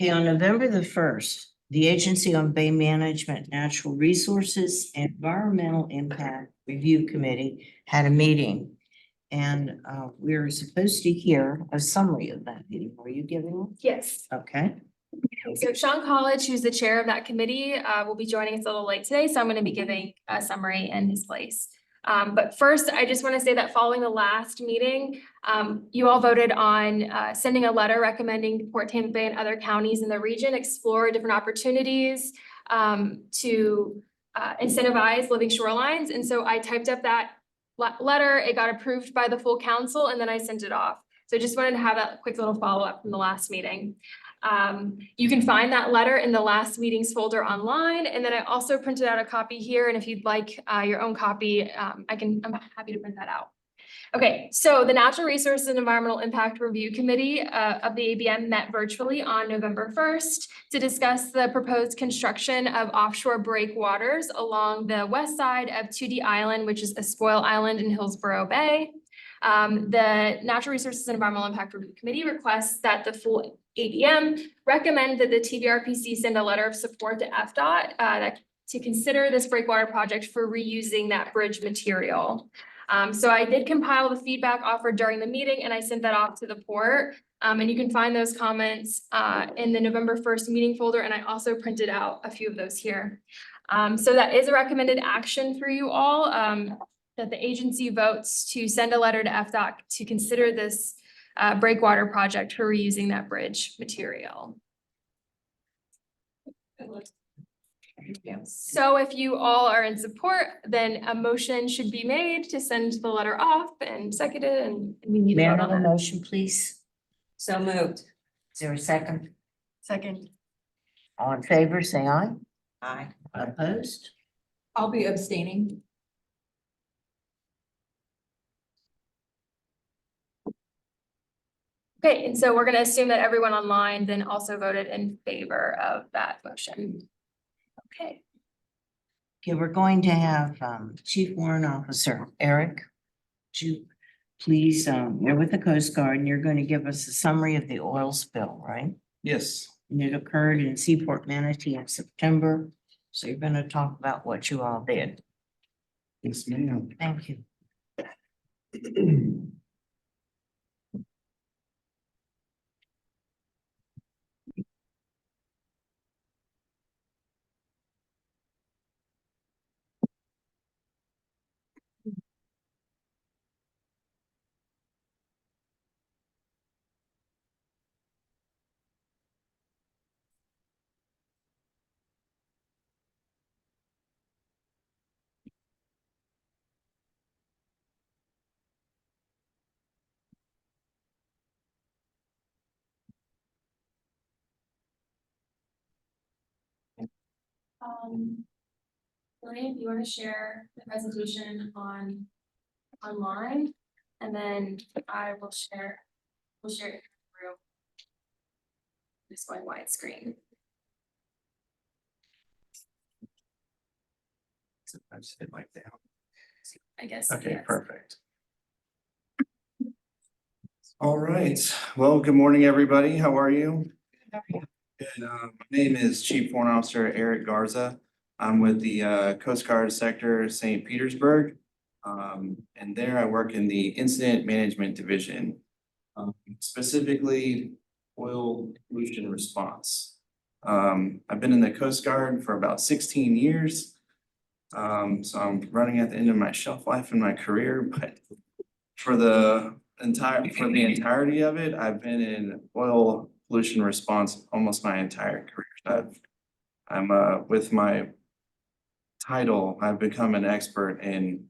Okay, on November the 1st, the Agency on Bay Management, Natural Resources, and Environmental Impact Review Committee had a meeting. And we're supposed to hear a summary of that meeting. Are you giving one? Yes. Okay. So Sean College, who's the chair of that committee, will be joining us a little late today, so I'm going to be giving a summary in his place. But first, I just want to say that following the last meeting, you all voted on sending a letter recommending Port Tampa Bay and other counties in the region explore different opportunities to incentivize living shorelines. And so I typed up that letter, it got approved by the full council, and then I sent it off. So I just wanted to have that quick little follow-up from the last meeting. You can find that letter in the last meeting's folder online, and then I also printed out a copy here, and if you'd like your own copy, I'm happy to print that out. Okay, so the Natural Resources and Environmental Impact Review Committee of the ABM met virtually on November 1st to discuss the proposed construction of offshore breakwaters along the west side of 2D Island, which is a spoil island in Hillsborough Bay. The Natural Resources and Environmental Impact Review Committee requests that the full ABM recommend that the TBRPC send a letter of support to FDOT to consider this breakwater project for reusing that bridge material. So I did compile the feedback offered during the meeting, and I sent that off to the port. And you can find those comments in the November 1st meeting folder, and I also printed out a few of those here. So that is a recommended action for you all, that the agency votes to send a letter to FDOT to consider this breakwater project for reusing that bridge material. So if you all are in support, then a motion should be made to send the letter off and seconded, and we need to May I vote have on a that. motion, please? So moved. Is there a second? Second. All in favor, say aye. Aye. Opposed? I'll be abstaining. Okay, and so we're going to assume that everyone online then also voted in favor of that motion. Okay. Okay, we're going to have Chief Warrant Officer Eric. Would you please, you're with the Coast Guard, and you're going to give us a summary of the oil spill, right? Yes, And it occurred in Seaport Manatee in September. So you're going to talk about what you all did. yes, ma'am. Thank you. Lillian, if you want to share the presentation online, and then I will share, it in the room. Just going widescreen. Sometimes it like that. I guess. Okay, yes. perfect. All right. Well, good morning, everybody. How are you? Good. My name is Chief Warrant Officer Eric Garza. I'm with the Coast Guard Sector St. Petersburg. And there I work in the Incident Management Division, specifically oil pollution response. I've been in the Coast Guard for about 16 years. So I'm running at the end of my shelf life in my career, but for the entirety of it, I've been in oil pollution response almost my entire career. I'm with my title, I've become an expert in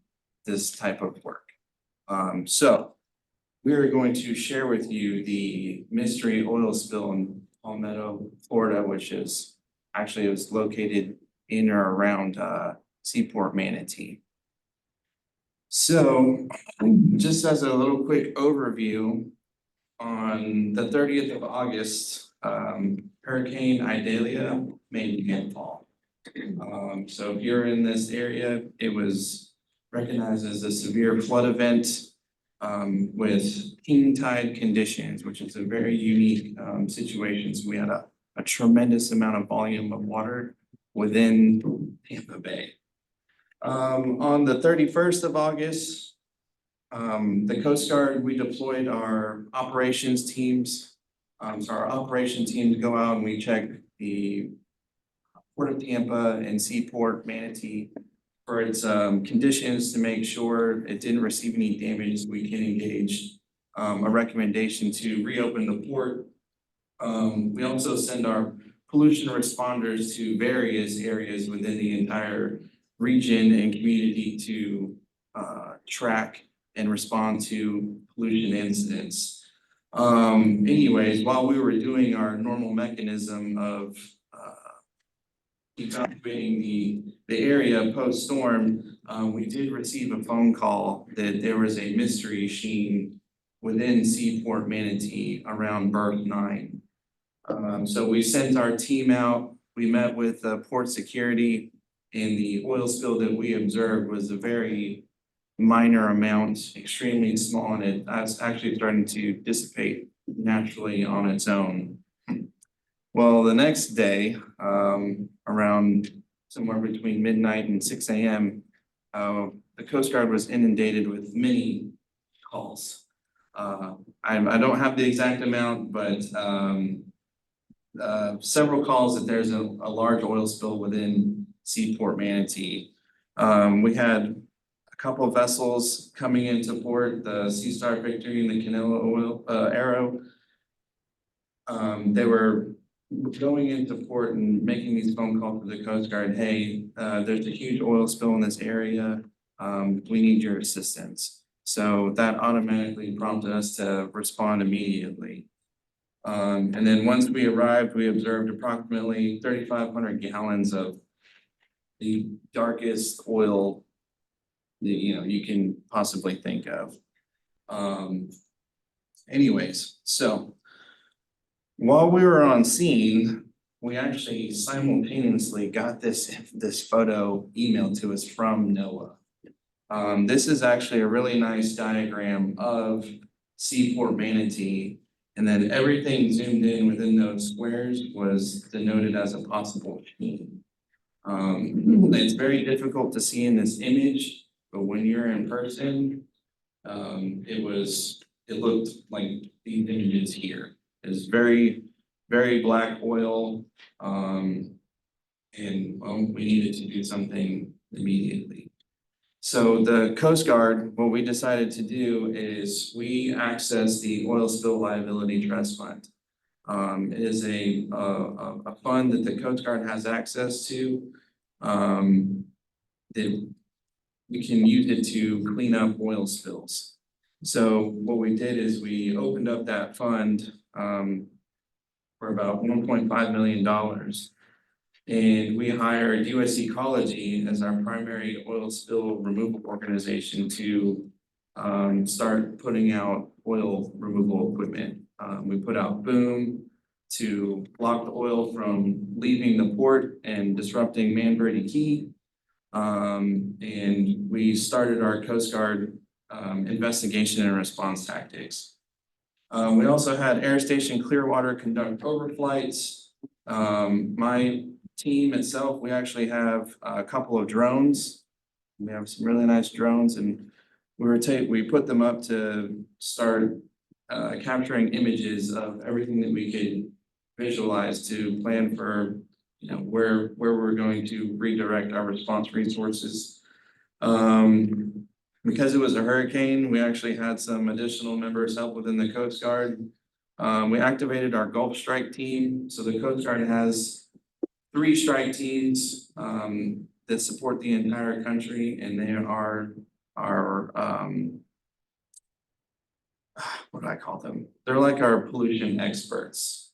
this type of work. So we are going to share with you the mystery oil spill in Palmetto, Florida, which is actually it was located in or around Seaport Manatee. So just as a little quick overview, on the 30th of August, Hurricane Idalia made landfall. So if you're in this area, it was recognized as a severe flood event with king tide conditions, which is a very unique situation. So we had a a tremendous amount of volume of water within Tampa Bay. On the 31st of August, the Coast Guard, we deployed our operations teams. So our operation teams go out and we check the Port of Tampa and Seaport Manatee for its conditions to make sure it didn't receive any damage. We can engage a recommendation to reopen the port. We also send our pollution responders to various areas within the entire region and community to track and respond to pollution incidents. Anyways, while we were doing our normal mechanism of evaluating the area post-storm, we did receive a phone call that there was a mystery sheen within Seaport Manatee around berth 9. So we sent our team out, we met with port security, and the oil spill that we observed was a very minor amount, extremely small, and it's actually starting to dissipate naturally on its own. Well, the next day, around somewhere between midnight and 6 a.m., the Coast Guard was inundated with many calls. I don't have the exact amount, but several calls that there's a large oil spill within Seaport Manatee. We had a couple of vessels coming into port, the Sea Star Victory and the Canelo Arrow. They were going into port and making these phone calls to the Coast Guard. Hey, there's a huge oil spill in this area. We need your assistance. So that automatically prompted us to respond immediately. And then once we arrived, we observed approximately 3,500 gallons of the darkest oil that you can possibly think of. Anyways, so while we were on scene, we actually simultaneously got this photo emailed to us from NOAA. This is actually a really nice diagram of Seaport Manatee, and then everything zoomed in within those squares was denoted as a possible sheen. It's very difficult to see in this image, but when you're in person, it looked like these images here. It's very, very black oil, and we needed to do something immediately. So the Coast Guard, what we decided to do is we access the Oil Spill Liability Trust Fund. It is a fund that the Coast Guard has access to, that we can use it to clean up oil spills. So what we did is we opened up that fund for about $1.5 million. And we hired US Ecology as our primary oil spill removal organization to start putting out oil removal equipment. We put out boom to block the oil from leaving the port and disrupting Manverde Key. And we started our Coast Guard investigation and response tactics. We also had Air Station Clearwater conduct overflights. My team itself, we actually have a couple of drones. We have some really nice drones, and we put them up to start capturing images of everything that we could visualize to plan for where we're going to redirect our response resources. Because it was a hurricane, we actually had some additional members help within the Coast Guard. We activated our Gulf Strike team. So the Coast Guard has 3 strike teams that support the entire country, and they are our what do I call them? They're like our pollution experts.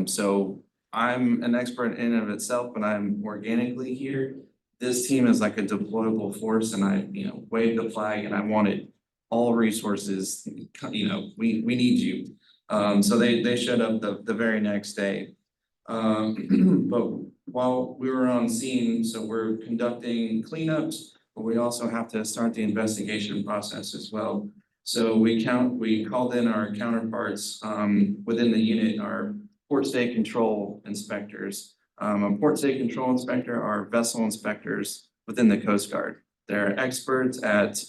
So I'm an expert in and of itself, but I'm organically here. This team is like a deployable force, and I waved the flag and I wanted all resources. We need you. So they showed up the very next day. But while we were on scene, so we're conducting cleanups, but we also have to start the investigation process as well. So we called in our counterparts within the unit, our port state control inspectors. A port state control inspector are vessel inspectors within the Coast Guard. They're experts at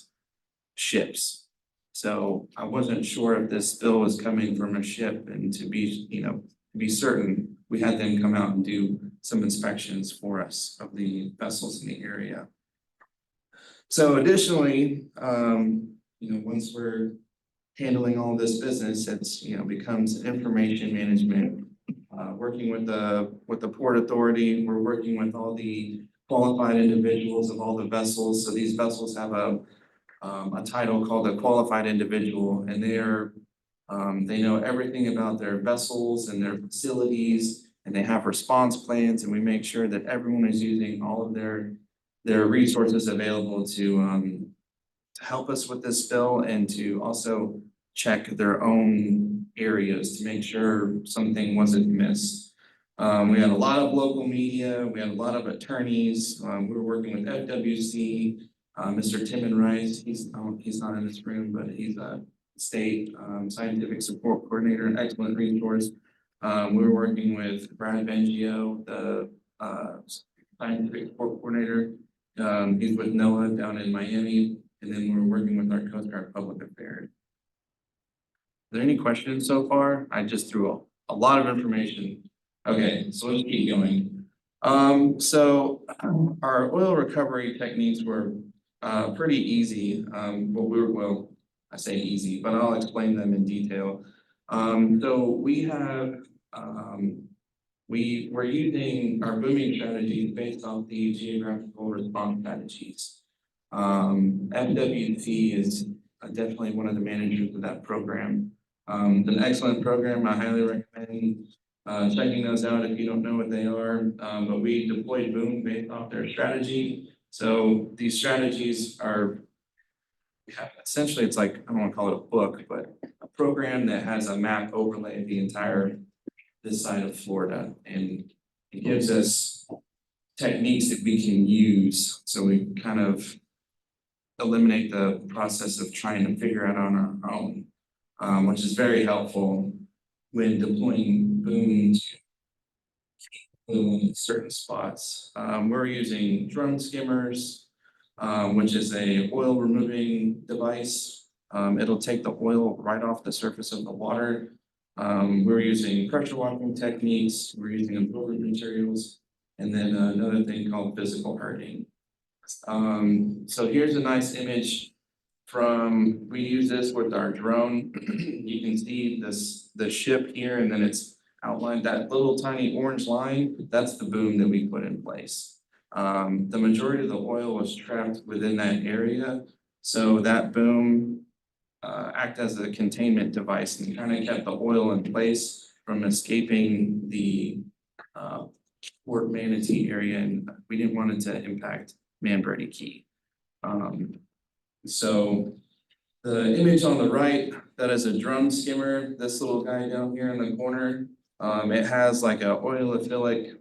ships. So I wasn't sure if this spill was coming from a ship, and to be, to be certain, we had them come out and do some inspections for us of the vessels in the area. So additionally, once we're handling all this business, it's, becomes information management. Working with the Port Authority, we're working with all the qualified individuals of all the vessels. So these vessels have a title called a qualified individual, and they know everything about their vessels and their facilities, and they have response plans, and we make sure that everyone is using all of their resources available to help us with this spill, and to also check their own areas to make sure something wasn't missed. We had a lot of local media, we had a lot of attorneys, we were working with FWC, Mr. Tim Rice, he's not in this room, but he's a state scientific support coordinator and excellent resource. We were working with Brad Bengio, the scientific support coordinator. He's with NOAA down in Miami, and then we're working with our Coast Guard Public Affairs. Are there any questions so far? I just threw a lot of information. Okay, so let's keep going. So our oil recovery techniques were pretty easy. I say easy, but I'll explain them in detail. So we have we're using our booming strategies based off the geographical response strategies. FWC is definitely one of the managers of that program. It's an excellent program. I highly recommend checking those out if you don't know what they are. But we deployed boom based off their strategy. So these strategies are essentially, it's like, I don't want to call it a book, but a program that has a map overlay of the entire this side of Florida, and it gives us techniques that we can use. So we kind of eliminate the process of trying to figure out on our own, which is very helpful when deploying boom in certain spots. We're using drone skimmers, which is a oil removing device. It'll take the oil right off the surface of the water. We're using pressure washing techniques, we're using absorbent materials, and then another thing called physical hardening. So here's a nice image we use this with our drone. You can see the ship here, and then it's outlined, that little tiny orange line, that's the boom that we put in place. The majority of the oil was trapped within that area, so that boom act as a containment device and kind of kept the oil in place from escaping the Port Manatee area, and we didn't want it to impact Manberry Key. So the image on the right, that is a drum skimmer. This little guy down here in the corner, it has like a oilophilia.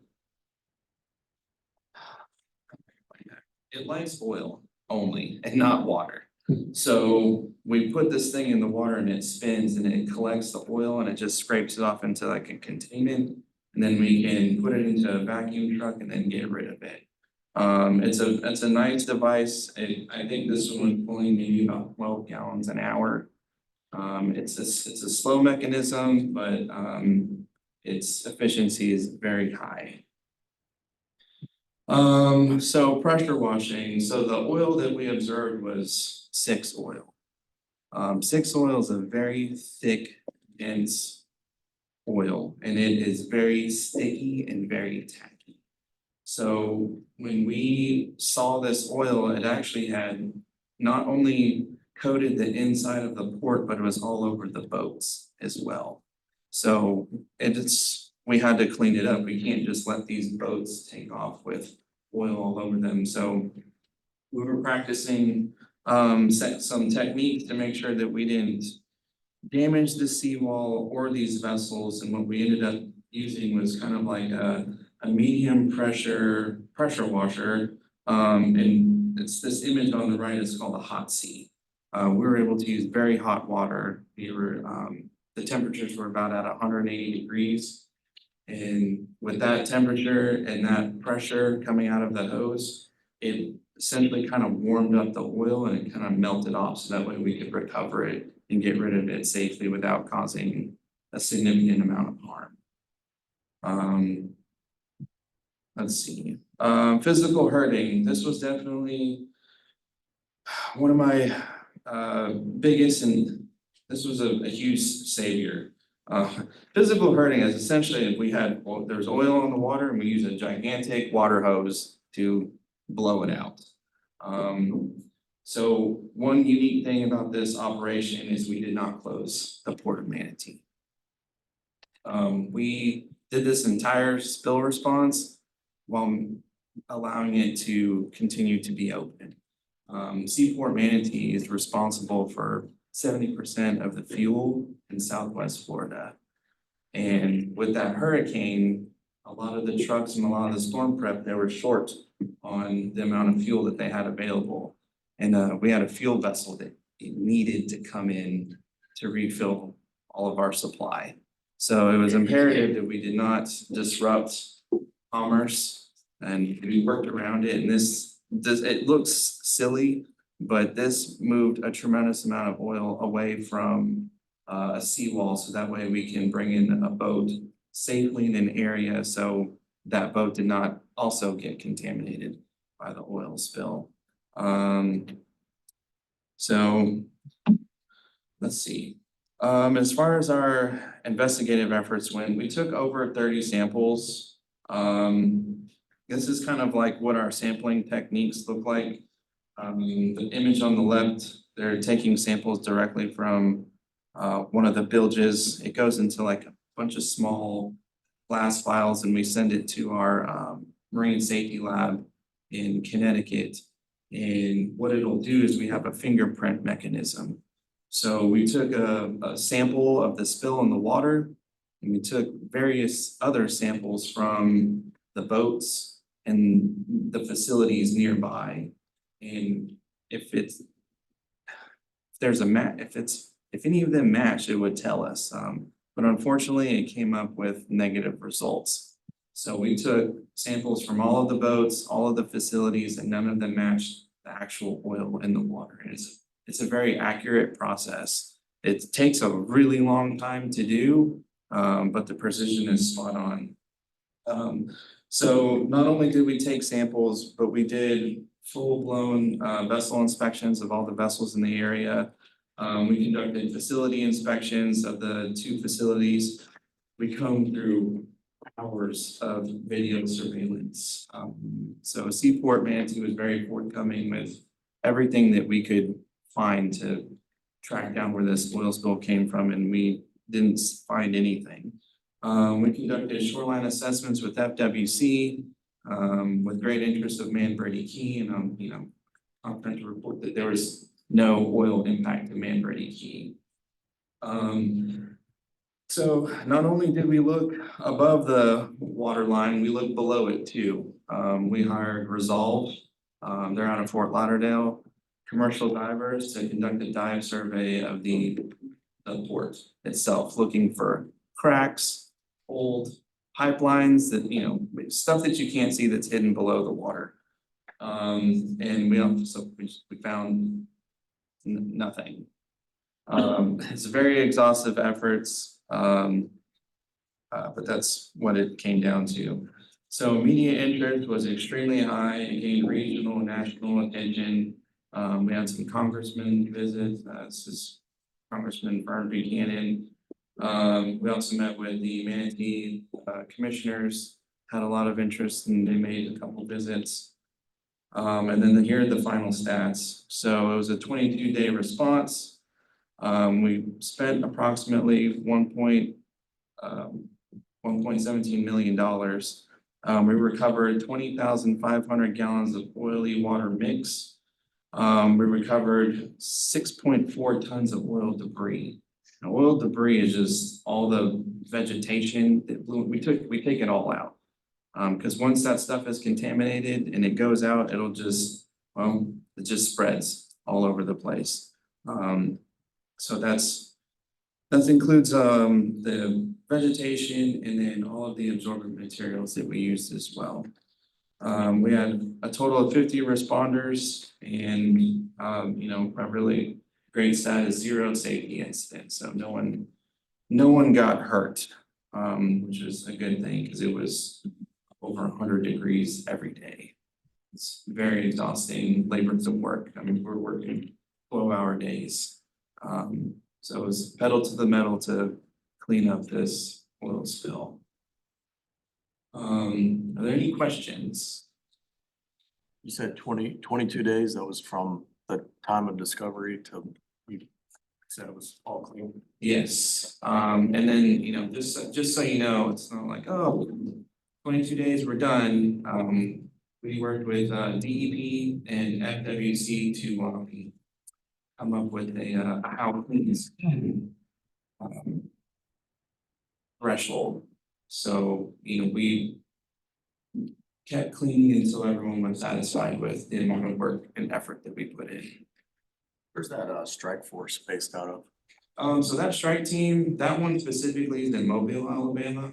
It likes oil only and not water. So we put this thing in the water and it spins and it collects the oil and it just scrapes it off into like a containment. And then we can put it into a vacuum truck and then get rid of it. It's a nice device. I think this one was pulling maybe about 12 gallons an hour. It's a slow mechanism, but its efficiency is very high. So pressure washing. So the oil that we observed was 6 oil. 6 oil is a very thick, dense oil, and it is very sticky and very tacky. So when we saw this oil, it actually had not only coated the inside of the port, but it was all over the boats as well. So we had to clean it up. We can't just let these boats take off with oil all over them. So we were practicing some techniques to make sure that we didn't damage the seawall or these vessels. And what we ended up using was kind of like a medium pressure washer. And it's this image on the right is called a hot sea. We were able to use very hot water. The temperatures were about at 180 degrees. And with that temperature and that pressure coming out of the hose, it essentially kind of warmed up the oil and it kind of melted off, so that way we could recover it and get rid of it safely without causing a significant amount of harm. Let's see, physical hurting, this was definitely one of my biggest, and this was a huge savior. Physical hurting is essentially if we had, well, there's oil in the water and we use a gigantic water hose to blow it out. So one unique thing about this operation is we did not close the Port of Manatee. We did this entire spill response while allowing it to continue to be open. Seaport Manatee is responsible for 70% of the fuel in Southwest Florida. And with that hurricane, a lot of the trucks and a lot of the storm prep, they were short on the amount of fuel that they had available. And we had a fuel vessel that it needed to come in to refill all of our supply. So it was imperative that we did not disrupt commerce, and we worked around it. And it looks silly, but this moved a tremendous amount of oil away from a seawall, so that way we can bring in a boat safely in an area so that boat did not also get contaminated by the oil spill. So let's see. As far as our investigative efforts went, we took over 30 samples. This is kind of like what our sampling techniques look like. The image on the left, they're taking samples directly from one of the bilges. It goes into like a bunch of small glass vials and we send it to our marine safety lab in Connecticut. And what it'll do is we have a fingerprint mechanism. So we took a sample of the spill in the water and we took various other samples from the boats and the facilities nearby. And if any of them match, it would tell us. But unfortunately, it came up with negative results. So we took samples from all of the boats, all of the facilities, and none of them matched the actual oil in the water. And it's a very accurate process. It takes a really long time to do, but the precision is spot on. So not only did we take samples, but we did full-blown vessel inspections of all the vessels in the area. We conducted facility inspections of the 2 facilities. We combed through hours of video surveillance. So Seaport Manatee was very forthcoming with everything that we could find to track down where this oil spill came from, and we didn't find anything. We conducted shoreline assessments with FWC, with great interest of Man-Brady Key, and I'm confident to report that there was no oil impact to Man-Brady Key. So not only did we look above the water line, we looked below it too. We hired Resolve, they're out of Fort Lauderdale, commercial divers to conduct a dive survey of the port itself, looking for cracks, old pipelines that, stuff that you can't see that's hidden below the water. And we found nothing. It's very exhaustive efforts, but that's what it came down to. So media interest was extremely high. It gained regional and national attention. We had some congressmen visit. This is Congressman Vern Buchanan. We also met with the Manatee commissioners, had a lot of interest, and they made a couple visits. And then here are the final stats. So it was a 22-day response. We spent approximately $1.17 million. We recovered 20,500 gallons of oily water mix. We recovered 6.4 tons of oil debris. Now, oil debris is just all the vegetation that we take it all out. Because once that stuff is contaminated and it goes out, it just spreads all over the place. So that includes the vegetation, and then all of the absorbent materials that we used as well. We had a total of 50 responders and, you know, a really great stat is 0 safety incidents, so no one got hurt. Which is a good thing, because it was over 100 degrees every day. It's very exhausting labors of work. I mean, we're working 12-hour days. So it was pedal to the metal to clean up this oil spill. Are there any questions? You said 22 days, that was from the time of discovery to, you said it was all clean. Yes, and then, you know, just so you know, it's not like, oh, 22 days, we're done. We worked with DEP and FWC to come up with a how clean is threshold. So, you know, we kept cleaning until everyone was satisfied with the amount of work and effort that we put in. Where's that strike force based out of? So that strike team, that one specifically is in Mobile, Alabama.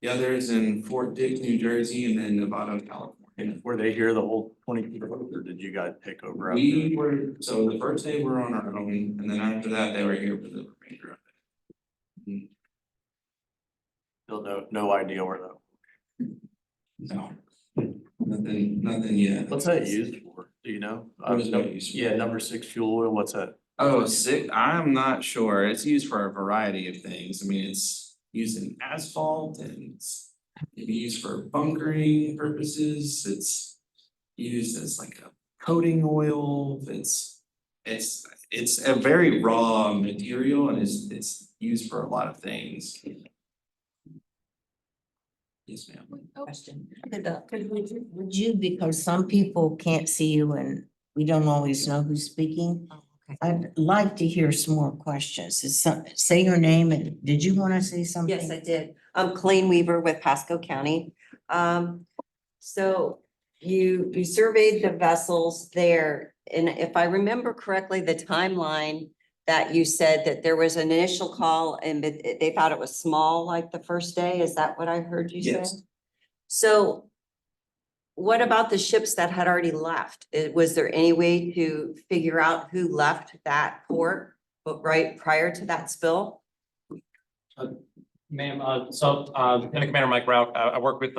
The other is in Fort Dix, New Jersey, and then Nevada, California. And were they here the whole 22 days, or did you guys take over? We were, so the first day we were on our own, and then after that, they were here for the remainder of it. Still no idea where that. No, nothing yet. What's that used for? Do you know? What is that used for? Yeah, number 6 fuel oil, what's that? Oh, sick, I'm not sure. It's used for a variety of things. I mean, it's used in asphalt and it's maybe used for bunkering purposes. It's used as like a coating oil. It's a very raw material and it's used for a lot of things. Yes, ma'am. Oh, Question. Would you, because some people can't see you and we don't always know who's speaking. I'd like to hear some more questions. Say your name and did you want to say something? Yes, I did. I'm Colleen Weaver with Pasco County. So you surveyed the vessels there, and if I remember correctly, the timeline that you said that there was an initial call and they thought it was small like the first day, is that what I heard you say? Yes. So what about the ships that had already left? Was there any way to figure out who left that port, but right prior to that spill? Ma'am, Lieutenant Commander Mike Rout, I work with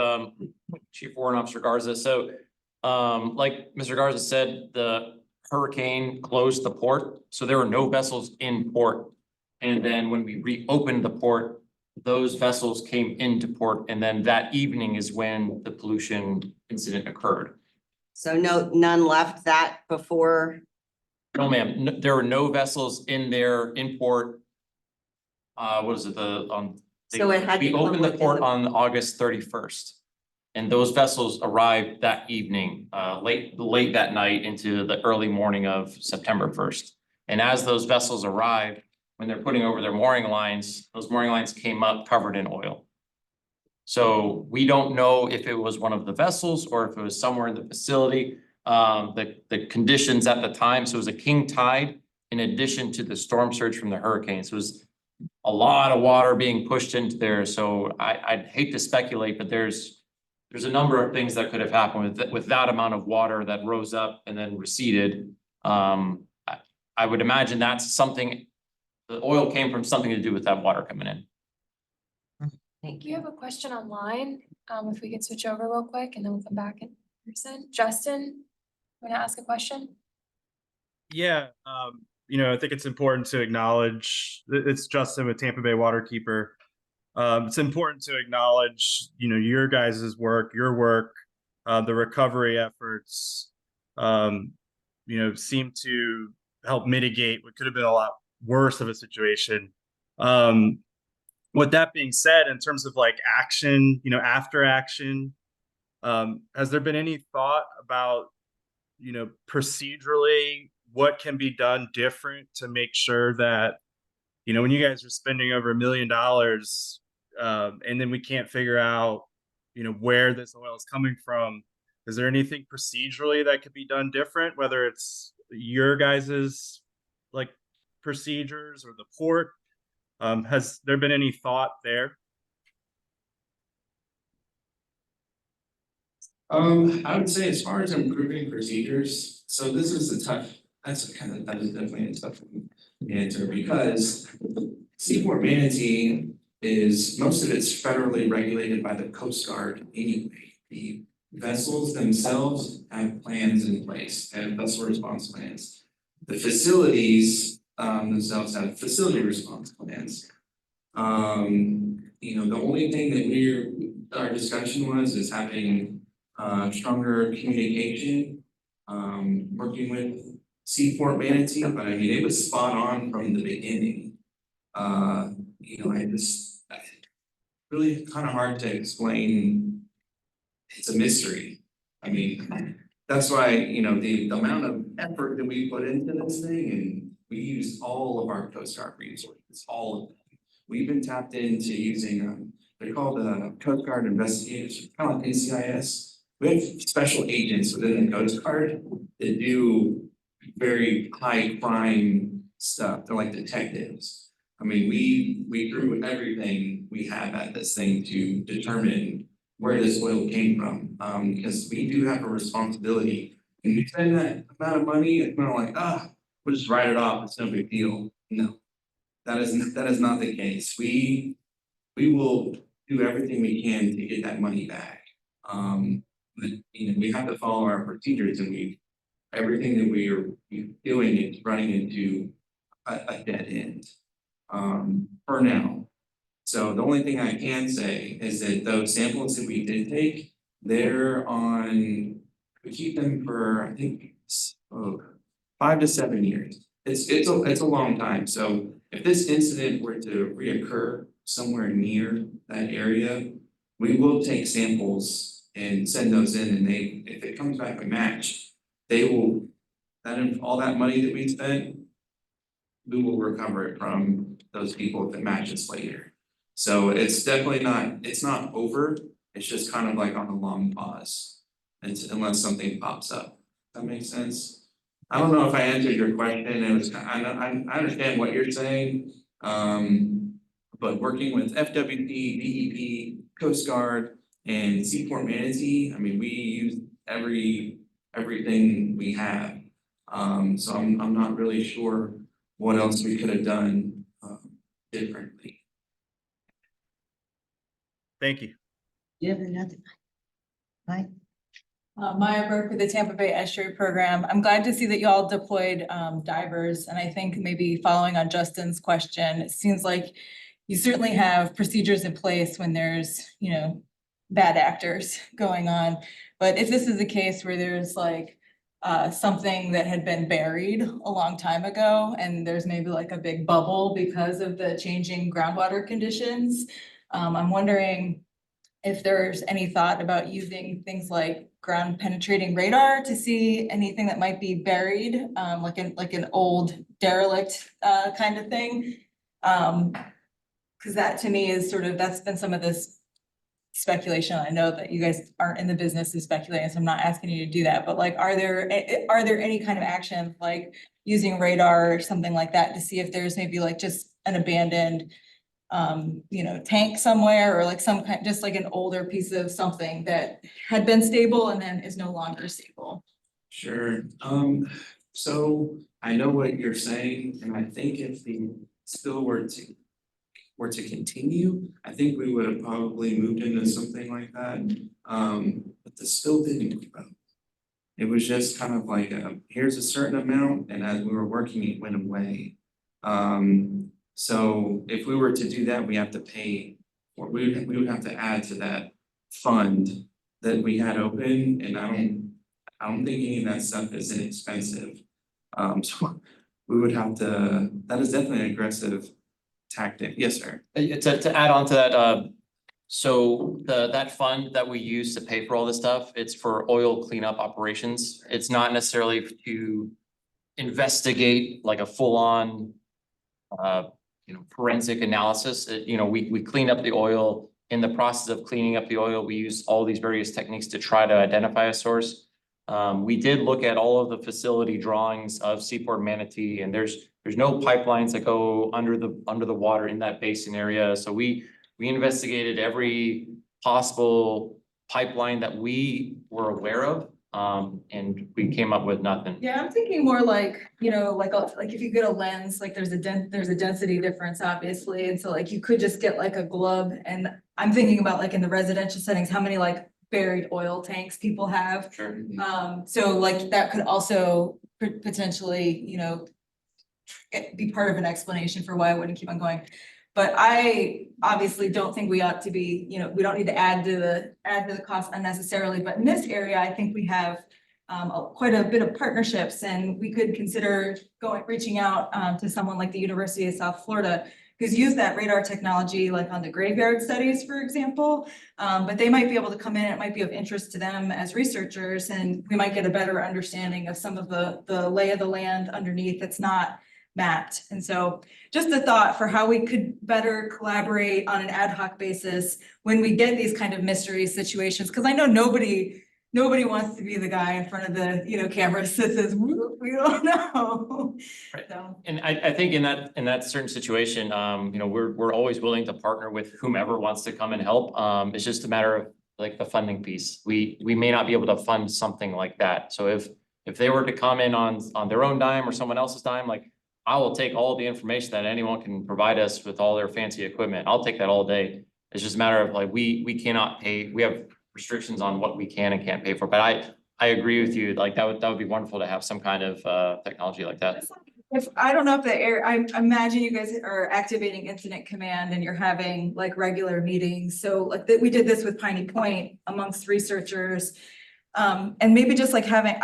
Chief Warrant Officer Garza. So like Mr. Garza said, the hurricane closed the port, so there were no vessels in port. And then when we reopened the port, those vessels came into port, and then that evening is when the pollution incident occurred. So none left that before? No, ma'am, there were no vessels in there in port. What is it, So it had to we come opened the within port the- on August 31st. And those vessels arrived that evening, late that night into the early morning of September 1st. And as those vessels arrived, when they're putting over their mooring lines, those mooring lines came up covered in oil. So we don't know if it was one of the vessels or if it was somewhere in the facility. The conditions at the time, so it was a king tide in addition to the storm surge from the hurricane. So it was a lot of water being pushed into there. So I'd hate to speculate, but there's a number of things that could have happened with that amount of water that rose up and then receded. I would imagine that's something, the oil came from something to do with that water coming in. Thank We you. have a question online, if we could switch over real quick and then we'll come back in person. Justin, want to ask a question? Yeah, I think it's important to acknowledge, it's Justin with Tampa Bay Waterkeeper. It's important to acknowledge, your guys' work, your work, the recovery efforts, seem to help mitigate what could have been a lot worse of a situation. With that being said, in terms of like action, after action, has there been any thought about, procedurally what can be done different to make sure that, when you guys are spending over $1 million, and then we can't figure out, where this oil is coming from, is there anything procedurally that could be done different, whether it's your guys's like procedures or the port? Has there been any thought there? I would say as far as improving procedures, so this is a tough, that is definitely a tough answer because Seaport Manatee is, most of it's federally regulated by the Coast Guard anyway. The vessels themselves have plans in place, have vessel response plans. The facilities themselves have facility response plans. The only thing that our discussion was is having stronger communication, working with Seaport Manatee, but I mean, it was spot on from the beginning. Really kind of hard to explain. It's a mystery. I mean, that's why, the amount of effort that we put into this thing, and we use all of our Coast Guard resources, all of them. We've been tapped into using, they're called Coast Guard investigators, kind of like NCIS. We have special agents within the Coast Guard that do very high crime stuff. They're like detectives. I mean, we threw everything we have at this thing to determine where this oil came from, because we do have a responsibility. And you spend that amount of money, it's not like, we'll just write it off, it's no big deal. No, that is not the case. We will do everything we can to get that money back. But we have to follow our procedures, and everything that we are doing is running into a dead end. For now. So the only thing I can say is that those samples that we did take, we keep them for, I think, 5 to 7 years. It's a long time. So if this incident were to reoccur somewhere near that area, we will take samples and send those in, and if it comes back a match, all that money that we spent, we will recover it from those people if it matches later. So it's definitely it's not over, it's just kind of like on a long pause unless something pops up. That makes sense? I don't know if I answered your question. It was, I understand what you're saying. But working with FWP, DEP, Coast Guard, and Seaport Manatee, I mean, we use everything we have. So I'm not really sure what else we could have done differently. Thank you. You have another? Mike? Maya Burke with the Tampa Bay Estuary Program. I'm glad to see that you all deployed divers, and I think maybe following on Justin's question, it seems like you certainly have procedures in place when there's, bad actors going on. But if this is a case where there's like something that had been buried a long time ago, and there's maybe like a big bubble because of the changing groundwater conditions, I'm wondering if there's any thought about using things like ground penetrating radar to see anything that might be buried, like an old derelict kind of thing. Because that to me is that's been some of this speculation. I know that you guys aren't in the business of speculating, so I'm not asking you to do that, but like, are there any kind of action like using radar or something like that to see if there's maybe like just an abandoned tank somewhere, or like some kind, just like an older piece of something that had been stable and then is no longer stable? Sure. So I know what you're saying, and I think if the spill were to continue, I think we would have probably moved into something like that. But the spill didn't grow. It was just kind of like here's a certain amount, and as we were working, it went away. So if we were to do that, we have to pay, or we would have to add to that fund that we had open, and I don't think any of that stuff is inexpensive. So we would have to, that is definitely an aggressive tactic. Yes, sir. To add on to that, so that fund that we use to pay for all this stuff, it's for oil cleanup operations. It's not necessarily to investigate like a full-on forensic analysis. We clean up the oil. In the process of cleaning up the oil, we use all these various techniques to try to identify a source. We did look at all of the facility drawings of Seaport Manatee, and there's no pipelines that go under the water in that basin area. So we investigated every possible pipeline that we were aware of, and we came up with nothing. Yeah, I'm thinking more like, you know, like if you get a lens, like there's a density difference, obviously, and so like you could just get like a glove, and I'm thinking about like in the residential settings, how many like buried oil tanks people have. Sure. So like that could also potentially, you know, be part of an explanation for why I wouldn't keep on going. But I obviously don't think we ought to be, you know, we don't need to add to the cost unnecessarily, but in this area, I think we have quite a bit of partnerships, and we could consider reaching out to someone like the University of South Florida, who's used that radar technology like on the graveyard studies, for example. But they might be able to come in, it might be of interest to them as researchers, and we might get a better understanding of some of the lay of the land underneath that's not mapped. And so just a thought for how we could better collaborate on an ad hoc basis when we get these kind of mystery situations, because I know nobody wants to be the guy in front of the, you know, cameras that says, we don't know. Right. So. And I think in that certain situation, you know, we're always willing to partner with whomever wants to come and help. It's just a matter of like the funding piece. We may not be able to fund something like that. So if they were to come in on their own dime or someone else's dime, like I will take all the information that anyone can provide us with all their fancy equipment. I'll take that all day. It's just a matter of like, we cannot pay, we have restrictions on what we can and can't pay for, but I agree with you, like that would be wonderful to have some kind of technology like that. If, I don't know if I imagine you guys are activating incident command and you're having like regular meetings. So like we did this with Piney Point amongst researchers. And maybe just like having,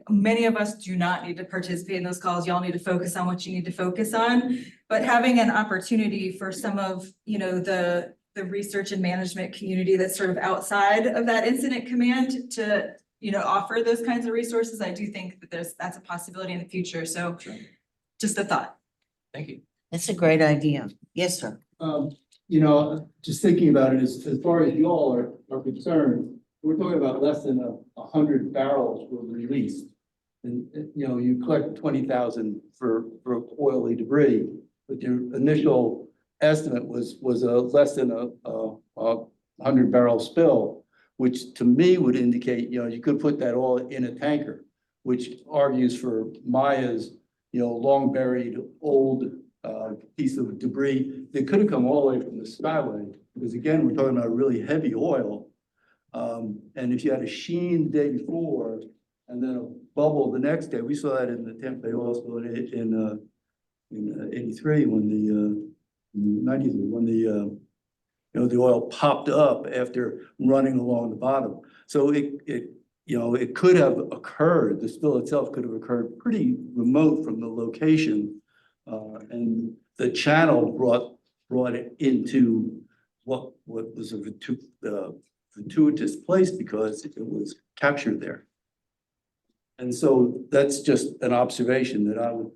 many of us do not need to participate in those calls. Y'all need to focus on what you need to focus on. But having an opportunity for some of, you know, the research and management community that's sort of outside of that incident command to, you know, offer those kinds of resources, I do think that that's a possibility in the future. So just a thought. Thank you. That's a great idea. Yes, sir. You know, just thinking about it, as far as you all are concerned, we're talking about less than 100 barrels were released. And, you know, you collect 20,000 for oily debris, but your initial estimate was less than a 100 barrel spill, which to me would indicate, you know, you could put that all in a tanker, which argues for Maya's, you know, long buried old piece of debris that could have come all the way from the Skyway, because again, we're talking about really heavy oil. And if you had a sheen the day before and then a bubble the next day, we saw that in the Tampa Bay oil spill in 83 when the 90s, when you know, the oil popped up after running along the bottom. So you know, it could have occurred, the spill itself could have occurred pretty remote from the location. And the channel brought it into what was a fortuitous place because it was captured there. And so that's just an observation that I would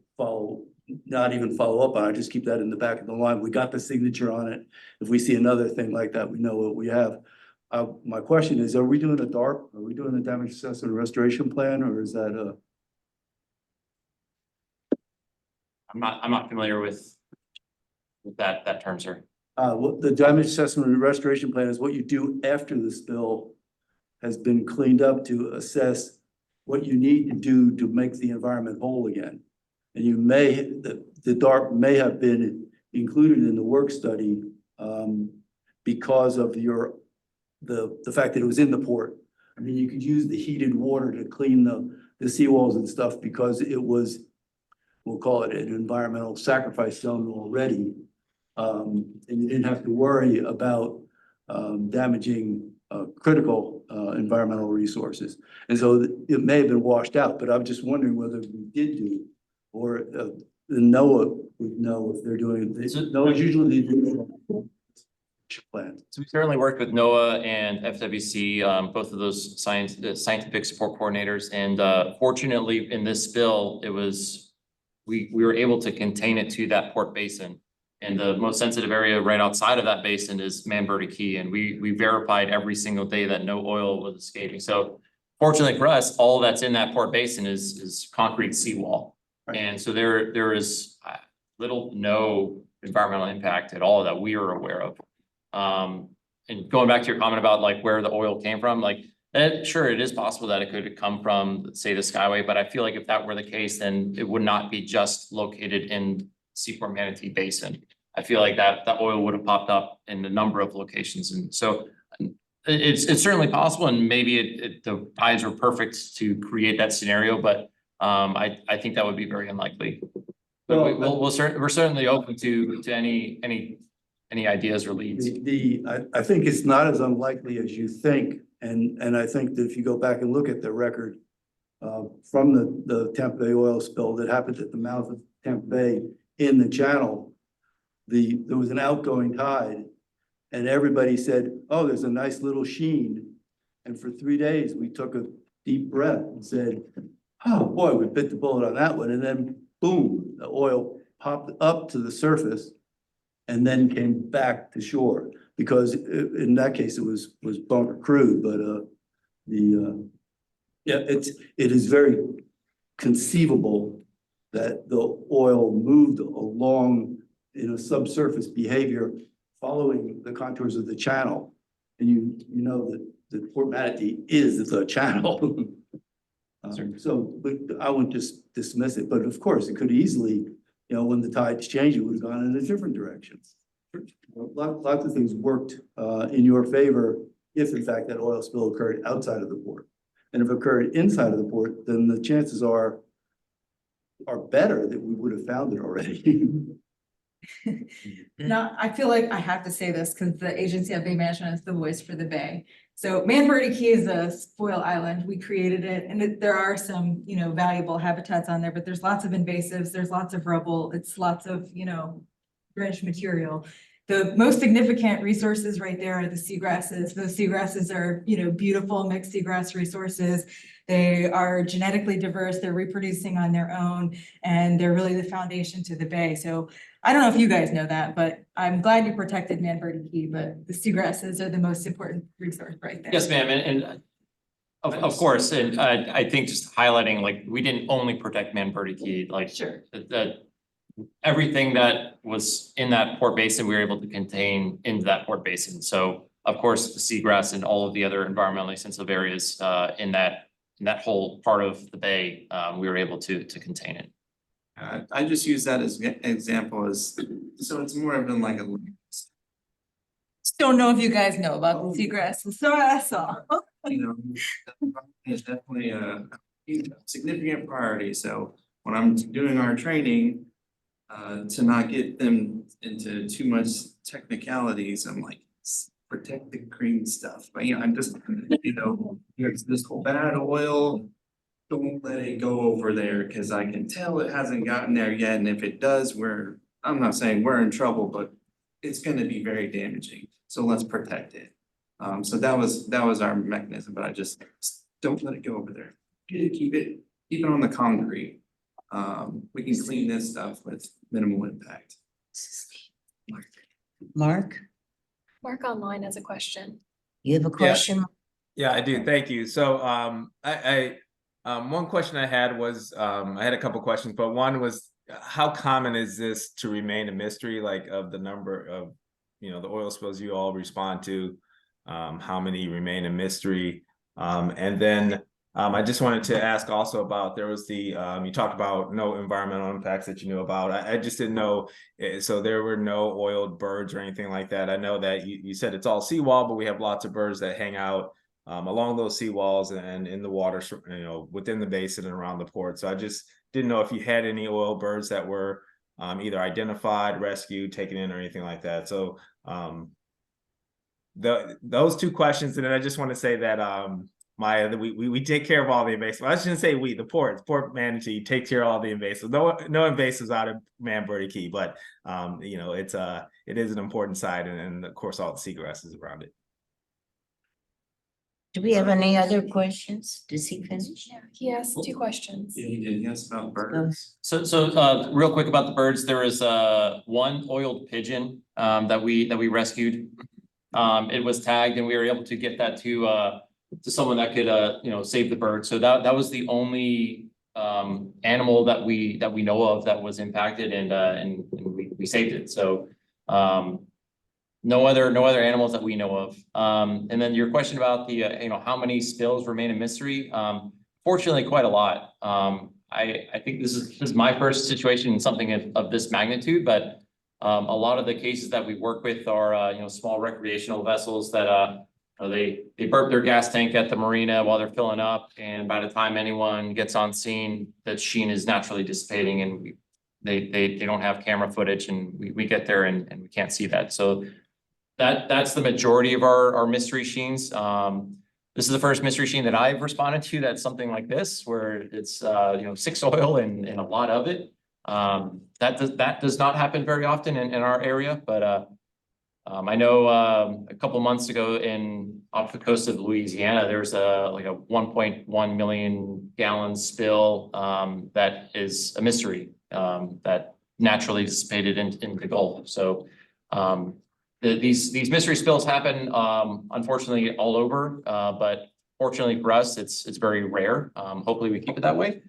not even follow up on. I just keep that in the back of the line. We got the signature on it. If we see another thing like that, we know what we have. My question is, are we doing a DARP? Are we doing a damage assessment and restoration plan, or is that I'm not familiar with that term, sir. what the damage assessment and restoration plan is what you do after the spill has been cleaned up to assess what you need to do to make the environment whole again. And you the DARP may have been included in the work study because of the fact that it was in the port. I mean, you could use the heated water to clean the seawalls and stuff because it was, we'll call it an environmental sacrifice zone already. And you didn't have to worry about damaging critical environmental resources. And so it may have been washed out, but I'm just wondering whether we did do, or NOAA would know if they're doing it. NOAA usually do plan. So we certainly worked with NOAA and FWC, both of those scientific support coordinators. And fortunately in this spill, we were able to contain it to that port basin. And the most sensitive area right outside of that basin is Manberta Key. And we verified every single day that no oil was escaping. So fortunately for us, all that's in that port basin is concrete seawall. Right. And so there is no environmental impact at all that we are aware of. and going back to your comment about like where the oil came from, like, sure, it is possible that it could come from, say, the Skyway, but I feel like if that were the case, then it would not be just located in Seaport Manatee Basin. I feel like that oil would have popped up in a number of locations, and so it's certainly possible, and maybe the tides were perfect to create that scenario, but I think that would be very unlikely. But we're certainly open to any ideas or leads. I think it's not as unlikely as you think, and I think that if you go back and look at the record from the Tampa Bay oil spill that happened at the mouth of Tampa Bay in the channel, there was an outgoing tide, and everybody said, oh, there's a nice little sheen. And for 3 days, we took a deep breath and said, oh, boy, we bit the bullet on that one. And then boom, the oil popped up to the surface and then came back to shore, because in that case, it was bunker crude, but it is very conceivable that the oil moved along in a subsurface behavior following the contours of the channel. And you know that Port Manatee is the channel. So but I wouldn't just dismiss it, but of course, it could easily, when the tides change, it would have gone in a different direction. Lots of things worked in your favor if in fact that oil spill occurred outside of the port. And if it occurred inside of the port, then the chances are better that we would have found it already. Now, I feel like I have to say this because the Agency of Bay Management is the voice for the Bay. So Manatee Key is a spoil island. We created it, and there are some, valuable habitats on there, but there's lots of invasives, there's lots of rubble, it's lots of, dredged material. The most significant resources right there are the seagrasses. Those seagrasses are, beautiful mixed seagrass resources. They are genetically diverse, they're reproducing on their own, and they're really the foundation to the Bay. So I don't know if you guys know that, but I'm glad you protected Manatee Key, but the seagrasses are the most important resource right there. Yes, ma'am, and of course, and I think just highlighting, like, we didn't only protect Manatee Key, like, Sure. that everything that was in that port basin, we were able to contain into that port basin. So of course, the seagrass and all of the other environmentally sensitive areas in that whole part of the bay, we were able to contain it. I just use that as an example so it's more of like a. Don't know if you guys know about the seagrasses, so that's all. It's definitely a significant priority. So when I'm doing our training, to not get them into too much technicalities, I'm like, protect the green stuff. But I'm just, there's this whole bad oil. Don't let it go over there, because I can tell it hasn't gotten there yet. And if it does, I'm not saying we're in trouble, but it's gonna be very damaging. So let's protect it. So that was our mechanism, but I just don't let it go over there. Keep it on the concrete. We can clean this stuff with minimal impact. Mark, Mark online has a question. you have a question? Yeah, I do. Thank you. So one question I had was, I had a couple questions, but one was, how common is this to remain a mystery, like of the number of, the oil spills you all respond to, how many remain a mystery? And then I just wanted to ask also about, there was the, you talked about no environmental impacts that you knew about. I just didn't know, so there were no oiled birds or anything like that. I know that you said it's all seawall, but we have lots of birds that hang out along those seawalls and in the water, within the basin and around the port. So I just didn't know if you had any oil birds that were either identified, rescued, taken in, or anything like that. So those two questions, and then I just want to say that we take care of all the invasives. I shouldn't say we, the Port Manatee takes care of all the invasives. No invasives out of Manatee Key, but it is an important site, and of course all the seagrasses around it. Do we have any other questions? Does he finish? Yeah, he has 2 questions. Yeah, you did. Yes, about birds. So real quick about the birds, there is one oiled pigeon that we rescued. It was tagged, and we were able to get that to someone that could save the bird. So that was the only animal that we know of that was impacted, and we saved it. So No other animals that we know of. And then your question about the, how many spills remain a mystery? Fortunately, quite a lot. I think this is my first situation in something of this magnitude, but a lot of the cases that we work with are, small recreational vessels that, they burp their gas tank at the marina while they're filling up, and by the time anyone gets on scene, that sheen is naturally dissipating, and they don't have camera footage, and we get there and we can't see that. So that's the majority of our mystery sheens. This is the first mystery sheen that I've responded to that's something like this, where it's 6 oil and a lot of it. That does not happen very often in our area, but I know a couple months ago off the coast of Louisiana, there's a 1.1 million gallon spill that is a mystery that naturally dissipated into the Gulf. So these mystery spills happen unfortunately all over, but fortunately for us, it's very rare. Hopefully we keep it that way.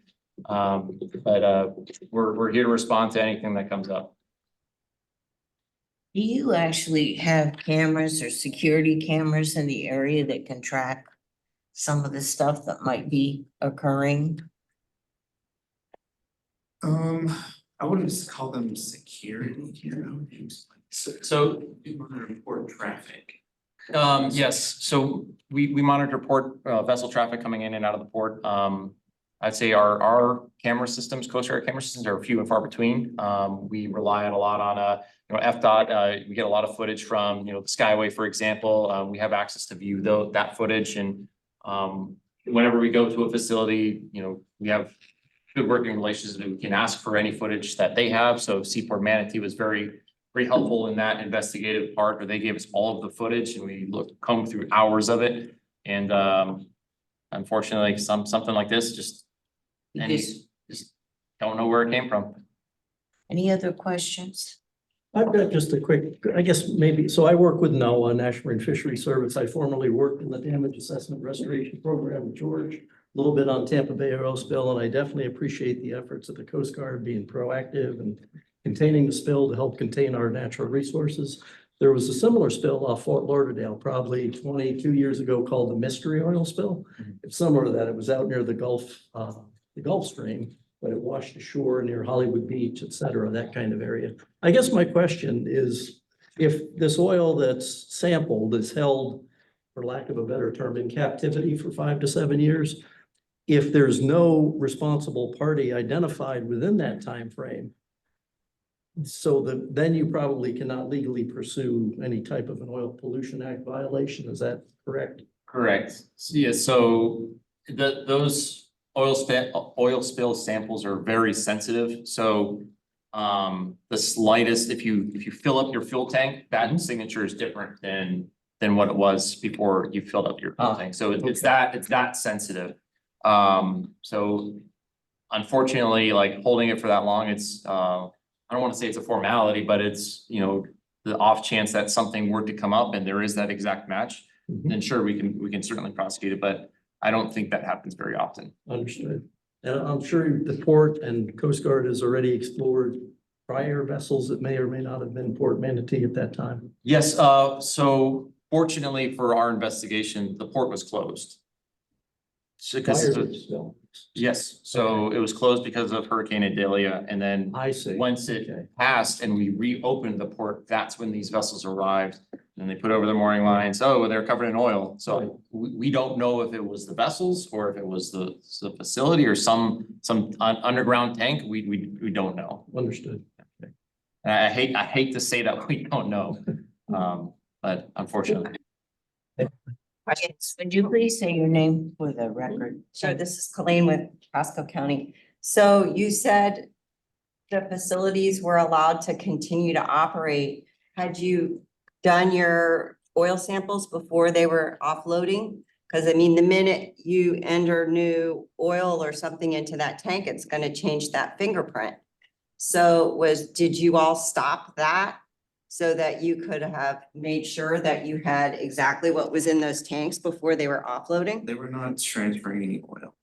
But we're here to respond to anything that comes up. Do you actually have cameras or security cameras in the area that can track some of the stuff that might be occurring? I wouldn't just call them security cameras. So You want to report traffic. yes, so we monitor port vessel traffic coming in and out of the port. I'd say our camera systems, Coast Guard camera systems, are few and far between. We rely a lot on FDOT. We get a lot of footage from the Skyway, for example. We have access to view that footage, and whenever we go to a facility, we have good working relations. We can ask for any footage that they have. So Seaport Manatee was very helpful in that investigative part, where they gave us all of the footage and we combed through hours of it. And unfortunately, something like this just don't know where it came from. Any other questions? I've got just a quick, I guess maybe, so I work with NOAA, National Marine Fishery Service. I formerly worked in the damage assessment restoration program with George, a little bit on Tampa Bay oil spill, and I definitely appreciate the efforts of the Coast Guard being proactive and containing the spill to help contain our natural resources. There was a similar spill off Fort Lauderdale probably 22 years ago called the Mystery Oil Spill. It's similar to that. It was out near the Gulf Stream, but it washed ashore near Hollywood Beach, et cetera, that kind of area. I guess my question is, if this oil that's sampled is held, for lack of a better term, in captivity for 5 to 7 years, if there's no responsible party identified within that time frame, then you probably cannot legally pursue any type of an Oil Pollution Act violation. Is that correct? Correct. Yeah, so those oil spill samples are very sensitive. So the slightest, if you fill up your fuel tank, that signature is different than what it was before you filled up your fuel tank. So it's that sensitive. So unfortunately, like holding it for that long, it's I don't want to say it's a formality, but it's the off chance that something were to come up and there is that exact match, then sure, we can certainly prosecute it, but I don't think that happens very often. Understood. And I'm sure the port and Coast Guard has already explored prior vessels that may or may not have been Port Manatee at that time. Yes, so fortunately for our investigation, the port was closed. So, Prior to the spill. yes, so it was closed because of Hurricane Idalia, and then I see. once it passed and we reopened the port, that's when these vessels arrived. And they put over the mooring lines. Oh, they're covered in oil. So we don't know if it was the vessels or if it was the facility or some underground tank. We don't know. Understood. And I hate to say that we don't know, but unfortunately. Would you please say your name for the record? Sure, this is Colleen with Pasco County. So you said the facilities were allowed to continue to operate. Had you done your oil samples before they were offloading? Because I mean, the minute you enter new oil or something into that tank, it's going to change that fingerprint. So did you all stop that so that you could have made sure that you had exactly what was in those tanks before they were offloading? They were not transferring any oil.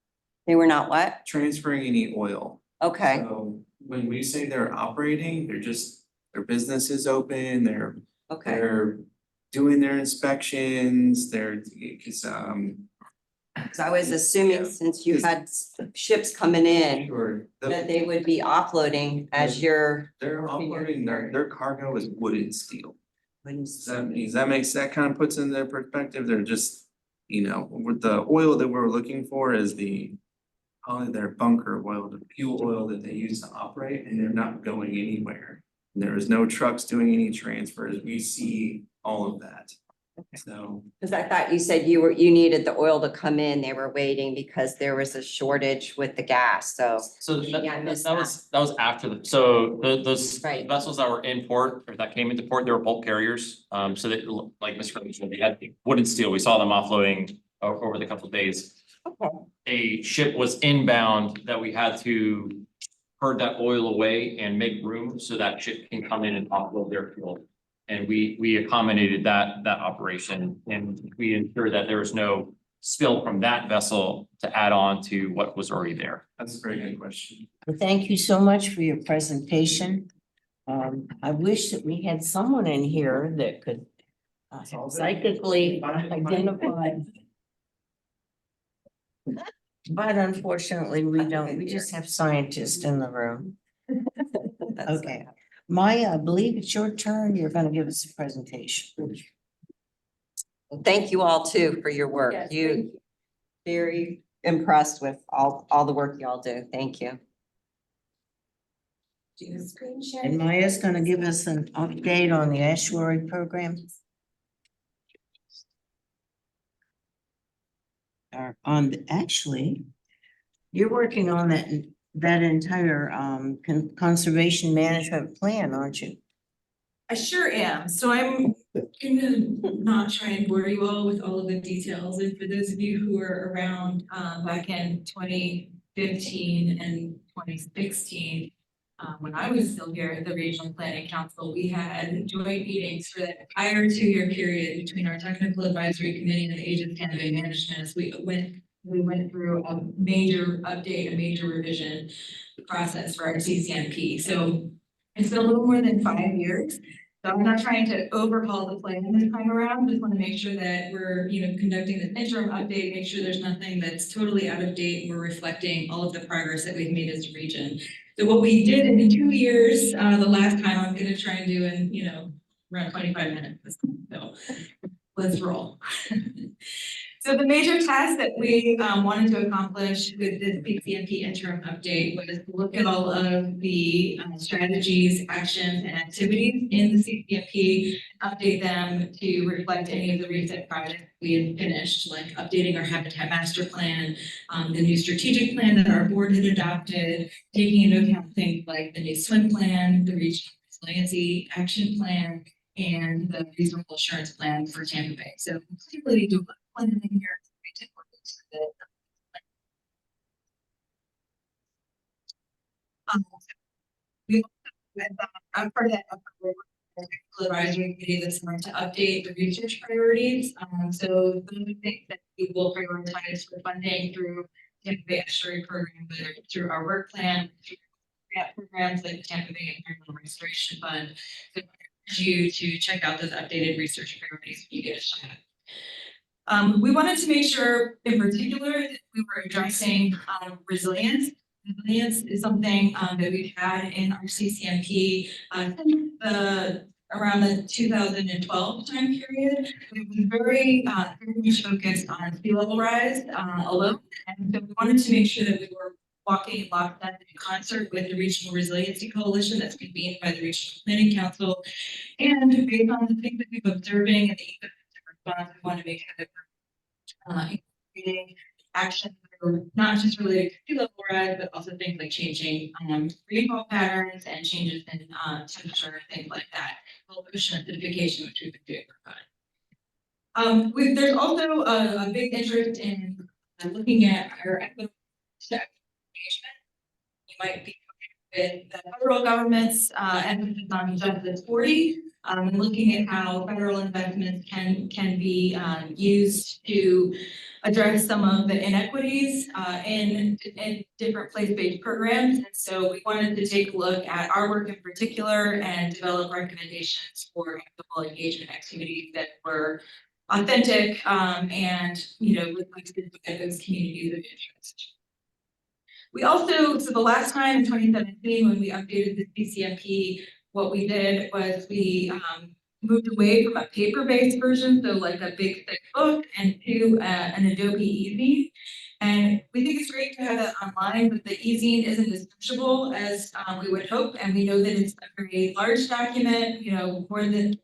They were not what? Transferring any oil. Okay, So when we say they're operating, their business is open, they're Okay, They're doing their inspections, cause so I was assuming Yeah. since you had ships coming in, sure, that they would be offloading as you're. they're offloading their cargo is wood and steel. When That makes, that kind of puts in their perspective, they're just, with the oil that we're looking for is probably their bunker oil, the fuel oil that they use to operate, and they're not going anywhere. And there is no trucks doing any transfers, we see all of that. So, Because I thought you said you needed the oil to come in, they were waiting because there was a shortage with the gas, so. So Yeah, I missed that was after those Right. vessels that were in port or that came into port, they were bulk carriers. So that, like Mr. Crowley said, they had wood and steel. We saw them offloading over the couple of days. Okay. A ship was inbound that we had to herd that oil away and make room so that ship can come in and offload their fuel. And we accommodated that operation, and we ensured that there was no spill from that vessel to add on to what was already there. that's a very good question. Well, thank you so much for your presentation. I wish that we had someone in here that could psychically identify. But unfortunately, we don't, we just have scientists in the room. That's- Okay, Maya, I believe it's your turn. You're gonna give us a presentation. Thank you all too for your work. Yes, You very impressed with all the work y'all do. Thank you. Do the screen share. And Maya's gonna give us an update on the estuary program. Actually, you're working on that entire conservation management plan, aren't you? I sure am. So I'm gonna not try and bore you all with all of the details. And for those of you who were around back in 2015 and 2016, when I was still here at the Regional Planning Council, we had joint meetings for the entire 2-year period between our Technical Advisory Committee and the Aegis Cannabis Management as we went through a major update, a major revision process for our TCMP. So it's been a little more than 5 years. So I'm not trying to overhaul the plan this time around, just want to make sure that we're, conducting the interim update, make sure there's nothing that's totally out of date. And we're reflecting all of the progress that we've made as a region. So what we did in the 2 years, the last time I'm gonna try and do in, around 25 minutes. So let's roll. So the major task that we wanted to accomplish with this PCMP interim update was to look at all of the strategies, actions, and activities in the CCMP, update them to reflect any of the recent projects we had finished, like updating our habitat master plan, the new strategic plan that our board had adopted, taking into account things like the new swim plan, the regional resiliency action plan, and the reasonable assurance plan for Tampa Bay. So clearly do planning here. I'm part of that advisory committee this summer to update the research priorities. So those are things that we will prioritize for funding through Tampa Bay Estuary Program, whether it's through our work plan, through grant programs like the Tampa Bay Environmental Restoration Fund. So I encourage you to check out those updated research priorities when you get a shot. We wanted to make sure in particular that we were addressing resilience. Resilience is something that we've had in our CCMP around the 2012 time period. We've been very much focused on sea level rise alone. And so we wanted to make sure that we were walking in lockstep in concert with the Regional Resiliency Coalition that's convened by the Regional Planning Council. And based on the things that we've observing and the response, we want to make sure that we're including actions that are not just related to sea level rise, but also things like changing rainfall patterns and changes in temperature, things like that. Ocean acidification, which we've been doing for fun. There's also a big interest in looking at our equitable engagement. You might be with the federal government's emphasis on Justice 40, and looking at how federal investments can be used to address some of the inequities in different place-based programs. And so we wanted to take a look at our work in particular and develop recommendations for equitable engagement activities that were authentic and, reflected within those communities of interest. We also, so the last time in 2017, when we updated the CCMP, what we did was we moved away from a paper-based version, so like a big thick book, and to an Adobe eZine. And we think it's great to have that online, but the eZine isn't as searchable as we would hope. And we know that it's a very large document, more than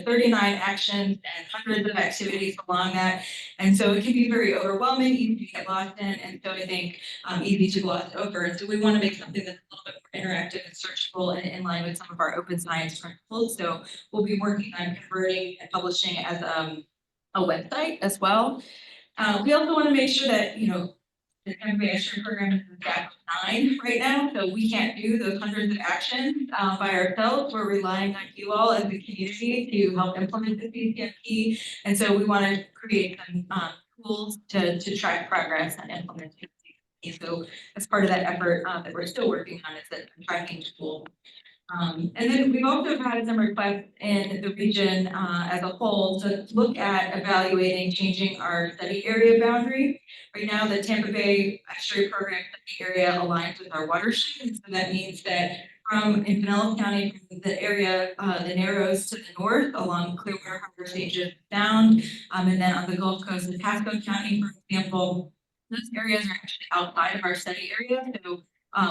39 actions and hundreds of activities along that. And so it can be very overwhelming, easy to get lost in. And so I think easy to gloss over. And so we want to make something that's a little bit more interactive and searchable and in line with some of our open science principles. So we'll be working on converting and publishing it as a website as well. We also want to make sure that, the TBRPC action program is in gap 9 right now, so we can't do those hundreds of actions by ourselves. We're relying on you all as a community to help implement the CCMP, and so we want to create some tools to track progress and implement the CCMP. So as part of that effort that we're still working on, is that tracking tool. And then we've also had some requests in the region as a whole to look at evaluating changing our study area boundary. Right now, the Tampa Bay Estuary Program study area aligns with our watershed. And so that means that in Pinellas County, from the area, the Narrows to the north along Clearwater Harbor Station Sound, and then on the Gulf Coast in Pasco County, for example, those areas are actually outside of our study area. So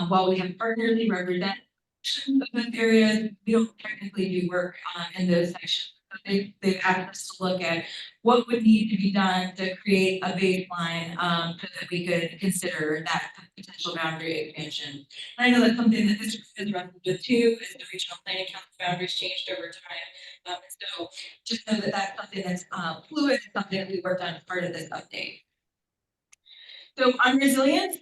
while we have partners who represent of those areas, we don't technically do work in those sections. So they've asked us to look at what would need to be done to create a baseline so that we could consider that potential boundary expansion. And I know that's something that this is wrestled with too, as the regional planning council boundaries changed over time. So just know that that's something that's fluid, something that we worked on as part of this update. So on resilience,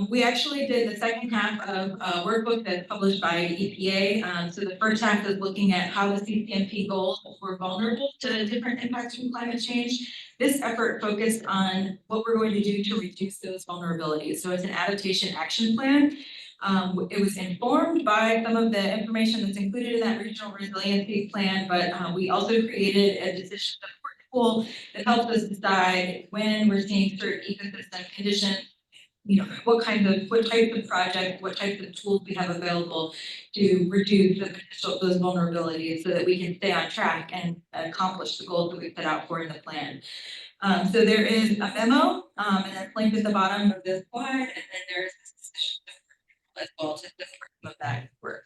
we actually did the second half of a workbook that's published by EPA. So the first half is looking at how the CCMP goals were vulnerable to different impacts from climate change. This effort focused on what we're going to do to reduce those vulnerabilities. So it's an adaptation action plan. It was informed by some of the information that's included in that regional resiliency plan, but we also created a decision support tool that helps us decide when we're seeing certain ecosystem conditions, what types of projects, what types of tools we have available to reduce the potential of those vulnerabilities so that we can stay on track and accomplish the goals that we put out for in the plan. So there is a memo, and it's linked at the bottom of this slide, and then there's this decision as well to support some of that work.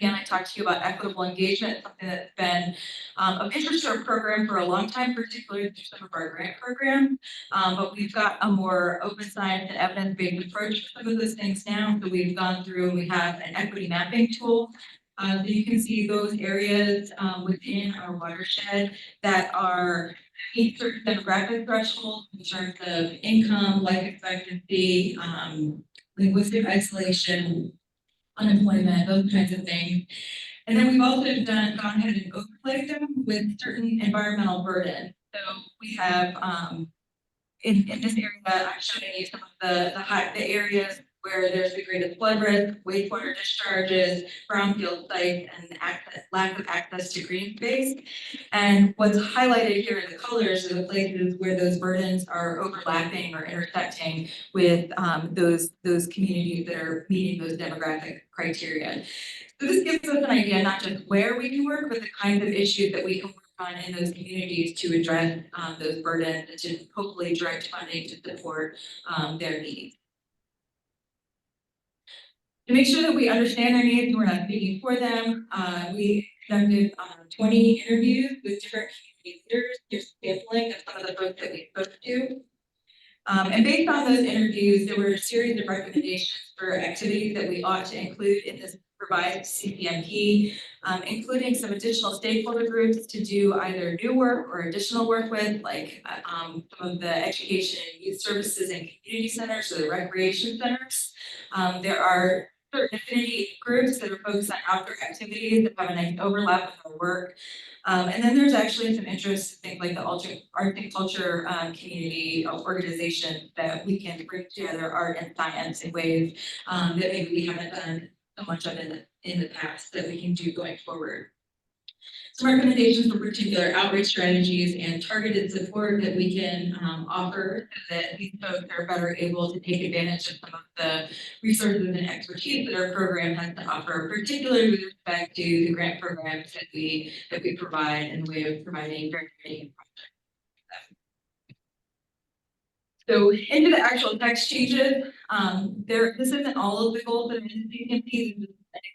Again, I talked to you about equitable engagement, something that's been of interest to our program for a long time, particularly through some of our grant programs. But we've got a more open science and evidence-based approach to some of those things now. So we've gone through and we have an equity mapping tool. So you can see those areas within our watershed that are meet certain demographic thresholds in terms of income, life expectancy, linguistic isolation, unemployment, those kinds of things. And then we've also gone ahead and overlaid them with certain environmental burden. So we have in this area, I'm showing you some of the areas where there's the greatest flood risk, wastewater discharges, brownfield sites, and lack of access to green space. And what's highlighted here in the colors are the places where those burdens are overlapping or intersecting with those communities that are meeting those demographic criteria. So this gives us an idea not just where we can work, but the kinds of issues that we can work on in those communities to address those burdens and to hopefully direct funding to support their needs. To make sure that we understand their needs and we're not speaking for them, we conducted 20 interviews with different community leaders. Here's sampling of some of the folks that we spoke to. And based on those interviews, there were a series of recommendations for activities that we ought to include in this revised CCMP, including some additional stakeholder groups to do either new work or additional work with, like some of the education and youth services and community centers, so the recreation centers. There are certain affinity groups that are focused on outdoor activities that have a nice overlap with our work. And then there's actually some interest, I think, like the art and culture community organization that we can bring together art and science in ways that maybe we haven't done so much of in the past that we can do going forward. Some recommendations for particular outreach strategies and targeted support that we can offer so that these folks are better able to take advantage of some of the resources and expertise that our program has to offer, particularly with respect to the grant programs that we provide in the way of providing grant writing projects. So into the actual text changes, this isn't all of the goals that you can see.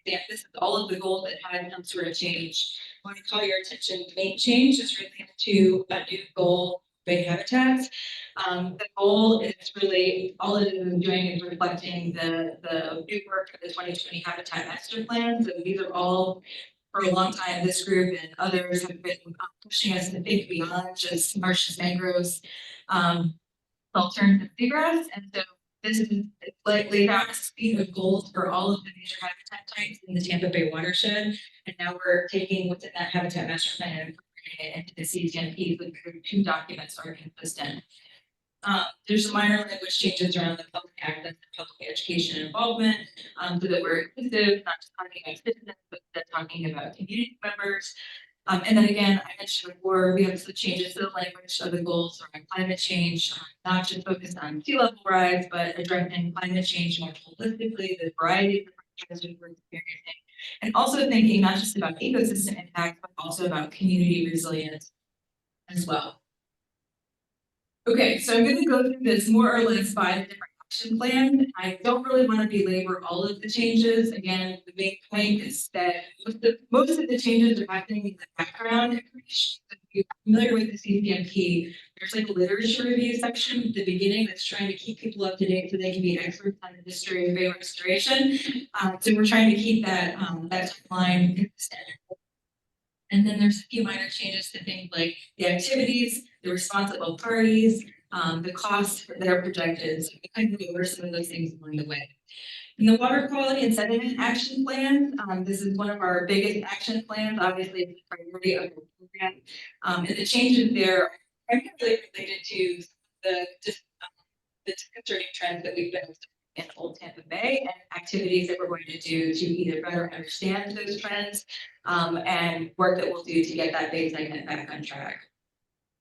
This is all of the goals that had some sort of change. I want to call your attention, the main change is related to a new goal, bay habitats. The goal is really, all it is doing is reflecting the new work of the 2020 Habitat Master Plan. So these are all, for a long time, this group and others have been pushing us to think beyond just marshes, mangroves, alternative seagrass. And so this is laid out a suite of goals for all of the major habitat types in the Tampa Bay watershed. And now we're taking what's in that habitat master plan and putting it into the CCNP, so the two documents are consistent. There's some minor language changes around the public access and public education involvement, so that we're inclusive, not just talking about citizens, but talking about community members. And then again, I mentioned before, we have some changes to the language of the goals around climate change, not just focused on sea level rise, but addressing climate change more holistically, the variety of different trends we're experiencing, and also thinking not just about ecosystem impact, but also about community resilience as well. Okay, so I'm going to go through this more or less 5 different action plans. I don't really want to belabor all of the changes. Again, the main point is that most of the changes are happening in the background. If you're familiar with the CCMP, there's like a literature review section at the beginning that's trying to keep people up to date so they can be experts on the history of bay restoration. So we're trying to keep that timeline consistent. And then there's a few minor changes to things like the activities, the responsible parties, the costs that are projected. So we kind of go over some of those things along the way. In the water quality and sediment action plan, this is one of our biggest action plans, obviously it's a priority of the program. And the changes there are primarily related to the concerning trends that we've been in Old Tampa Bay and activities that we're going to do to either better understand those trends and work that we'll do to get that big segment back on track.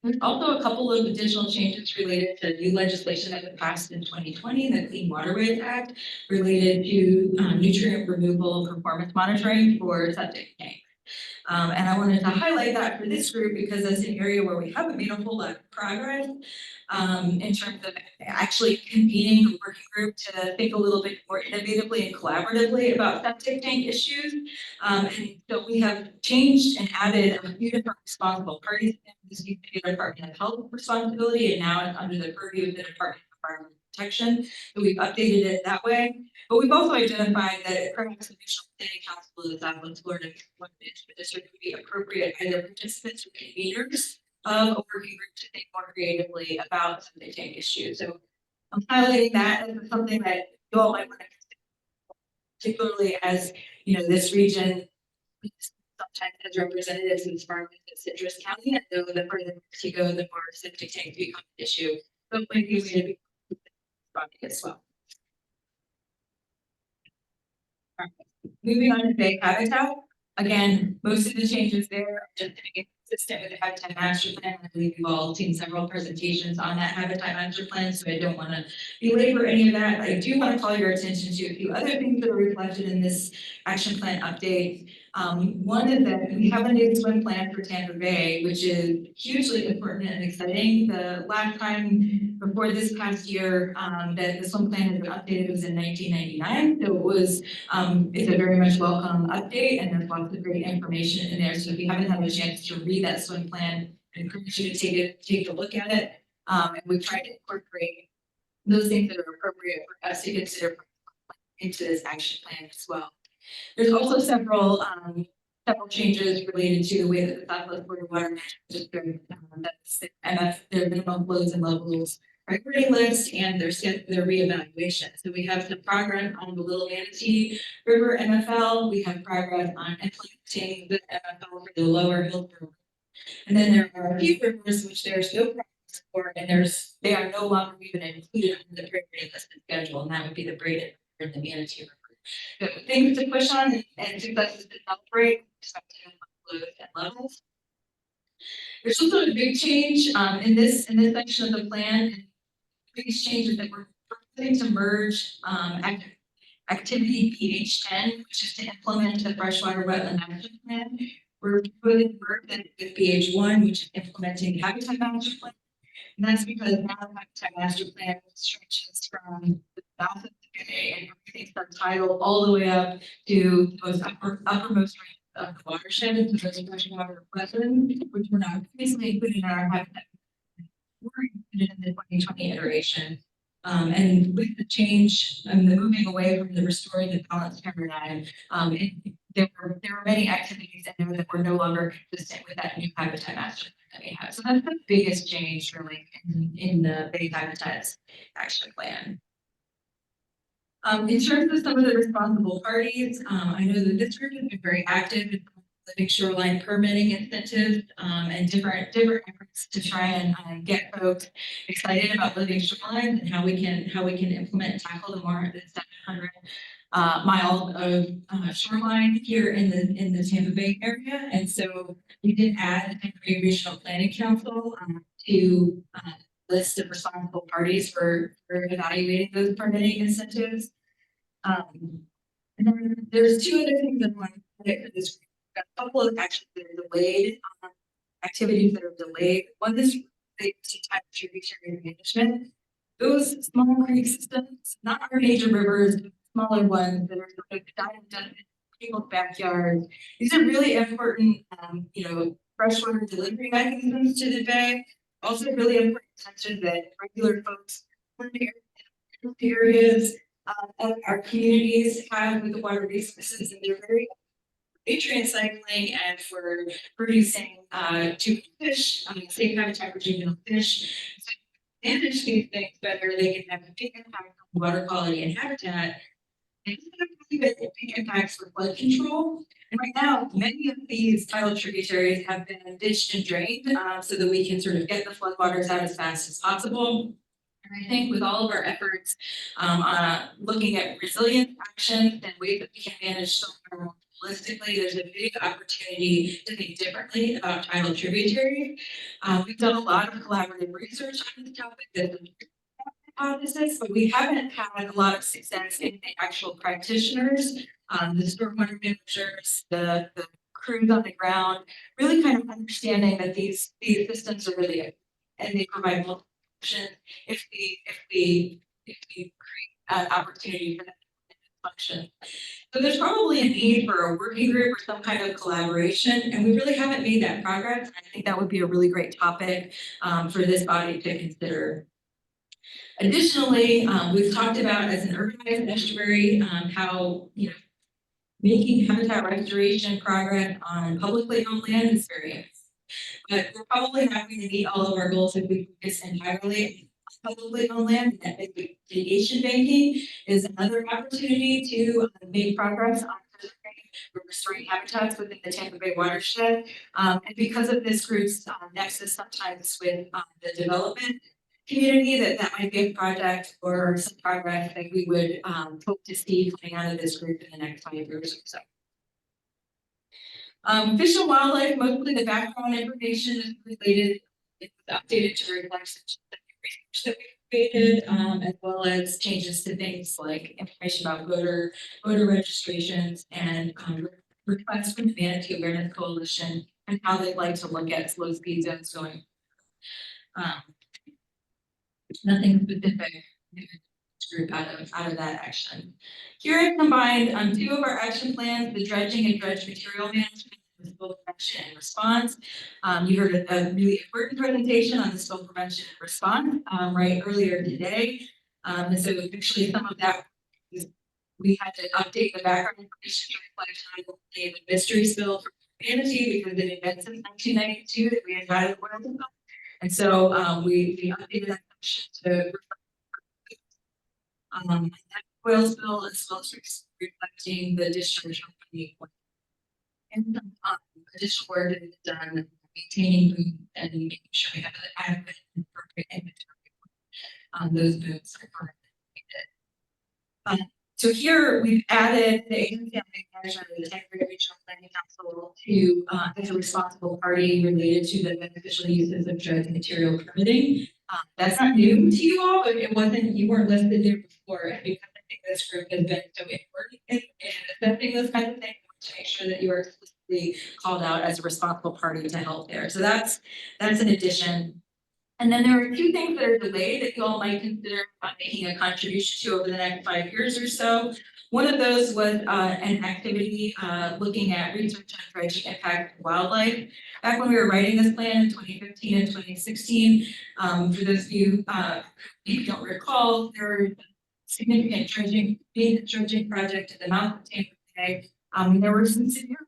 There's also a couple of additional changes related to new legislation that was passed in 2020, the Clean Waterways Act, related to nutrient removal performance monitoring for septic tanks. And I wanted to highlight that for this group because that's an area where we haven't made a whole lot of progress in terms of actually convening a working group to think a little bit more innovatively and collaboratively about septic tank issues. And so we have changed and added a few different responsible parties. This used to be the Department of Health responsibility, and now it's under the purview of the Department of Environmental Protection. So we've updated it that way. But we've also identified that perhaps the National City Council of Southwest Florida would be appropriate either participants or conveners of a working group to think more creatively about septic tank issues. So I'm highlighting that as something that you all might want to consider, particularly as this region sometimes has representatives in farmland in Citrus County, and so the further you go, the more septic tanks become an issue. So it might be a way to be as well. Moving on to bay habitat. Again, most of the changes there are just to make it consistent with the habitat master plan. I believe you've all seen several presentations on that habitat master plan, so I don't want to belabor any of that. I do want to call your attention to a few other things that are reflected in this action plan update. One is that we have a new swim plan for Tampa Bay, which is hugely important and exciting. The last time before this past year that the swim plan has been updated was in 1999. So it was it's a very much welcome update, and there's lots of great information in there. So if you haven't had a chance to read that swim plan, I encourage you to take a look at it. And we've tried to incorporate those things that are appropriate for us to consider into this action plan as well. There's also several changes related to the way that the Southwest Florida Water Management District, that's MF, their minimum flows and levels priority list and their reevaluation. So we have some progress on the Little Manatee River MFL. We have progress on implementing the MFL for the Lower Hillsborough. And then there are a few rivers which there's no progress for, and they are no longer even included in the priority list schedule, and that would be the Braden River and the Manatee River. So things to push on and successes to celebrate, and levels. There's also a big change in this section of the plan. The biggest change is that we're planning to merge activity PH10, which is to implement the freshwater wetland action plan. We're putting work with PH1, which is implementing habitat master plan. And that's because now the habitat master plan stretches from the south of the bay and everything's subtitled all the way up to those uppermost ranges of the watershed into those freshwater wetlands, which were not previously included in our habitat. Were included in the 2020 iteration. And with the change and the moving away from the restoring the balanced paradigm, there were many activities in there that were no longer consistent with that new habitat master plan that we have. So that's the biggest change really in the Bay Habitats Action Plan. In terms of some of the responsible parties, I know that this group has been very active in living shoreline permitting incentives and different efforts to try and get folks excited about living shorelines and how we can implement and tackle the more than 700 miles of shoreline here in the Tampa Bay area. And so we did add a regional planning council to list of responsible parties for evaluating those permitting incentives. And then there's two other things that I want to put for this group. A couple of actions that are delayed, activities that are delayed. One is related to type tributary management. Those small creek systems, not our major rivers, but smaller ones that are sort of diving in people's backyards. These are really important, freshwater delivery mechanisms to the bay. Also really important attention that regular folks in the areas of our communities have with the water resources, and they're very nutrient cycling and for producing juvenile fish, safe habitat for juvenile fish. So to manage these things better, they can have a big impact on water quality and habitat. And big impacts for flood control. And right now, many of these tidal tributaries have been ditched and drained so that we can sort of get the floodwaters out as fast as possible. And I think with all of our efforts looking at resilient action and ways that we can manage stormwater holistically, there's a big opportunity to think differently about tidal tributaries. We've done a lot of collaborative research on this topic that's hypothesis, but we haven't had a lot of success in the actual practitioners, the stormwater managers, the crews on the ground, really kind of understanding that these systems are really, and they provide multiple options if we create an opportunity for that to function. So there's probably a need for a working group or some kind of collaboration, and we really haven't made that progress. I think that would be a really great topic for this body to consider. Additionally, we've talked about as an urbanized estuary, how making habitat restoration progress on publicly owned land is very important. But we're probably not going to meet all of our goals if we focus entirely on publicly owned land. And mitigation banking is another opportunity to make progress on restoring habitats within the Tampa Bay watershed. And because of this group's nexus sometimes with the development community, that might be a project or some progress that we would hope to see coming out of this group in the next 5 years or so. Fish and wildlife, mostly the background information is related, it's updated to reflect the research that we created, as well as changes to things like information about voter registrations and requests from the Manatee Awareness Coalition and how they'd like to look at slow speed zones going. Nothing specific group out of that action. Here I've combined two of our action plans, the dredging and dredge material management, and the spill prevention and response. You heard a really important presentation on the spill prevention and response right earlier today. And so actually some of that is we had to update the background information to reflect the mystery spill for Manatee because it had been since 1992 that we had had an oil spill. And so we updated that to that oil spill is also reflecting the discharge of the oil. And additional work that is done maintaining boom and making sure we have an adequate and appropriate inventory on those booms are currently needed. So here we've added the agency on management of the Texas Regional Planning Council to as a responsible party related to the beneficial uses of dredge material permitting. That's not new to you all, but it wasn't, you weren't listed there before, and because I think this group has been so important in assessing those kinds of things, to make sure that you are explicitly called out as a responsible party to help there. So that's an addition. And then there are two things that are delayed that you all might consider making a contribution to over the next 5 years or so. One of those was an activity looking at research on dredging impact wildlife. Back when we were writing this plan in 2015 and 2016, for those of you who don't recall, there were significant dredging project at the mouth of Tampa Bay. There were some severe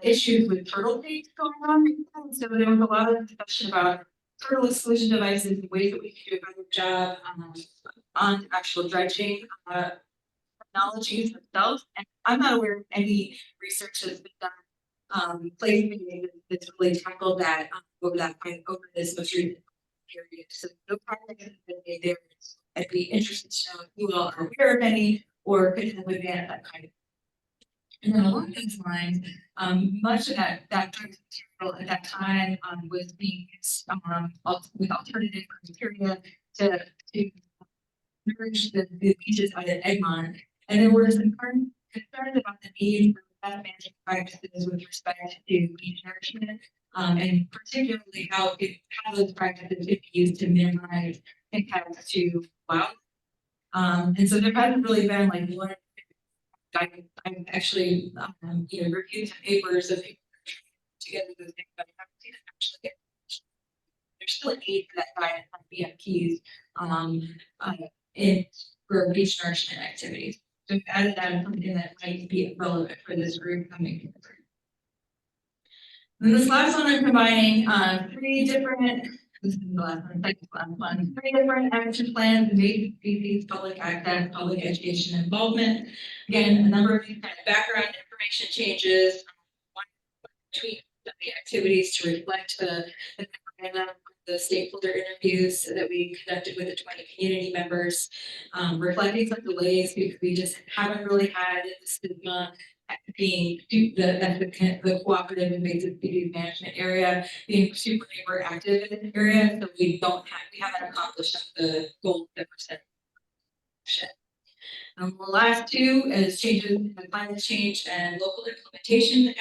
issues with turtle takes going on, so there was a lot of discussion about turtle exclusion devices and ways that we can do a better job on actual dredging technologies themselves. And I'm not aware of any research that's been done that's really tackled that over this most recent period. So no progress has been made there. I'd be interested to know if you all are aware of any or could help advance that kind of. And then along those lines, much of that dredging material at that time was being used with alternative criteria to nourish the beaches out at Egmont. And there were some concerns about the need for best management practices with respect to beach nourishment, and particularly how those practices could be used to minimize impacts to wildlife. And so there hasn't really been like one. I've actually reviewed some papers of people together those things, but I haven't seen it actually get. There's still a need for that guidance on BMPs for beach nourishment activities. So we've added that as something that might be relevant for this group coming forward. And this last one I'm combining three different action plans, invasive species, public access, public education involvement. Again, a number of these kind of background information changes, tweak the activities to reflect the stakeholder interviews that we conducted with the 20 community members, reflecting some delays because we just haven't really had the stigma being the cooperative invasive species management area being super active in this area, so we haven't accomplished the goal that we're setting. The last two is changes in climate change and local implementation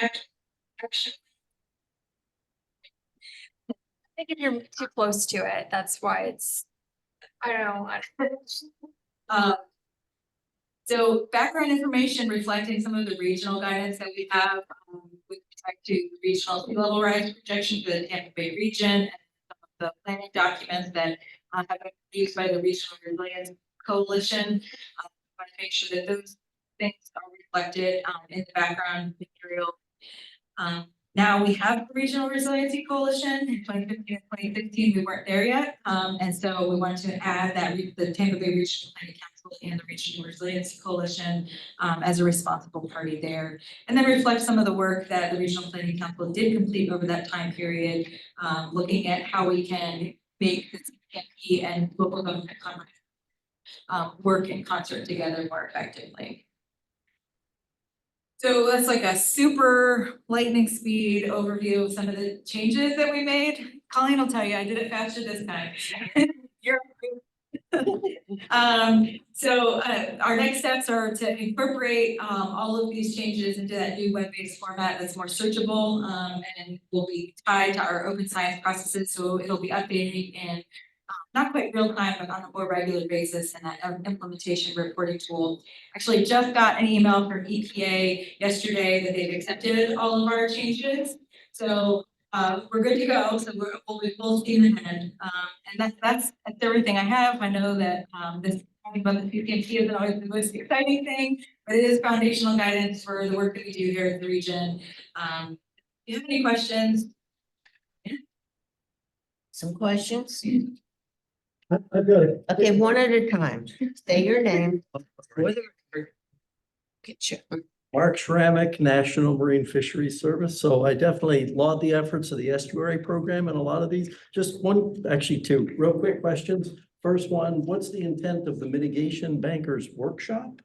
action. I think if you're too close to it, that's why it's, I don't know. So background information reflecting some of the regional guidance that we have with respect to regional sea level rise projection for the Tampa Bay region, and some of the planning documents that have been used by the Regional Resilience Coalition. I want to make sure that those things are reflected in the background material. Now we have the Regional Resiliency Coalition in 2015 and 2016. We weren't there yet, and so we wanted to add that the Tampa Bay Regional Planning Council and the Regional Resiliency Coalition as a responsible party there, and then reflect some of the work that the Regional Planning Council did complete over that time period, looking at how we can make this CPP and local government work in concert together more effectively. So that's like a super lightning speed overview of some of the changes that we made. Colleen will tell you, I did it faster this time. Our next steps are to incorporate all of these changes into that new web-based format that's more searchable and will be tied to our open science processes. So it'll be updating in not quite real time, but on a more regular basis, and that implementation reporting tool. Actually just got an email from EPA yesterday that they've accepted all of our changes. So we're good to go. So we'll be full steam ahead. And that's everything I have. I know that this talking about the CPMP isn't always the most exciting thing, but it is foundational guidance for the work that we do here in the region. If you have any questions? Some questions? I've got it. Okay, one at a time. Say your name. For the record. Get you. Mark Schrammick, National Marine Fisheries Service. So I definitely laud the efforts of the estuary program and a lot of these. Just one, actually two, real quick questions. First one, what's the intent of the mitigation bankers workshop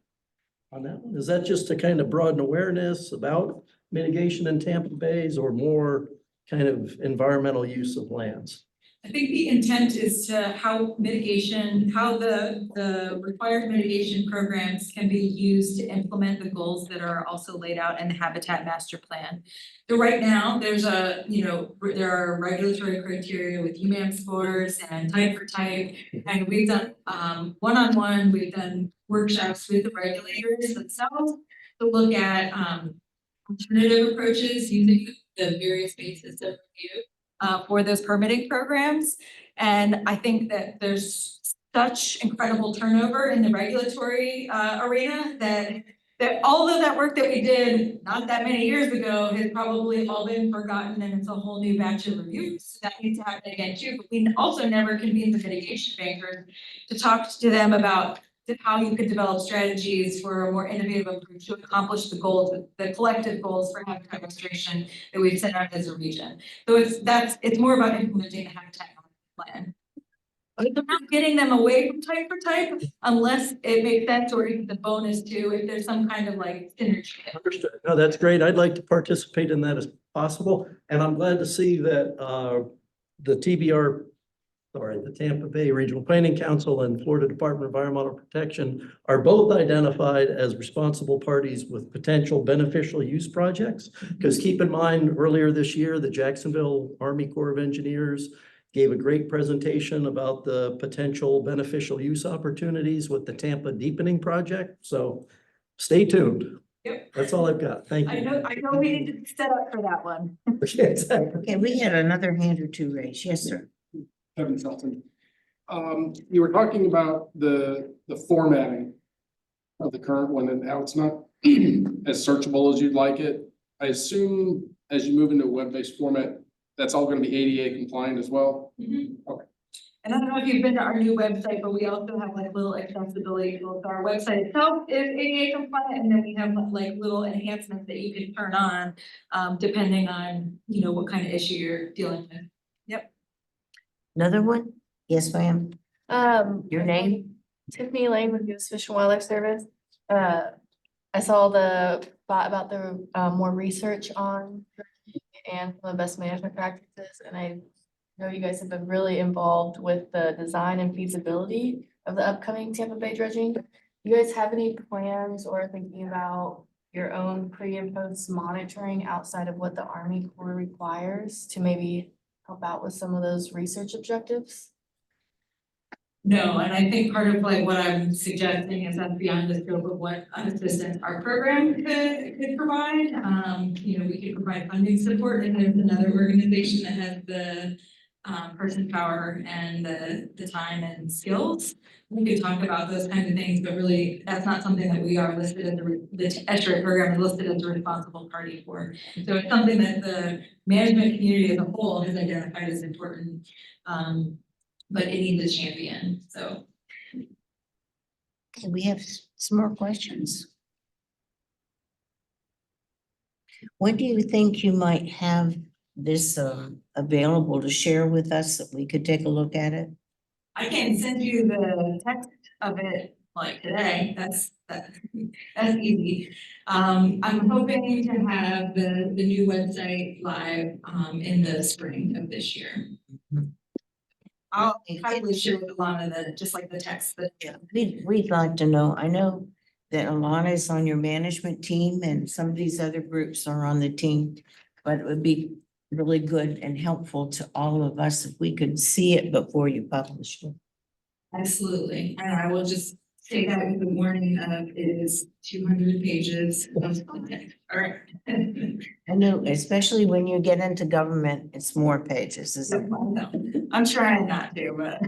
on that one? Is that just to kind of broaden awareness about mitigation in Tampa Bays or more kind of environmental use of lands? I think the intent is to how the required mitigation programs can be used to implement the goals that are also laid out in the Habitat Master Plan. So right now, there are regulatory criteria with UMAM scores and type for type. And we've done one-on-one, we've done workshops with the regulators themselves to look at alternative approaches using the various bases of review for those permitting programs. And I think that there's such incredible turnover in the regulatory arena that all of that work that we did not that many years ago has probably all been forgotten, and it's a whole new batch of reviews that needs to happen again too. But we also never convened the mitigation bankers to talk to them about how you could develop strategies for a more innovative approach to accomplish the goals, the collective goals for habitat restoration that we've set out as a region. So it's more about implementing the habitat plan. They're not getting them away from type for type unless it makes sense, or even the bonus too, if there's some kind of like synergy. Understood. No, that's great. I'd like to participate in that as possible. And I'm glad to see that the Tampa Bay Regional Planning Council and Florida Department of Environmental Protection are both identified as responsible parties with potential beneficial use projects. Because keep in mind, earlier this year, the Jacksonville Army Corps of Engineers gave a great presentation about the potential beneficial use opportunities with the Tampa Deepening Project. So stay tuned. Yep. That's all I've got. Thank I you. know we need to be set up for that one. Yeah, exactly. Okay, we had another hand or two raised. Yes, sir. Kevin Shelton. You were talking about the formatting of the current one and how it's not as searchable as you'd like it. I assume as you move into a web-based format, that's all gonna be ADA compliant as well? Okay. And I don't know if you've been to our new website, but we also have like little accessibility tools. Our website itself is ADA compliant, and then we have like little enhancements that you can turn on, depending on, what kind of issue you're dealing with. Yep. Another one? Yes, ma'am. Your name? Tiffany Lane with U.S. Fish and Wildlife Service. I saw the thought about the more research on and some of the best management practices, and I know you guys have been really involved with the design and feasibility of the upcoming Tampa Bay dredging. You guys have any plans or thinking about your own pre and post monitoring outside of what the Army Corps requires to maybe help out with some of those research objectives? No, and I think part of like what I'm suggesting is that's beyond the scope of what assistance our program could provide. We could provide funding support, and there's another organization that has the person power and the time and skills. We could talk about those kinds of things, but really that's not something that we are listed as the estuary program is listed as a responsible party for. So it's something that the management community as a whole has identified as important. But it needs a champion, so. Okay, we have some more questions. When do you think you might have this available to share with us that we could take a look at it? I can send you the text of it like today, that's easy. I'm hoping to have the new website live in the spring of this year. I'll probably share with Alana just like the text that. Yeah, we'd like to know. I know that Alana is on your management team and some of these other groups are on the team. But it would be really good and helpful to all of us if we could see it before you publish it. Absolutely, and I will just say that with the warning of it is 200 pages of content. All right. I know, especially when you get into government, it's more pages, isn't it? I'm trying not to, but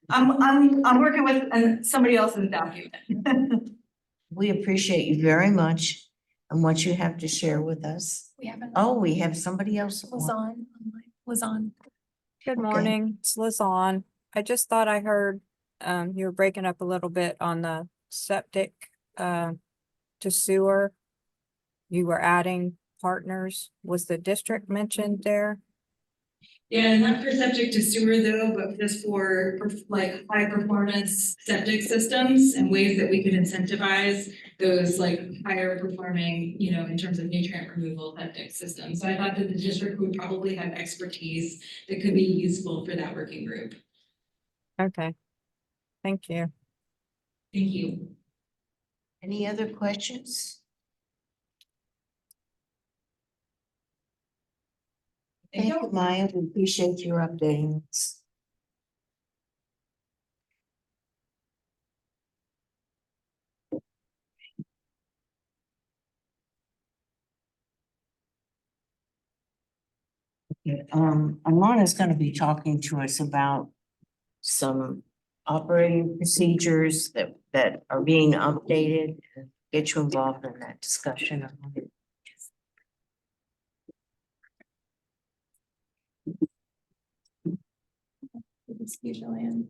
I'm working with somebody else's document. We appreciate you very much and what you have to share with us. We have somebody else. Lizanne. Good morning, it's Lizanne. I just thought I heard, you were breaking up a little bit on the septic, to sewer. You were adding partners. Was the district mentioned there? Yeah, not for septic to sewer though, but just for like high performance septic systems and ways that we could incentivize those like higher performing, you know, in terms of nutrient removal septic systems. So I thought that the district would probably have expertise that could be useful for that working group. Okay. Thank you. Thank you. Any other questions? Thank you, Maya. We appreciate your updating us. Alana's gonna be talking to us about some operating procedures that are being updated. Get you involved in that discussion. Excuse me.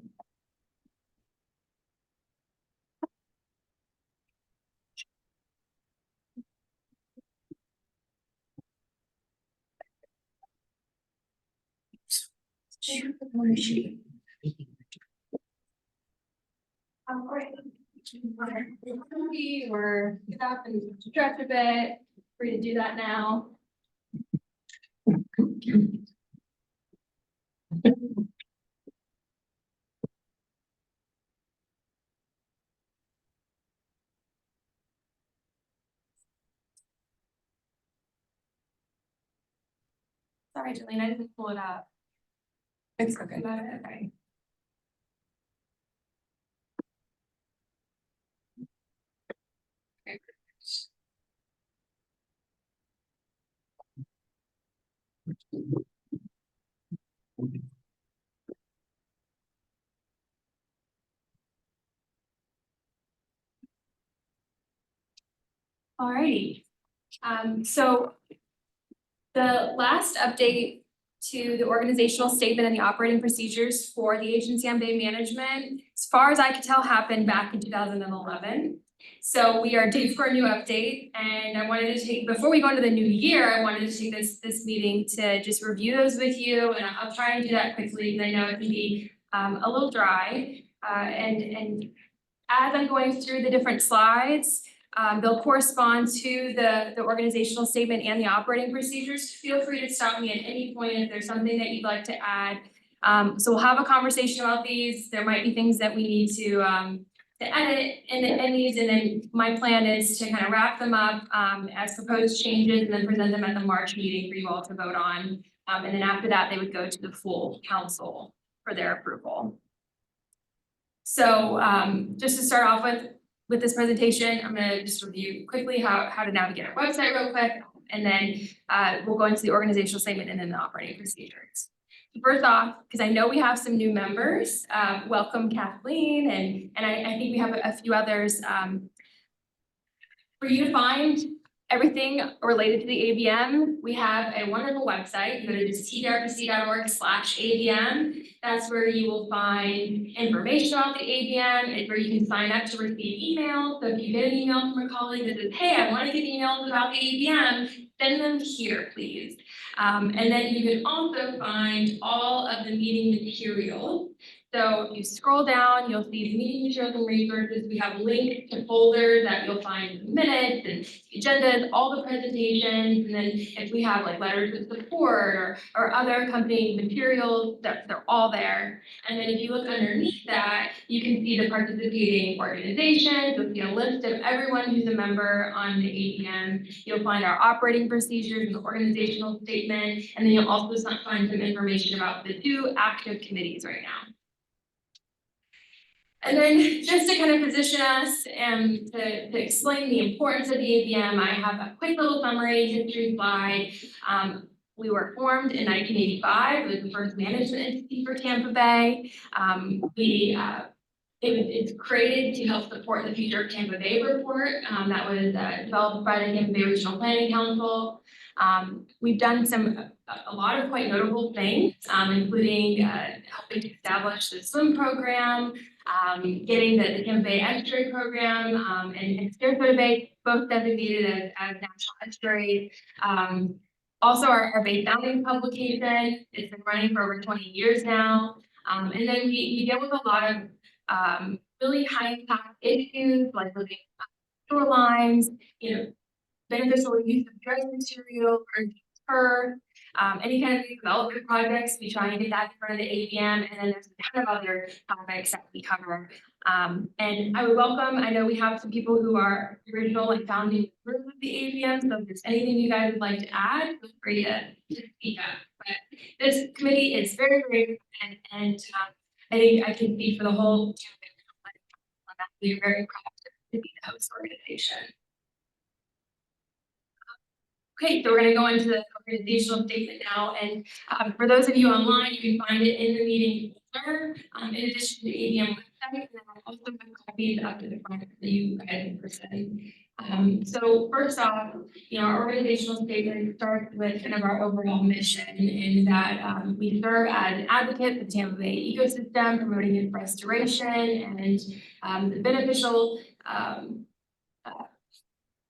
Alright. Or get up and stretch a bit, free to do that now. Sorry, Jillian, I didn't pull it up. It's okay. Got it, okay. Alrighty, so the last update to the organizational statement and the operating procedures for the agency on Bay Management, as far as I could tell, happened back in 2011. So we are due for a new update, and I wanted to take, before we go into the new year, I wanted to take this meeting to just review those with you, and I'll try and do that quickly, because I know it can be a little dry. And as I'm going through the different slides, they'll correspond to the organizational statement and the operating procedures. Feel free to stop me at any point if there's something that you'd like to add. So we'll have a conversation about these. There might be things that we need to edit in these, and then my plan is to kind of wrap them up as proposed changes and then present them at the March meeting for you all to vote on. And then after that, they would go to the full council for their approval. So just to start off with this presentation, I'm gonna just review quickly how to navigate our website real quick, and then we'll go into the organizational statement and then the operating procedures. First off, because I know we have some new members, welcome Kathleen, and I think we have a few others. For you to find everything related to the ABM, we have a wonderful website. Go to tbrpc.org/ABM. That's where you will find information about the ABM. It's where you can sign up to receive emails. So if you get an email from a colleague that says, hey, I want to get emails about the ABM, send them here, please. And then you can also find all of the meeting material. So if you scroll down, you'll see the meeting materials and resources. We have links to folders that you'll find minutes and agendas, all the presentations. And then if we have like letters of support or other accompanying materials, they're all there. And then if you look underneath that, you can see the participating organizations. You'll see a list of everyone who's a member on the ABM. You'll find our operating procedures and the organizational statement. And then you'll also find some information about the 2 active committees right now. And then just to kind of position us and to explain the importance of the ABM, I have a quick little summary history slide. We were formed in 1985. It was the first management entity for Tampa Bay. It's created to help support the Future of Tampa Bay report that was developed by the Tampa Bay Regional Planning Council. We've done some a lot of quite notable things, including helping to establish the swim program, getting the Tampa Bay Estuary program, and Sarasota Bay both designated as national estuaries. Also our Bay Sounding publication, it's been running for over 20 years now. And then we deal with a lot of really high impact issues like living shorelines, you know, beneficial use of dredge material or any kind of development projects. We try and get that in front of the ABM, and then there's a ton of other topics that we cover. And I would welcome, I know we have some people who are original and founding members of the ABM, so if there's anything you guys would like to add, feel free to speak up. But this committee is very, very important, and I think I can speak for the whole. We're very proud to be the host organization. Okay, so we're gonna go into the organizational statement now, and for those of you online, you can find it in the meeting folder, in addition to the ABM website, and then I also have copies up to the front for you guys in person. So first off, you know, our organizational statement starts with kind of our overall mission, in that we serve as an advocate for the Tampa Bay ecosystem, promoting its restoration and the beneficial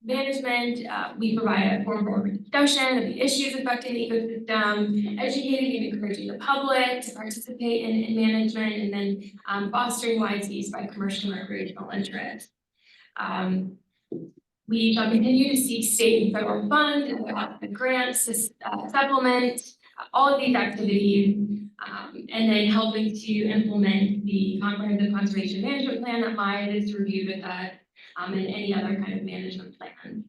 management. We provide a forum for discussion of the issues affecting the ecosystem, educating and encouraging the public to participate in management, and then fostering wise use by commercial and recreational interests. We shall continue to seek state and federal funds and grants to supplement all of these activities, and then helping to implement the comprehensive conservation management plan that Maya has reviewed with us, and any other kind of management plan.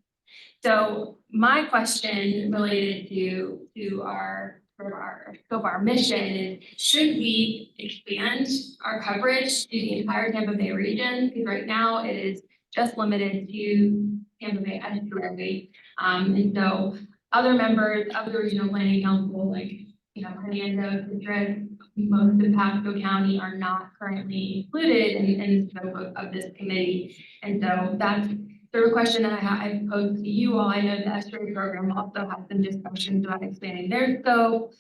So my question related to our scope of our mission is, should we expand our coverage to the entire Tampa Bay region? Because right now it is just limited to Tampa Bay estuary. And so other members of the regional planning council, like, you know, Hernando, Citrus, most of Pasco County are not currently included in the scope of this committee. And so that's the question that I've posed to you all. I know the estuary program also has some discussions about expanding their scope.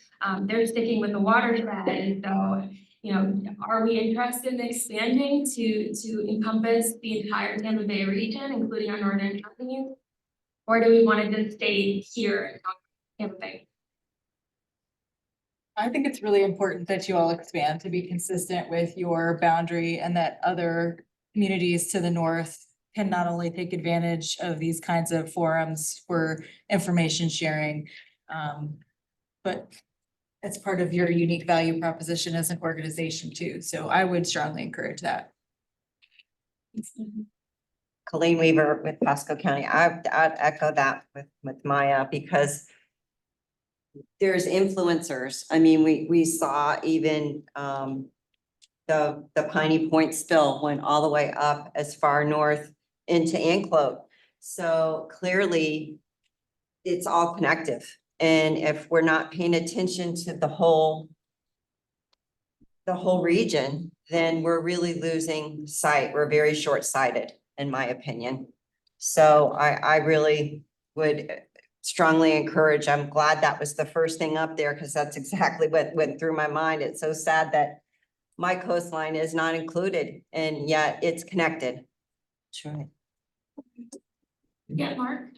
They're sticking with the watershed. And so, you know, are we interested in expanding to encompass the entire Tampa Bay region, including our northern counties? Or do we want to just stay here in Tampa Bay? I think it's really important that you all expand to be consistent with your boundary, and that other communities to the north can not only take advantage of these kinds of forums for information sharing, but it's part of your unique value proposition as an organization too. So I would strongly encourage that. Colleen Weaver with Pasco County. I'd echo that with Maya, because there's influencers. I mean, we saw even the Piney Point spill went all the way up as far north into Anclote. So clearly it's all connective. And if we're not paying attention to the whole region, then we're really losing sight. We're very short-sighted, in my opinion. So I really would strongly encourage. I'm glad that was the first thing up there, because that's exactly what went through my mind. It's so sad that my coastline is not included, and yet it's connected. That's right. Yeah, Mark?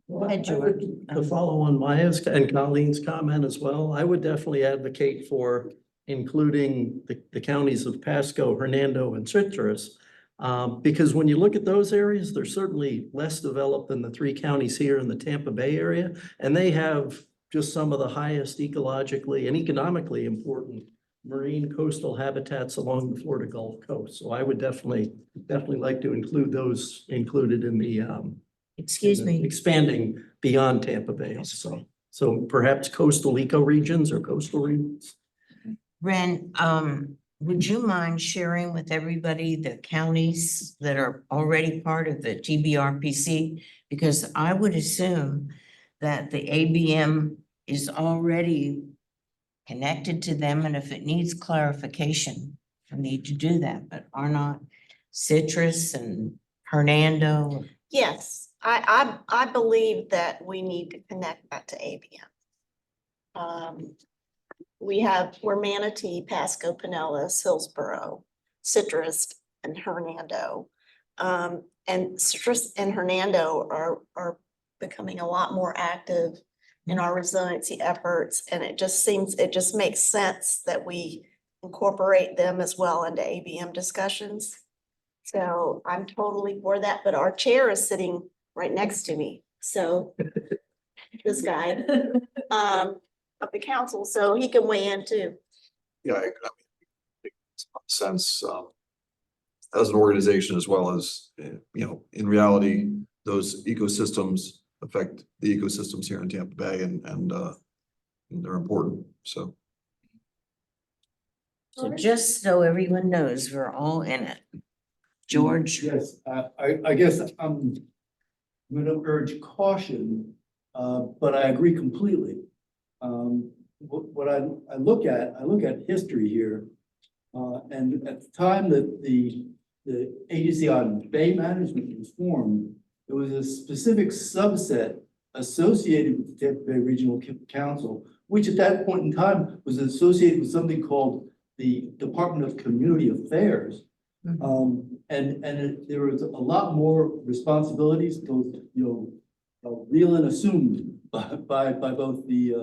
Well, to follow on Maya's and Colleen's comment as well, I would definitely advocate for including the counties of Pasco, Hernando, and Citrus. Because when you look at those areas, they're certainly less developed than the three counties here in the Tampa Bay area. And they have just some of the highest ecologically and economically important marine coastal habitats along the Florida Gulf Coast. So I would definitely like to include those included in the Excuse me. expanding beyond Tampa Bay. So perhaps coastal ecoregions or coastal regions. Ren, would you mind sharing with everybody the counties that are already part of the TBRPC? Because I would assume that the ABM is already connected to them, and if it needs clarification, we need to do that, but are not Citrus and Hernando? Yes, I believe that we need to connect that to ABM. we're Manatee, Pasco, Pinellas, Hillsborough, Citrus, and Hernando. And Citrus and Hernando are becoming a lot more active in our resiliency efforts. And it just makes sense that we incorporate them as well into ABM discussions. So I'm totally for that, but our chair is sitting right next to me. So this guy, of the council, so he can weigh in too. Yeah, I mean, it's sense, as an organization as well as, in reality, those ecosystems affect the ecosystems here in Tampa Bay and they're important, so. So just so everyone knows, we're all in it. George? Yes, I guess I'm gonna urge caution, but I agree completely. What I look at history here, and at the time that the Agency on Bay Management was formed, there was a specific subset associated with the Tampa Bay Regional Council, which at that point in time was associated with something called the Department of Community Affairs. There was a lot more responsibilities, both, real and assumed by both the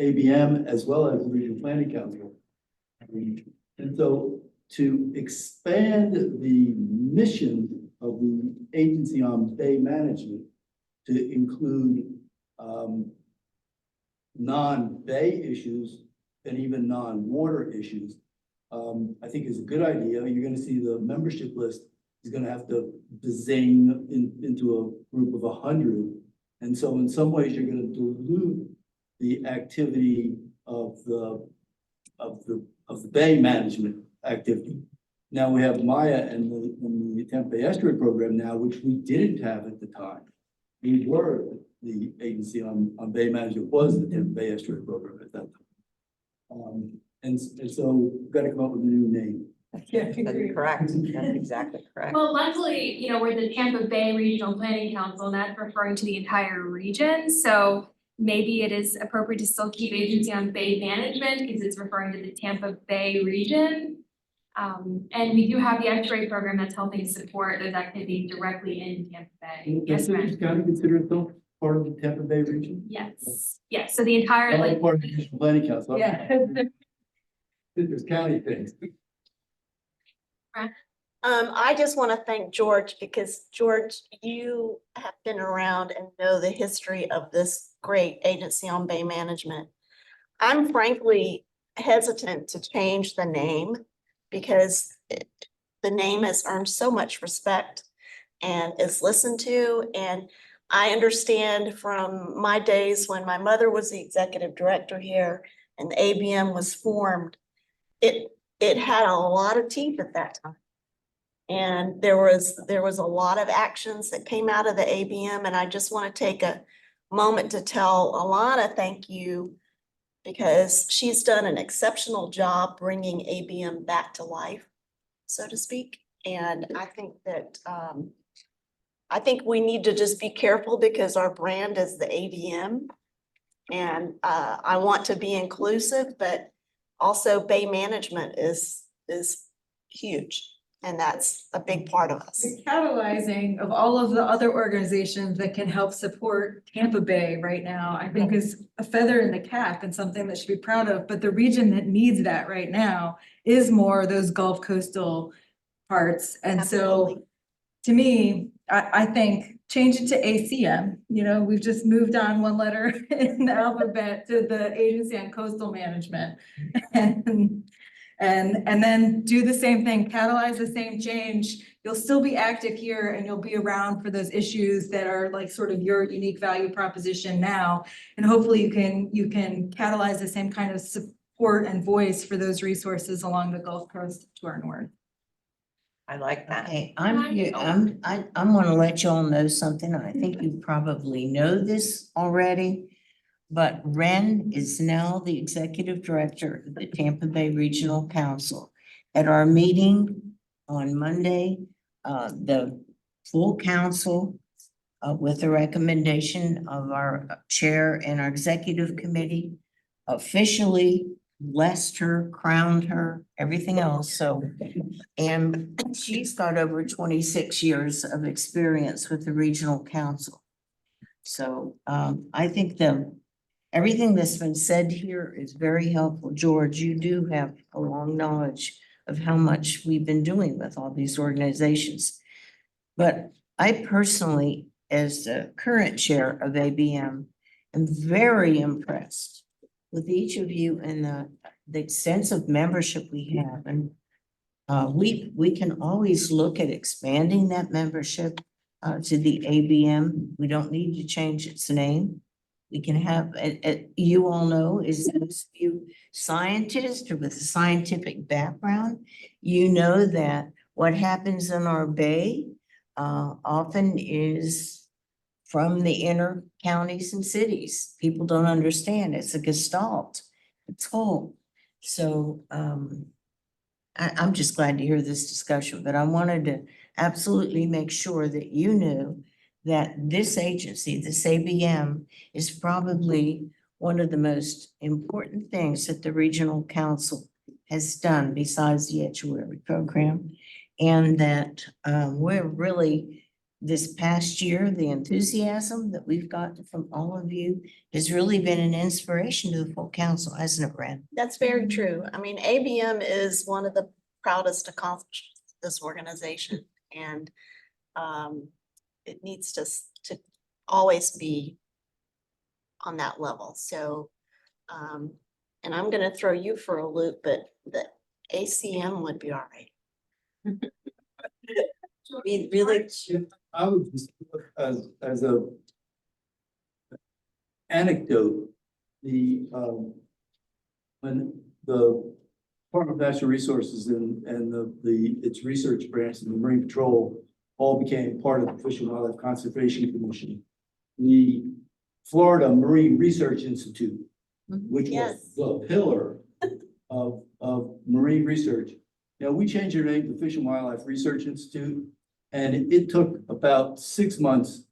ABM as well as the Regional Planning Council. And so to expand the mission of the Agency on Bay Management to include non-bay issues and even non-water issues, I think is a good idea. You're gonna see the membership list is gonna have to zing into a group of 100. And so in some ways, you're gonna dilute the activity of the Bay management activity. Now we have Maya and the Tampa Bay Estuary Program now, which we didn't have at the time. We were the Agency on Bay Management was the Tampa Bay Estuary Program at that time. And so we've got to come up with a new name. That's correct. That's exactly correct. Well, luckily, we're the Tampa Bay Regional Planning Council, and that's referring to the entire region. So maybe it is appropriate to still keep Agency on Bay Management because it's referring to the Tampa Bay region. And we do have the X-ray program that's helping support those activities directly in Tampa Bay. Yes, ma'am. Does county consider itself part of the Tampa Bay region? Yes, yes. So the entire Part of the Regional Planning Council. yeah. There's county things. I just want to thank George because George, you have been around and know the history of this great Agency on Bay Management. I'm frankly hesitant to change the name because the name has earned so much respect and is listened to. And I understand from my days when my mother was the executive director here and the ABM was formed, it had a lot of teeth at that time. And there was a lot of actions that came out of the ABM, and I just want to take a moment to tell Alana thank you because she's done an exceptional job bringing ABM back to life, so to speak. And I think that I think we need to just be careful because our brand is the ABM, and I want to be inclusive, but also Bay Management is huge. And that's a big part of us. The catalyzing of all of the other organizations that can help support Tampa Bay right now, I think is a feather in the cap and something that should be proud of. But the region that needs that right now is more those Gulf coastal parts. And so to me, I think change it to ACM. We've just moved on one letter in the alphabet to the Agency on Coastal Management. And then do the same thing, catalyze the same change. You'll still be active here and you'll be around for those issues that are like sort of your unique value proposition now. And hopefully you can catalyze the same kind of support and voice for those resources along the Gulf Coast to our north. I like that. Okay, I want to let y'all know something. I think you probably know this already. But Ren is now the executive director of the Tampa Bay Regional Council. At our meeting on Monday, the full council with the recommendation of our chair and our executive committee, officially blessed her, crowned her, everything else, so. And she's got over 26 years of experience with the regional council. So I think everything that's been said here is very helpful. George, you do have a long knowledge of how much we've been doing with all these organizations. But I personally, as the current chair of ABM, am very impressed with each of you and the extensive membership we have. And we can always look at expanding that membership to the ABM. We don't need to change its name. We can have, you all know, is those of you scientists or with a scientific background, you know that what happens in our bay often is from the inner counties and cities. People don't understand. It's a gestalt. It's whole. So I'm just glad to hear this discussion, but I wanted to absolutely make sure that you knew that this agency, this ABM, is probably one of the most important things that the regional council has done besides the estuary program. And that we're really, this past year, the enthusiasm that we've gotten from all of you has really been an inspiration to the full council, hasn't it, Brad? That's very true. I mean, ABM is one of the proudest accomplishments of this organization, and it needs to always be on that level. So, and I'm gonna throw you for a loop, but the ACM would be all right. We really, I would just, as a anecdote, when the Department of Natural Resources and its research branch and the Marine Patrol all became part of the Fish and Wildlife Conservation Commission, the Florida Marine Research Institute, which was the pillar of marine research. You know, we changed our name to Fish and Wildlife Research Institute, and it took about 6 months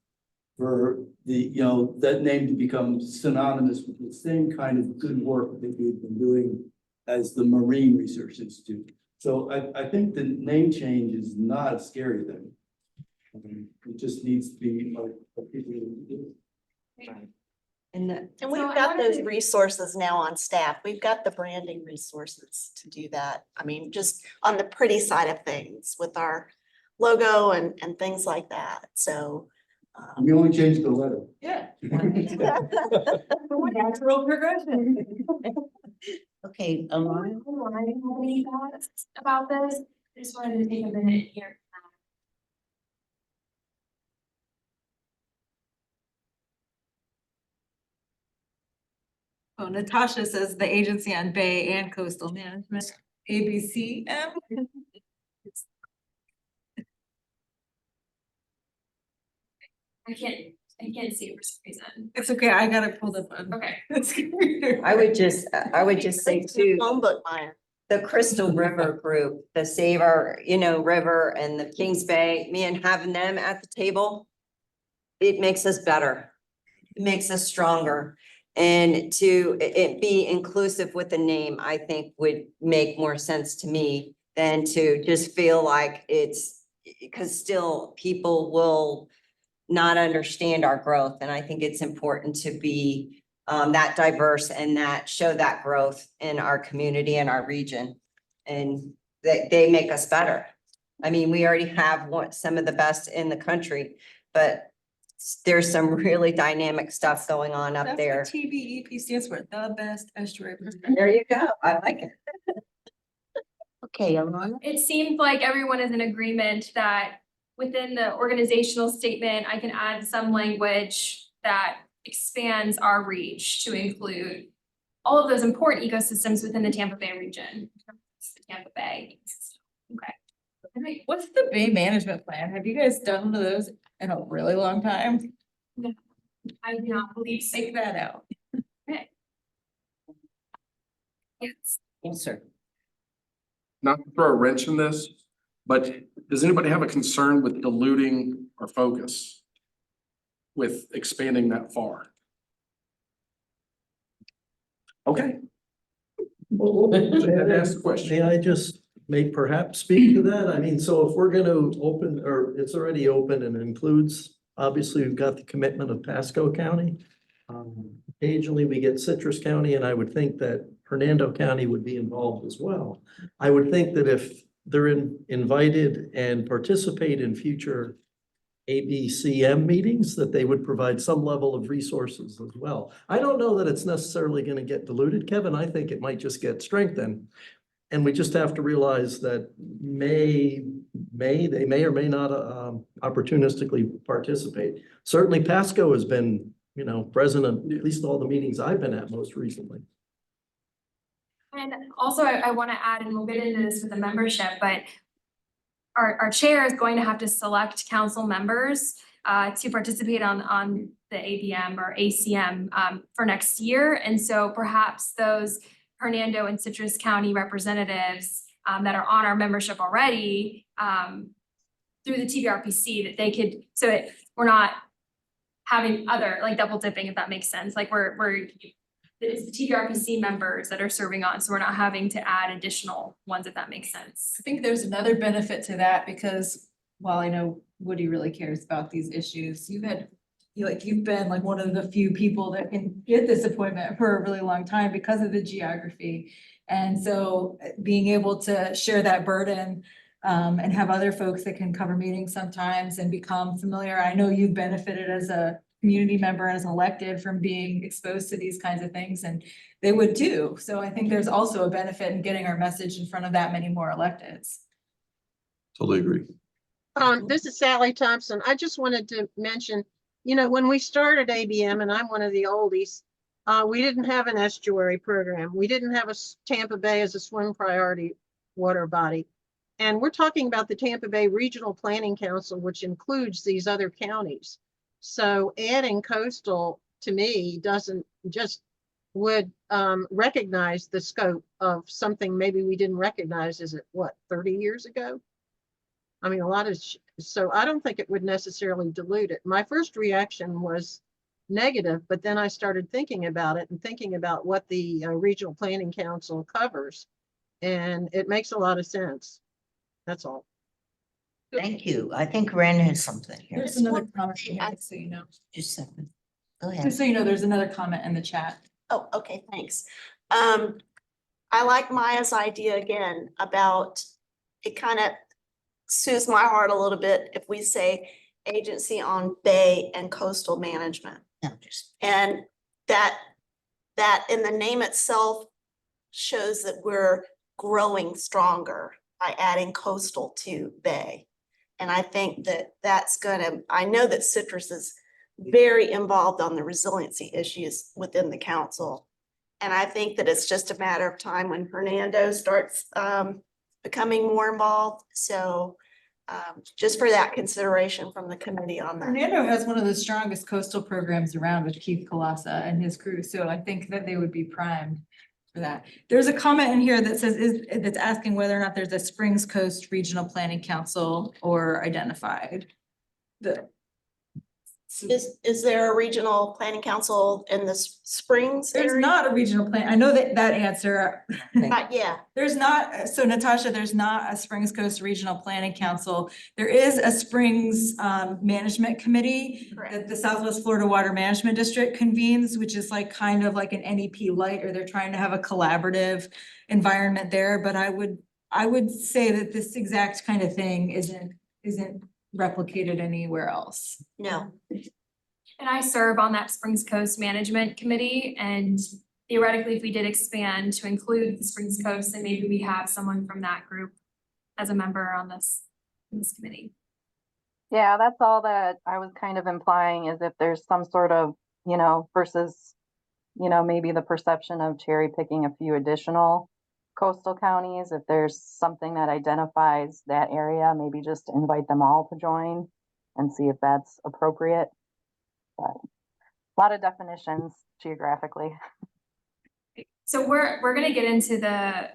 for that name to become synonymous with the same kind of good work that we've been doing as the Marine Research Institute. So I think the name change is not a scary thing. It just needs to be like people do. and we've got those resources now on staff. We've got the branding resources to do that. I mean, just on the pretty side of things with our logo and things like that. So. We only changed the letter. Yeah. Natural progression. Okay, Alana, have any thoughts about this? I just wanted to take a minute here. Oh, Natasha says the Agency on Bay and Coastal Management, ABCM. I can't see it for some reason. It's okay, I got it pulled up on. Okay. This computer. I would just say too, Phone book, Maya. the Crystal River group, the Save Our, River and the Kings Bay, having them at the table, it makes us better. It makes us stronger. And to it be inclusive with the name, I think would make more sense to me than to just feel like it's, because still people will not understand our growth. And I think it's important to be that diverse and that show that growth in our community and our region. And they make us better. I mean, we already have some of the best in the country, but there's some really dynamic stuff going on up there. That's what TBEP stands for, the best estuary program. There you go. I like it. okay, Alana. It seems like everyone is in agreement that within the organizational statement, I can add some language that expands our reach to include all of those important ecosystems within the Tampa Bay region. The Tampa Bay. Okay. What's the Bay Management Plan? Have you guys done one of those in a really long time? No, I do not believe so. Take that out. Okay. Yes. Yes, sir. Not to throw a wrench in this, but does anybody have a concern with diluting our focus? with expanding that far. Okay. Ask the question. May I just perhaps speak to that? I mean, so if we're gonna open, or it's already open and includes, obviously, we've got the commitment of Pasco County. Occasionally we get Citrus County, and I would think that Hernando County would be involved as well. I would think that if they're invited and participate in future ABCM meetings, that they would provide some level of resources as well. I don't know that it's necessarily going to get diluted, Kevin. I think it might just get strengthened. And we just have to realize that they may or may not opportunistically participate. Certainly Pasco has been, present at least all the meetings I've been at most recently. And also I want to add, and we'll get into this with the membership, but our chair is going to have to select council members to participate on the ABM or ACM for next year. And so perhaps those Hernando and Citrus County representatives that are on our membership already through the TBRPC, that they could, so that we're not having other, like, double dipping, if that makes sense. Like it's the TBRPC members that are serving on, so we're not having to add additional ones, if that makes sense. I think there's another benefit to that because while I know Woody really cares about these issues, you've been like one of the few people that can get this appointment for a really long time because of the geography. And so being able to share that burden and have other folks that can cover meetings sometimes and become familiar. I know you've benefited as a community member, as elected, from being exposed to these kinds of things, and they would too. So I think there's also a benefit in getting our message in front of that many more electeds. Totally agree. This is Sally Thompson. I just wanted to mention, when we started ABM, and I'm one of the oldies, we didn't have an estuary program. We didn't have a Tampa Bay as a swim priority water body. And we're talking about the Tampa Bay Regional Planning Council, which includes these other counties. So adding coastal to me would recognize the scope of something maybe we didn't recognize, 30 years ago? I mean, so I don't think it would necessarily dilute it. My first reaction was negative, but then I started thinking about it and thinking about what the Regional Planning Council covers. And it makes a lot of sense. That's all. Thank you. I think Ren has something here. There's another comment, so you know. Just a second. Go ahead. Just so you know, there's another comment in the chat. Oh, okay, thanks. I like Maya's idea again about, it kind of soothes my heart a little bit if we say Agency on Bay and Coastal Management. No, and that in the name itself shows that we're growing stronger by adding coastal to Bay. And I think I know that Citrus is very involved on the resiliency issues within the council. And I think that it's just a matter of time when Hernando starts becoming more involved. So just for that consideration from the committee on that. Hernando has one of the strongest coastal programs around with Keith Colassa and his crew. So I think that they would be primed for that. There's a comment in here that says, that's asking whether or not there's a Springs Coast Regional Planning Council or identified. Is there a regional planning council in the Springs area? There's not a regional plan. I know that answer. Not yet. There's not, so Natasha, there's not a Springs Coast Regional Planning Council. There is a Springs Management Committee that the Southwest Florida Water Management District convenes, which is like kind of like an NEP light, or they're trying to have a collaborative environment there. But I would say that this exact kind of thing isn't replicated anywhere else. No. And I serve on that Springs Coast Management Committee, and theoretically, if we did expand to include the Springs Coast, then maybe we have someone from that group as a member on this committee. Yeah, that's all that I was kind of implying, is if there's some sort of, versus, maybe the perception of cherry picking a few additional coastal counties, if there's something that identifies that area, maybe just invite them all to join and see if that's appropriate. But a lot of definitions geographically. So we're gonna get into the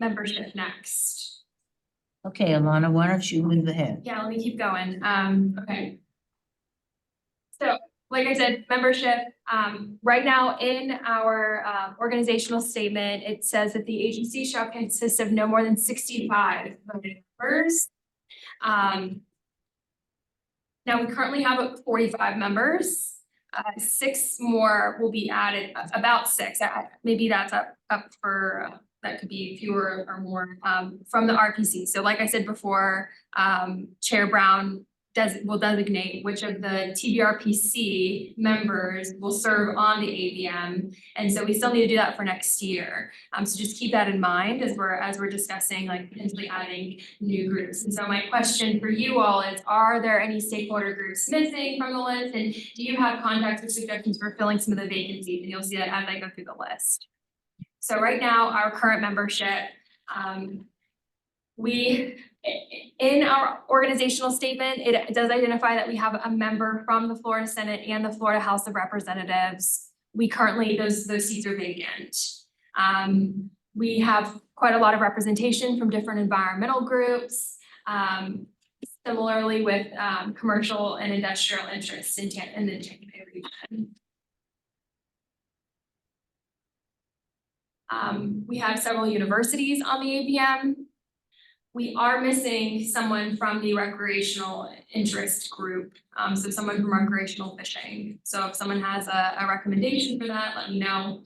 membership next. Okay, Alana, why don't you move ahead? Yeah, let me keep going. Okay. So like I said, membership, right now in our organizational statement, it says that the agency shall consist of no more than 65 voting members. Now we currently have 45 members. 6 more will be added, about 6, maybe that's up for, that could be fewer or more, from the RPC. So like I said before, Chair Brown will designate which of the TBRPC members will serve on the ABM. And so we still need to do that for next year. So just keep that in mind as we're discussing like potentially adding new groups. And so my question for you all is, are there any stakeholder groups missing from the list? And do you have contacts or suggestions for filling some of the vacancies? And you'll see that as I go through the list. So right now, our current membership, in our organizational statement, it does identify that we have a member from the Florida Senate and the Florida House of Representatives. We currently, those seats are vacant. We have quite a lot of representation from different environmental groups. Similarly with commercial and industrial interests in the Tampa Bay region. We have several universities on the ABM. We are missing someone from the recreational interest group, so someone from recreational fishing. So if someone has a recommendation for that, let me know.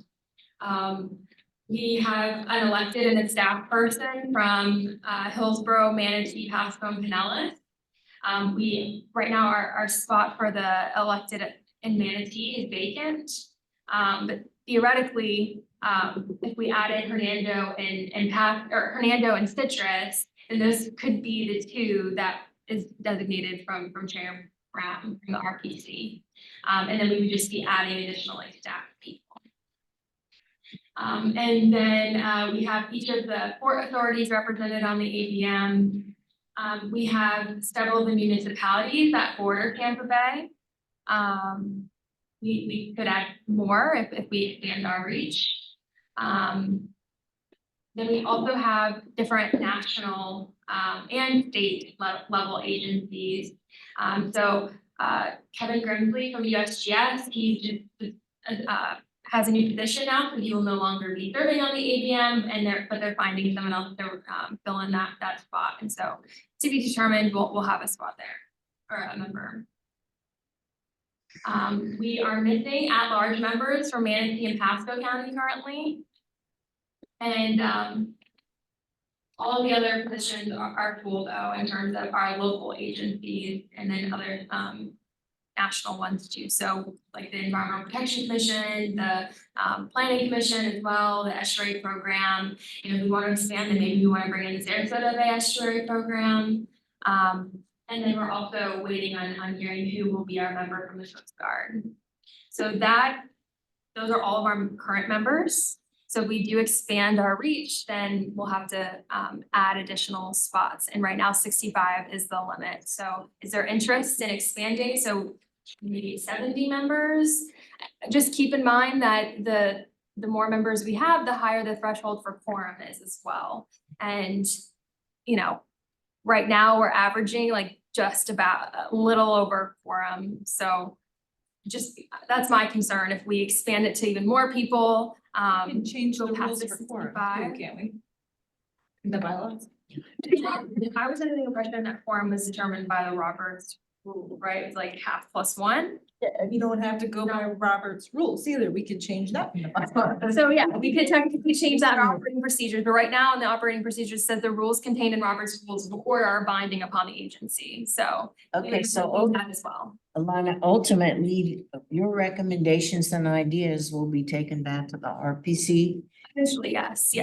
We have an elected and a staff person from Hillsborough, Manatee, Pasco, and Pinellas. Right now our spot for the elected in Manatee is vacant, but theoretically, if we added Hernando and Citrus, then those could be the 2 that is designated from Chair Brown from the RPC. And then we would just be adding additional staff people. And then we have each of the port authorities represented on the ABM. We have several of the municipalities that border Tampa Bay. We could add more if we expand our reach. Then we also have different national and state level agencies. So Kevin Grimsley from USGS, he just has a new position now, so he will no longer be serving on the ABM, but they're finding someone else to fill in that spot. And so to be determined, we'll have a spot there or a member. We are missing at-large members from Manatee and Pasco County currently. And all of the other positions are full though, in terms of our local agencies and then other national ones too. So like the Environmental Protection Commission, the Planning Commission as well, the estuary program. You know, we want to expand and maybe we want to bring in the Sarasota Bay estuary program. And then we're also waiting on hearing who will be our member from the Coast Guard. So those are all of our current members. So if we do expand our reach, then we'll have to add additional spots. And right now 65 is the limit. So is there interest in expanding? So maybe 70 members? Just keep in mind that the more members we have, the higher the threshold for quorum is as well. And, you know, right now we're averaging like just about a little over quorum. So just, that's my concern. If we expand it to even more people, We can change the go past rules for quorum, 65. too, can't we? In the bylaws? I was under the impression that quorum was determined by the Roberts rule, right? It's like half plus one. You don't have to go by Robert's rules either. We can change that in the bylaws. So yeah, we could technically change that in operating procedures, but right now in the operating procedures says the rules contained in Robert's rules of order are binding upon the agency. So. Okay, so that as well. Alana, ultimately, your recommendations and ideas will be taken back to the RPC. Eventually, yes.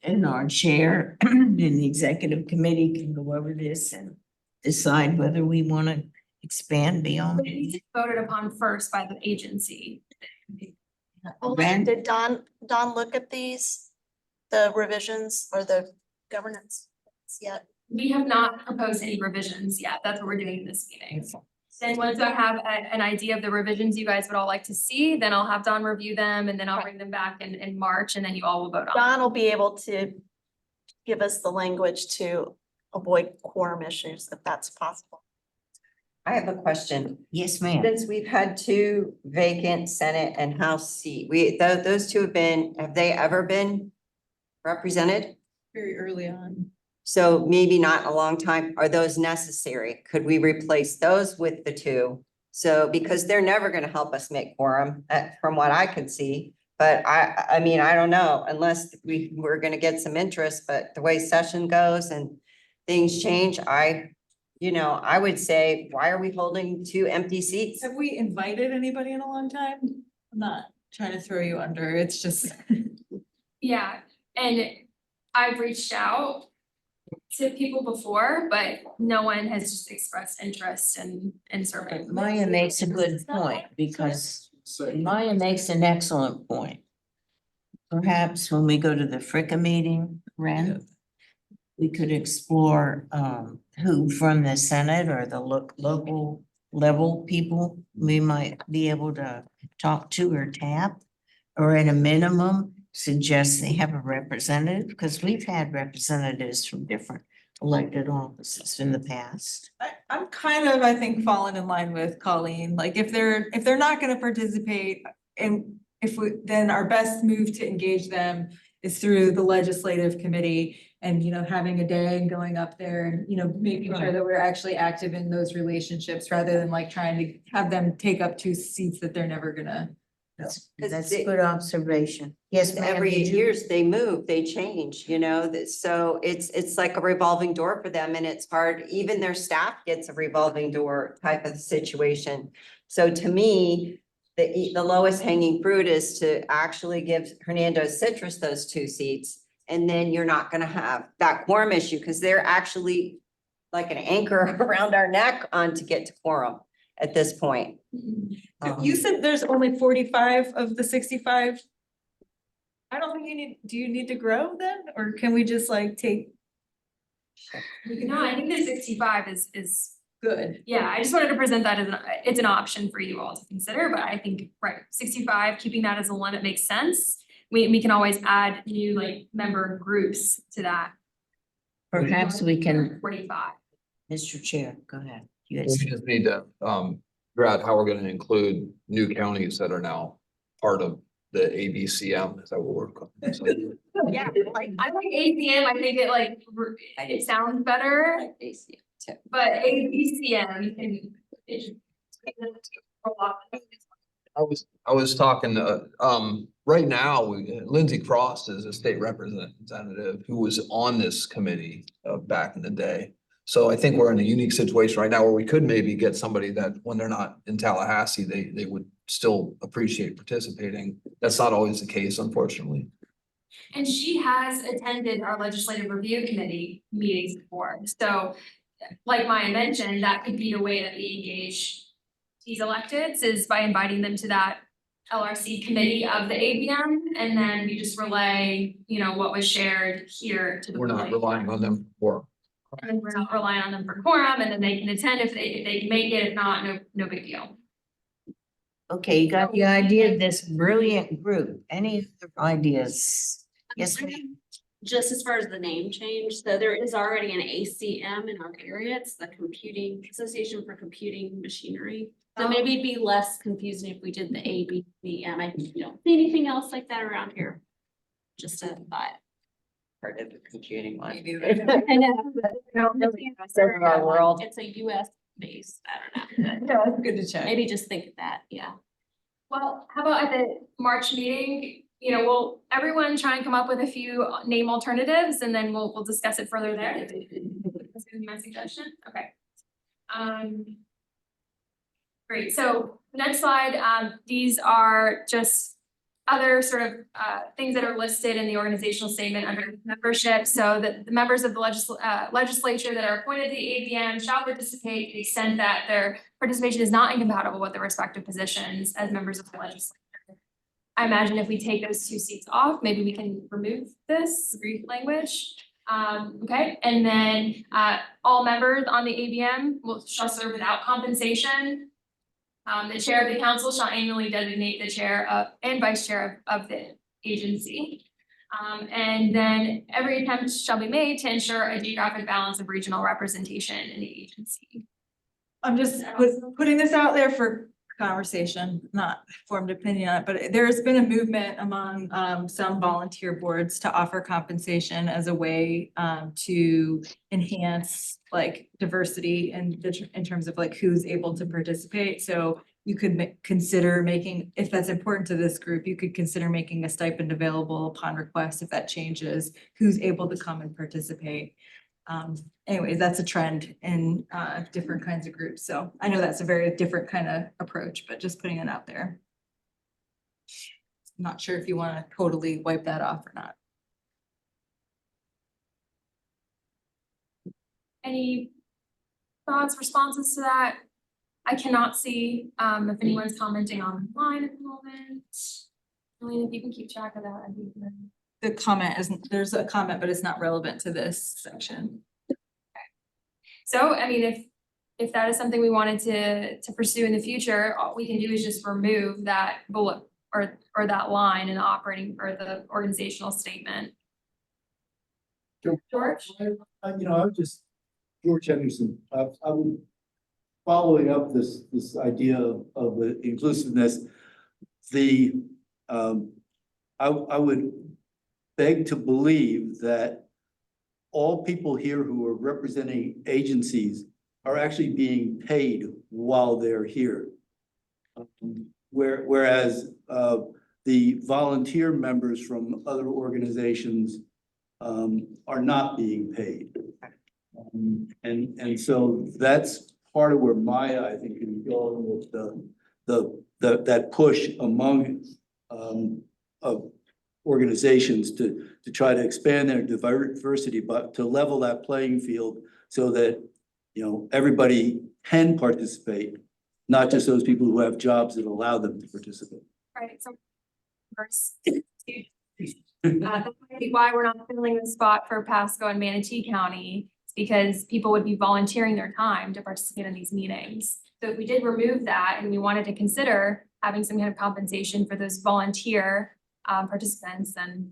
And our chair and the executive committee can go over this and decide whether we want to expand beyond. It's voted upon first by the agency. Did Don look at these, the revisions or the governance yet? We have not proposed any revisions yet. That's what we're doing in this meeting. Then once I have an idea of the revisions you guys would all like to see, then I'll have Don review them and then I'll bring them back in March and then you all will vote on them. Don will be able to give us the language to avoid quorum issues if that's possible. I have a question. Yes, ma'am. Since we've had two vacant Senate and House seat, those two have they ever been represented? Very early on. So maybe not a long time. Are those necessary? Could we replace those with the two? So, because they're never gonna help us make quorum, from what I can see. But I mean, I don't know, unless we're gonna get some interest, but the way session goes and things change, I would say, why are we holding two empty seats? Have we invited anybody in a long time? I'm not trying to throw you under, it's just. Yeah, and I've reached out to people before, but no one has just expressed interest in serving. Maya makes a good point because Maya makes an excellent point. Perhaps when we go to the Fricka meeting, Ren, we could explore who from the Senate or the local level people we might be able to talk to or tap. Or at a minimum, suggest they have a representative, because we've had representatives from different elected offices in the past. I'm kind of, I think, falling in line with Colleen, like if they're not gonna participate, and then our best move to engage them is through the legislative committee and, having a day and going up there and, making sure that we're actually active in those relationships rather than like trying to have them take up two seats that they're never gonna. That's a good observation. Yes, ma'am. Every did 8 you- years, they move, they change, so it's like a revolving door for them and it's hard, even their staff gets a revolving door type of situation. So to me, the lowest hanging fruit is to actually give Hernando Citrus those two seats. And then you're not gonna have that quorum issue, because they're actually like an anchor around our neck on to get to quorum at this point. You said there's only 45 of the 65. I don't think do you need to grow then, or can we just like take? No, I think the 65 is Good. yeah, I just wanted to present that as it's an option for you all to consider, but I think, right, 65, keeping that as a limit makes sense. We can always add new like member groups to that. Perhaps we can, 45. Mr. Chair, go ahead. You had We said- just need to, figure out how we're gonna include new counties that are now part of the ABCM, is that what we're calling it? Yeah, like I like ACM, I think it sounds better, ACM too. but ABCM can. I was talking, right now, Lindsay Cross is a state representative who was on this committee, back in the day. So I think we're in a unique situation right now where we could maybe get somebody that when they're not in Tallahassee, they would still appreciate participating. That's not always the case, unfortunately. And she has attended our legislative review committee meetings before, so like Maya mentioned, that could be the way that we engage these electeds is by inviting them to that LRC committee of the ABM, and then we just relay, what was shared here to the. We're not relying on them for. And we're not relying on them for quorum, and then they can attend if they can make it, if not, no big deal. Okay, you got the idea of this brilliant group. Any other ideas? Yes, ma'am. Just as far as the name change, so there is already an ACM in our area. It's the Association for Computing Machinery. So maybe it'd be less confusing if we did the ABCM. I don't see anything else like that around here. Just a thought. Part of the computing one. I know, but I don't really Serve our world. It's a US based, I don't know. That's good to check. Maybe just think of that, yeah. Well, how about at the March meeting, we'll everyone try and come up with a few name alternatives, and then we'll discuss it further there. That's gonna be my suggestion, okay. Great, so next slide, these are just other sort of things that are listed in the organizational statement under membership. So that the members of the legislature that are appointed to the ABM shall participate to the extent that their participation is not incompatible with their respective positions as members of the legislature. I imagine if we take those two seats off, maybe we can remove this brief language. Okay, and then all members on the ABM shall serve without compensation. The chair of the council shall annually designate the chair and vice chair of the agency. And then every attempt shall be made to ensure a geographic balance of regional representation in the agency. I'm just putting this out there for conversation, not formed opinion on it, but there's been a movement among some volunteer boards to offer compensation as a way to enhance like diversity and in terms of like who's able to participate. So you could consider making, if that's important to this group, you could consider making a stipend available upon request if that changes who's able to come and participate. Anyways, that's a trend in different kinds of groups. So I know that's a very different kind of approach, but just putting it out there. I'm not sure if you want to totally wipe that off or not. Any thoughts, responses to that? I cannot see if anyone's commenting online at the moment. Elena, if you can keep track of that, I'd be good. The comment isn't, there's a comment, but it's not relevant to this section. So, I mean, if that is something we wanted to pursue in the future, all we can do is just remove that bullet or that line in the operating or the organizational statement. George? I was just, George Henderson, I'm following up this idea of the inclusiveness. I would beg to believe that all people here who are representing agencies are actually being paid while they're here. Whereas the volunteer members from other organizations are not being paid. And so that's part of where Maya, I think, is going with that push among of organizations to try to expand their diversity, but to level that playing field so that, everybody can participate, not just those people who have jobs that allow them to participate. Right, so first, that might be why we're not filling the spot for Pasco and Manatee County. It's because people would be volunteering their time to participate in these meetings. So if we did remove that and we wanted to consider having some kind of compensation for those volunteer participants, then.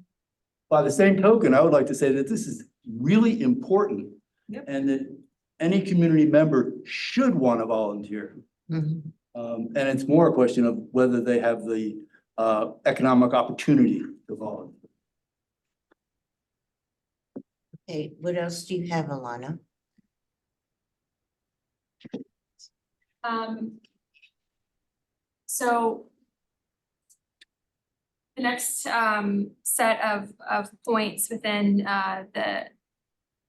By the same token, I would like to say that this is really important. Yep. And that any community member should want to volunteer. And it's more a question of whether they have the economic opportunity to volunteer. Okay, what else do you have, Alana? So the next set of points within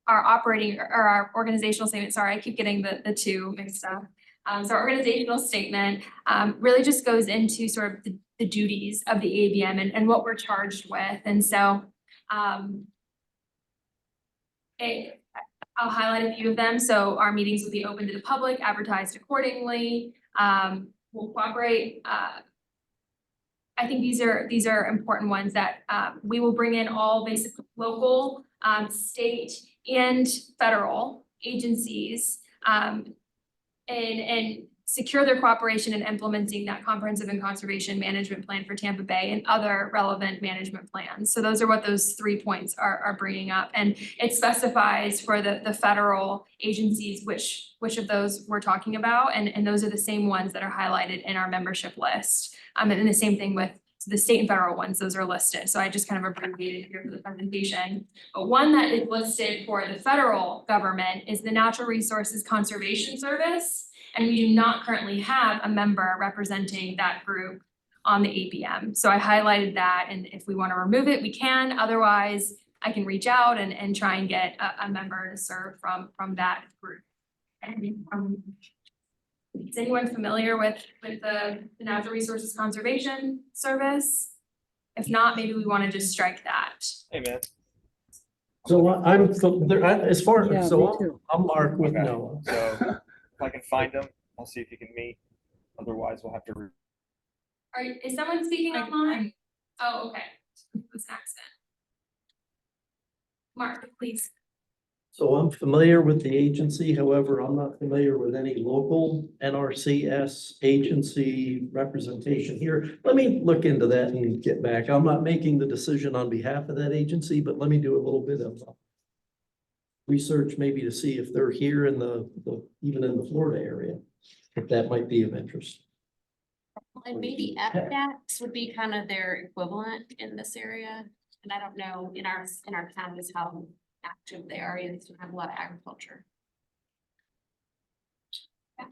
our operating or our organizational statement, sorry, I keep getting the two mixed up. So our organizational statement really just goes into sort of the duties of the ABM and what we're charged with. And so I'll highlight a few of them. So our meetings will be open to the public, advertised accordingly. We'll cooperate. I think these are important ones that we will bring in all basic local, state and federal agencies and secure their cooperation in implementing that comprehensive and conservation management plan for Tampa Bay and other relevant management plans. So those are what those 3 points are bringing up. And it specifies for the federal agencies which of those we're talking about. And those are the same ones that are highlighted in our membership list. And then the same thing with the state and federal ones, those are listed. So I just kind of abbreviated here for the presentation. But one that is listed for the federal government is the Natural Resources Conservation Service. And we do not currently have a member representing that group on the ABM. So I highlighted that, and if we want to remove it, we can. Otherwise, I can reach out and try and get a member to serve from that group. And is anyone familiar with the Natural Resources Conservation Service? If not, maybe we want to just strike that. Hey, man. So as far Yeah, as, me so too. I'm Mark with Okay. Noah. So if I can find them, I'll see if you can meet. Otherwise, we'll have to. Is someone speaking online? Oh, okay. It was an accident. Mark, please. So I'm familiar with the agency, however, I'm not familiar with any local NRCS agency representation here. Let me look into that and get back. I'm not making the decision on behalf of that agency, but let me do a little bit of research maybe to see if they're here in even in the Florida area, if that might be of interest. And maybe FDACs would be kind of their equivalent in this area. And I don't know in our counties how active they are. They still have a lot of agriculture.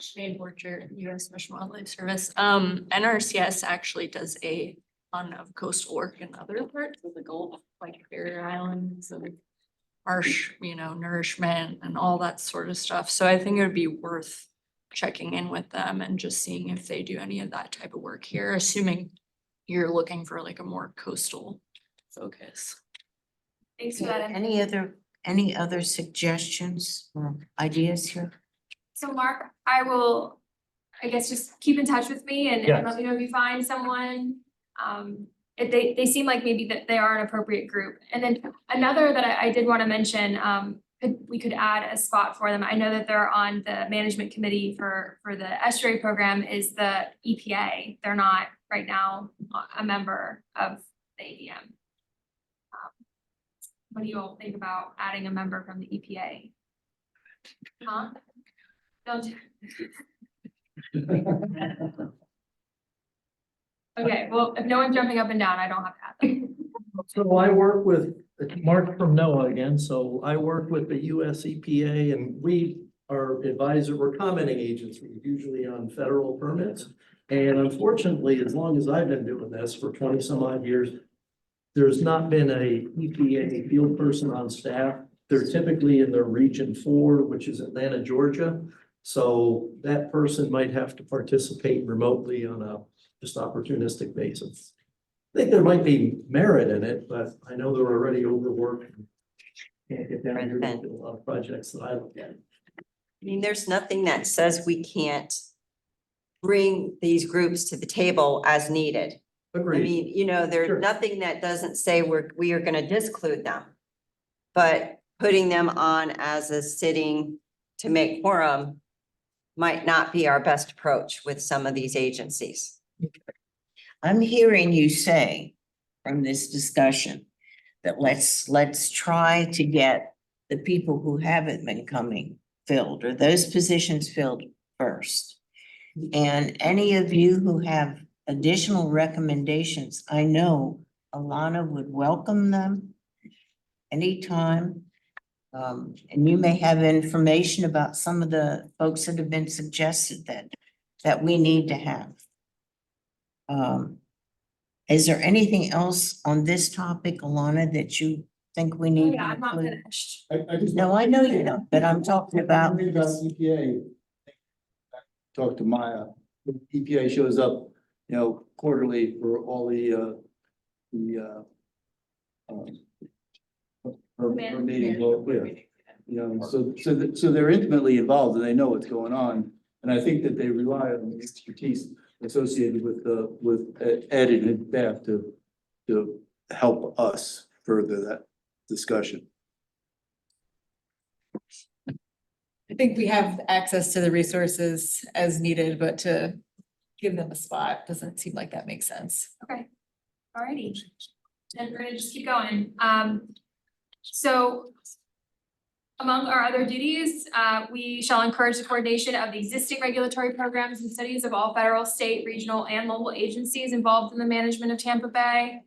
Shane Borcher, U.S. Fish and Wildlife Service. NRCS actually does a ton of coastal work in other parts of the Gulf, like barrier islands and marsh, nourishment and all that sort of stuff. So I think it would be worth checking in with them and just seeing if they do any of that type of work here, assuming you're looking for like a more coastal focus. Thanks for that. Any other suggestions or ideas here? So Mark, I guess just keep in touch with me and Yes. let me know if you find someone. If they seem like maybe that they are an appropriate group. And then another that I did want to mention, we could add a spot for them. I know that they're on the management committee for the estuary program is the EPA. They're not right now a member of the ABM. What do you all think about adding a member from the EPA? Huh? Don't. Okay, well, if no one's jumping up and down, I don't have to add them. So I work with Mark from NOAA again, so I work with the US EPA and we are we're commenting agency, usually on federal permits. And unfortunately, as long as I've been doing this for 20 some odd years, there's not been a EPA field person on staff. They're typically in their region 4, which is Atlanta, Georgia. So that person might have to participate remotely on a just opportunistic basis. I think there might be merit in it, but I know they're already overworked. Can't get down here to a lot of projects that I look at. I mean, there's nothing that says we can't bring these groups to the table as needed. Agreed. I mean, there's nothing that doesn't say we are gonna disclude them. But putting them on as a sitting to make quorum might not be our best approach with some of these agencies. I'm hearing you say from this discussion that let's try to get the people who haven't been coming filled or those positions filled first. And any of you who have additional recommendations, I know Alana would welcome them anytime. And you may have information about some of the folks that have been suggested that we need to have. Is there anything else on this topic, Alana, that you think we need? Yeah, to I'm not include? finished. No, I know you don't, but I'm talking about. EPA. Talk to Maya. EPA shows up, quarterly for all her meetings, so they're intimately involved and they know what's going on. And I think that they rely on the expertise associated with Ed and his staff to help us further that discussion. I think we have access to the resources as needed, but to give them a spot doesn't seem like that makes sense. Okay, alrighty. And we're gonna just keep going. So among our other duties, we shall encourage the coordination of the existing regulatory programs and studies of all federal, state, regional, and local agencies involved in the management of Tampa Bay.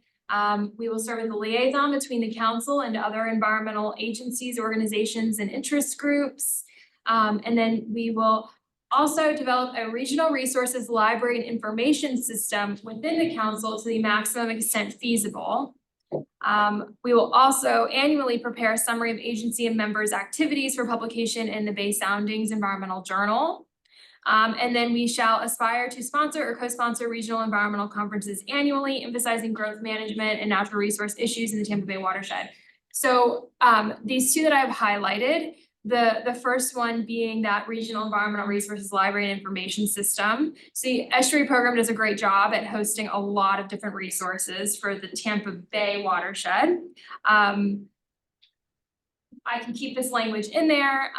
We will serve as a liaison between the council and other environmental agencies, organizations, and interest groups. And then we will also develop a regional resources library and information system within the council to the maximum extent feasible. We will also annually prepare a summary of agency and members' activities for publication in the Bay Soundings Environmental Journal. And then we shall aspire to sponsor or co-sponsor regional environmental conferences annually, emphasizing growth management and natural resource issues in the Tampa Bay watershed. So these two that I've highlighted, the first one being that Regional Environmental Resources Library and Information System. So the estuary program does a great job at hosting a lot of different resources for the Tampa Bay watershed. I can keep this language in there.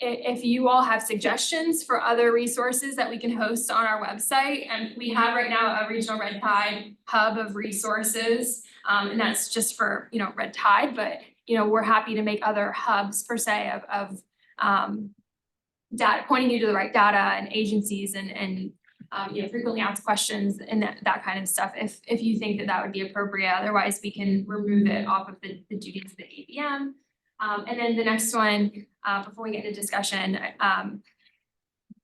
If you all have suggestions for other resources that we can host on our website, and we have right now a Regional Red Tide hub of resources And that's just for, red tide, but, we're happy to make other hubs per se of data, pointing you to the right data and agencies and frequently asked questions and that kind of stuff, if you think that would be appropriate. Otherwise, we can remove it off of the duties of the ABM. And then the next one, before we get into discussion,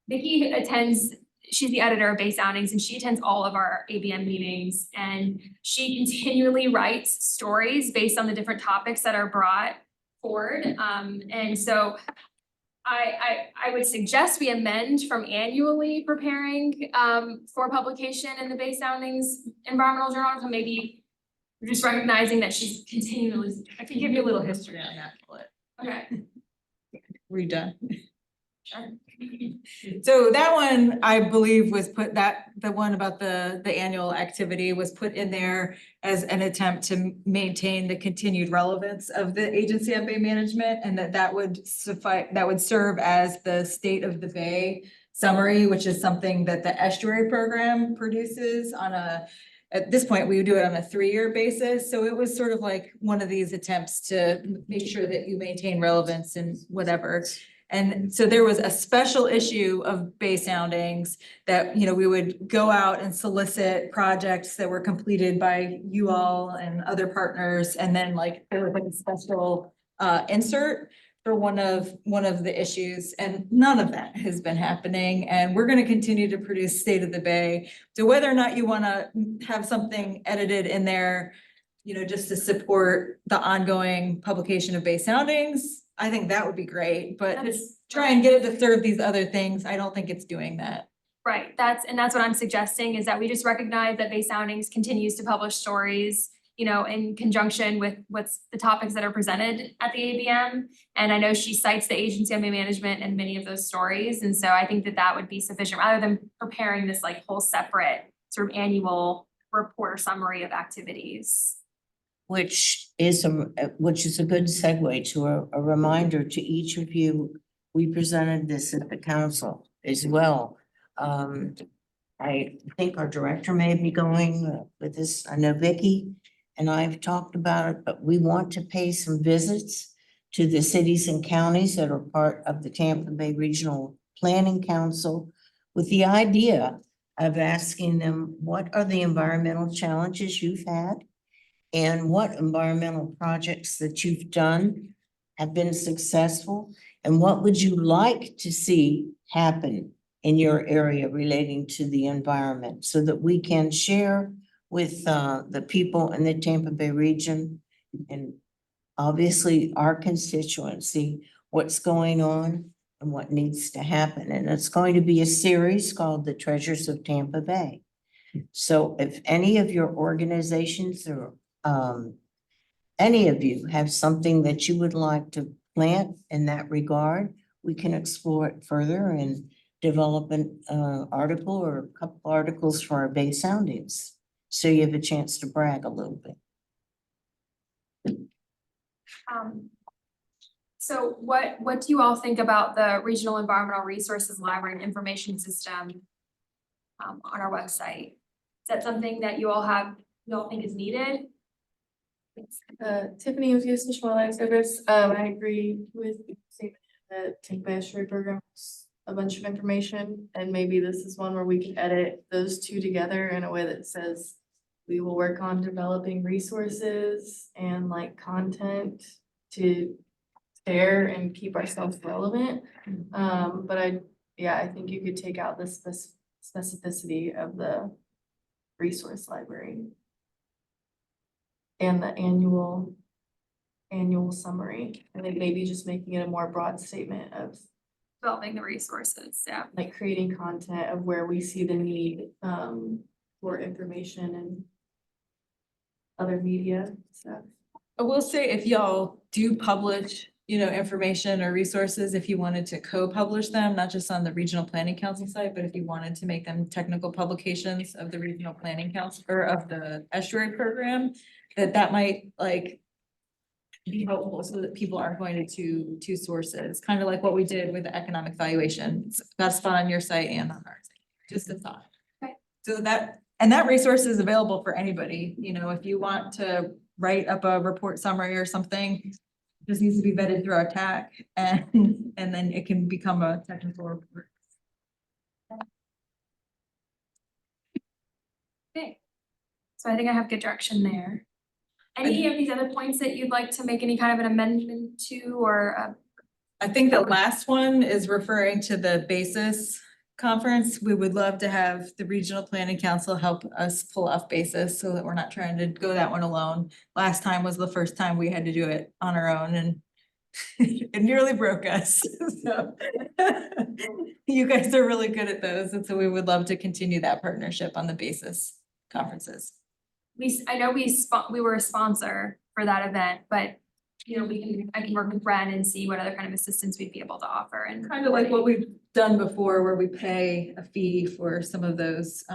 Vicki attends, she's the editor of Bay Soundings, and she attends all of our ABM meetings, and she continually writes stories based on the different topics that are brought forward. And so I would suggest we amend from annually preparing for publication in the Bay Soundings Environmental Journal to maybe just recognizing that she's continually, I can give you a little history on that. Okay. We're done. Sure. So that one, I believe, was put the one about the annual activity was put in there as an attempt to maintain the continued relevance of the agency on bay management, and that would suffice, that would serve as the state of the bay summary, which is something that the estuary program produces on at this point, we would do it on a 3-year basis. So it was sort of like one of these attempts to make sure that you maintain relevance and whatever. And so there was a special issue of Bay Soundings that, we would go out and solicit projects that were completed by you all and other partners. And then there was a special insert for one of the issues, and none of that has been happening. And we're gonna continue to produce State of the Bay. So whether or not you wanna have something edited in there, just to support the ongoing publication of Bay Soundings, I think that would be great, but try and get it to serve these other things. I don't think it's doing that. Right, that's what I'm suggesting, is that we just recognize that Bay Soundings continues to publish stories, in conjunction with what's the topics that are presented at the ABM. And I know she cites the agency on bay management in many of those stories. And so I think that would be sufficient, rather than preparing this whole separate sort of annual report or summary of activities. Which is a good segue to a reminder to each of you. We presented this at the council as well. I think our director may be going with this. I know Vicki and I've talked about it, but we want to pay some visits to the cities and counties that are part of the Tampa Bay Regional Planning Council with the idea of asking them, what are the environmental challenges you've had? And what environmental projects that you've done have been successful? And what would you like to see happen in your area relating to the environment, so that we can share with the people in the Tampa Bay region and obviously our constituency what's going on and what needs to happen. And it's going to be a series called The Treasures of Tampa Bay. So if any of your organizations or any of you have something that you would like to plant in that regard, we can explore it further and develop an article or a couple articles for our Bay Soundings. So you have a chance to brag a little bit. So what do you all think about the Regional Environmental Resources Library and Information System on our website? Is that something that you all think is needed? Tiffany with U.S. Fish and Wildlife Service. I agree with the Tampa Bay Estuary Program. A bunch of information, and maybe this is one where we can edit those two together in a way that says we will work on developing resources and content to share and keep ourselves relevant. But I think you could take out the specificity of the resource library and the annual summary. I think maybe just making it a more broad statement of Developing the resources, yeah. Creating content of where we see the need for information and other media stuff. I will say, if y'all do publish, information or resources, if you wanted to co-publish them, not just on the Regional Planning Council site, but if you wanted to make them technical publications of the Regional Planning Council or of the estuary program, that might be helpful, so that people aren't going to two sources, kind of like what we did with the economic valuation. That's on your site and on ours. Just a thought. Okay. So that And that resource is available for anybody, you know, if you want to write up a report summary or something, it just needs to be vetted through our TAC and then it can become a technical report. Okay, so I think I have good direction there. Any of these other points that you'd like to make any kind of an amendment to or? I think the last one is referring to the BASIS conference. We would love to have the Regional Planning Council help us pull off BASIS so that we're not trying to go that one alone. Last time was the first time we had to do it on our own and it nearly broke us. So you guys are really good at those. And so we would love to continue that partnership on the BASIS conferences. I know we were a sponsor for that event, but you know, I can work with Bren and see what other kind of assistance we'd be able to offer and Kind of like what we've done before where we pay a fee for some of those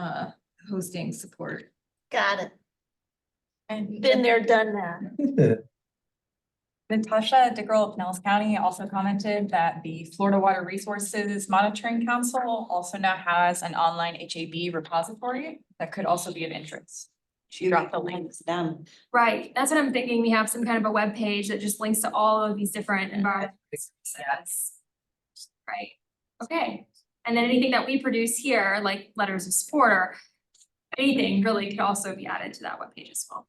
hosting support. Got it. And been there, done that. Natasha Dickerel of Nellis County also commented that the Florida Water Resources Monitoring Council also now has an online HAB repository that could also be of interest. She dropped the links down. Right, that's what I'm thinking. We have some kind of a web page that just links to all of these different environmental resources. Right, okay. And then anything that we produce here, like letters of support or anything really could also be added to that web page as well.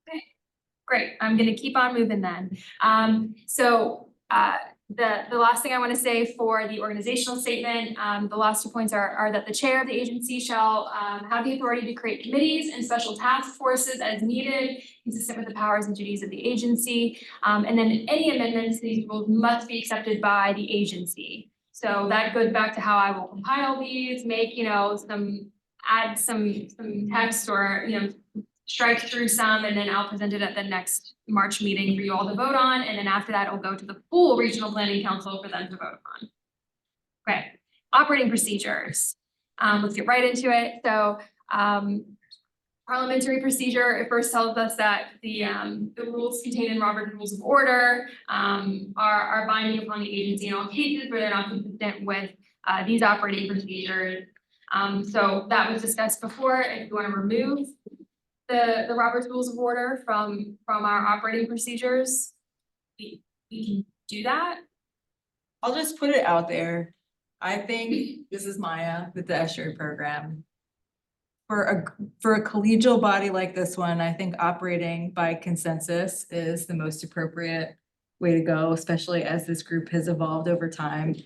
Okay, great. I'm gonna keep on moving then. The last thing I want to say for the organizational statement, the last 2 points are that the chair of the agency shall have the authority to create committees and special task forces as needed, consistent with the powers and duties of the agency. And then any amendments to these rules must be accepted by the agency. So that goes back to how I will compile these, make, you know, add some text or, you know, strike through some, and then I'll present it at the next March meeting for you all to vote on. And then after that, it'll go to the full Regional Planning Council for them to vote on. Okay, operating procedures. Let's get right into it. So parliamentary procedure, it first tells us that the rules contained in Robert's Rules of Order are binding upon the agency in all cases where they're not consistent with these operating procedures. So that was discussed before. If you want to remove the Robert's Rules of Order from our operating procedures, we can do that. I'll just put it out there. I think this is Maya with the estuary program. For a collegial body like this one, I think operating by consensus is the most appropriate way to go, especially as this group has evolved over time.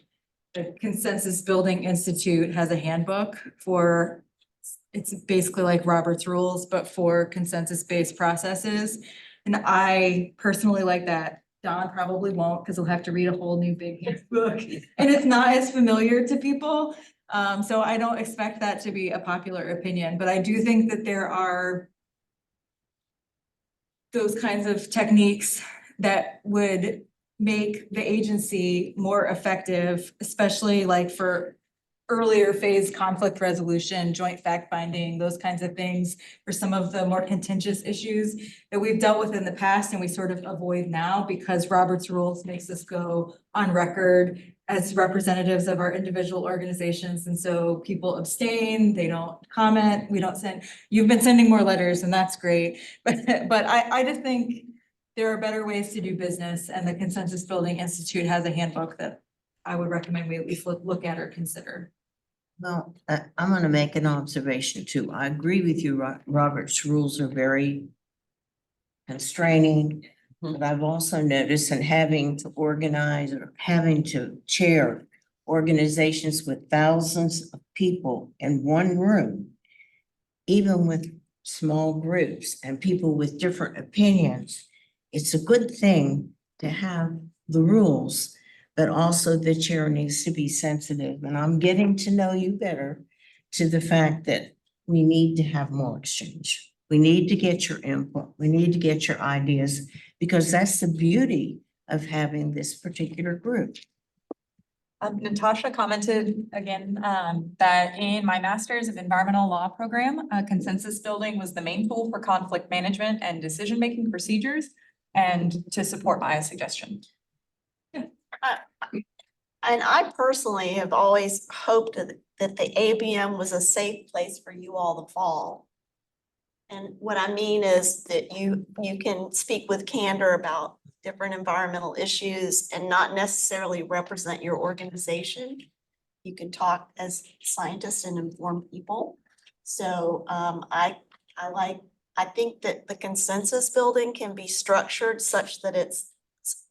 The Consensus Building Institute has a handbook for, it's basically like Robert's Rules, but for consensus-based processes. And I personally like that. Don probably won't because he'll have to read a whole new big handbook and it's not as familiar to people. So I don't expect that to be a popular opinion, but I do think that there are those kinds of techniques that would make the agency more effective, especially like for earlier phase conflict resolution, joint fact finding, those kinds of things for some of the more contentious issues that we've dealt with in the past and we sort of avoid now because Robert's Rules makes us go on record as representatives of our individual organizations. And so people abstain, they don't comment, we don't send, you've been sending more letters and that's great. But I just think there are better ways to do business and the Consensus Building Institute has a handbook that I would recommend we at least look at or consider. Well, I'm going to make an observation too. I agree with you. Robert's rules are very constraining, but I've also noticed in having to organize or having to chair organizations with thousands of people in one room, even with small groups and people with different opinions, it's a good thing to have the rules. But also the chair needs to be sensitive, and I'm getting to know you better to the fact that we need to have more exchange. We need to get your input. We need to get your ideas because that's the beauty of having this particular group. Natasha commented again that in my Master's of Environmental Law program, consensus building was the main tool for conflict management and decision-making procedures, and to support Maya's suggestion. And I personally have always hoped that the ABM was a safe place for you all to fall. And what I mean is that you can speak with candor about different environmental issues and not necessarily represent your organization. You can talk as scientists and informed people. So I think that the consensus building can be structured such that it's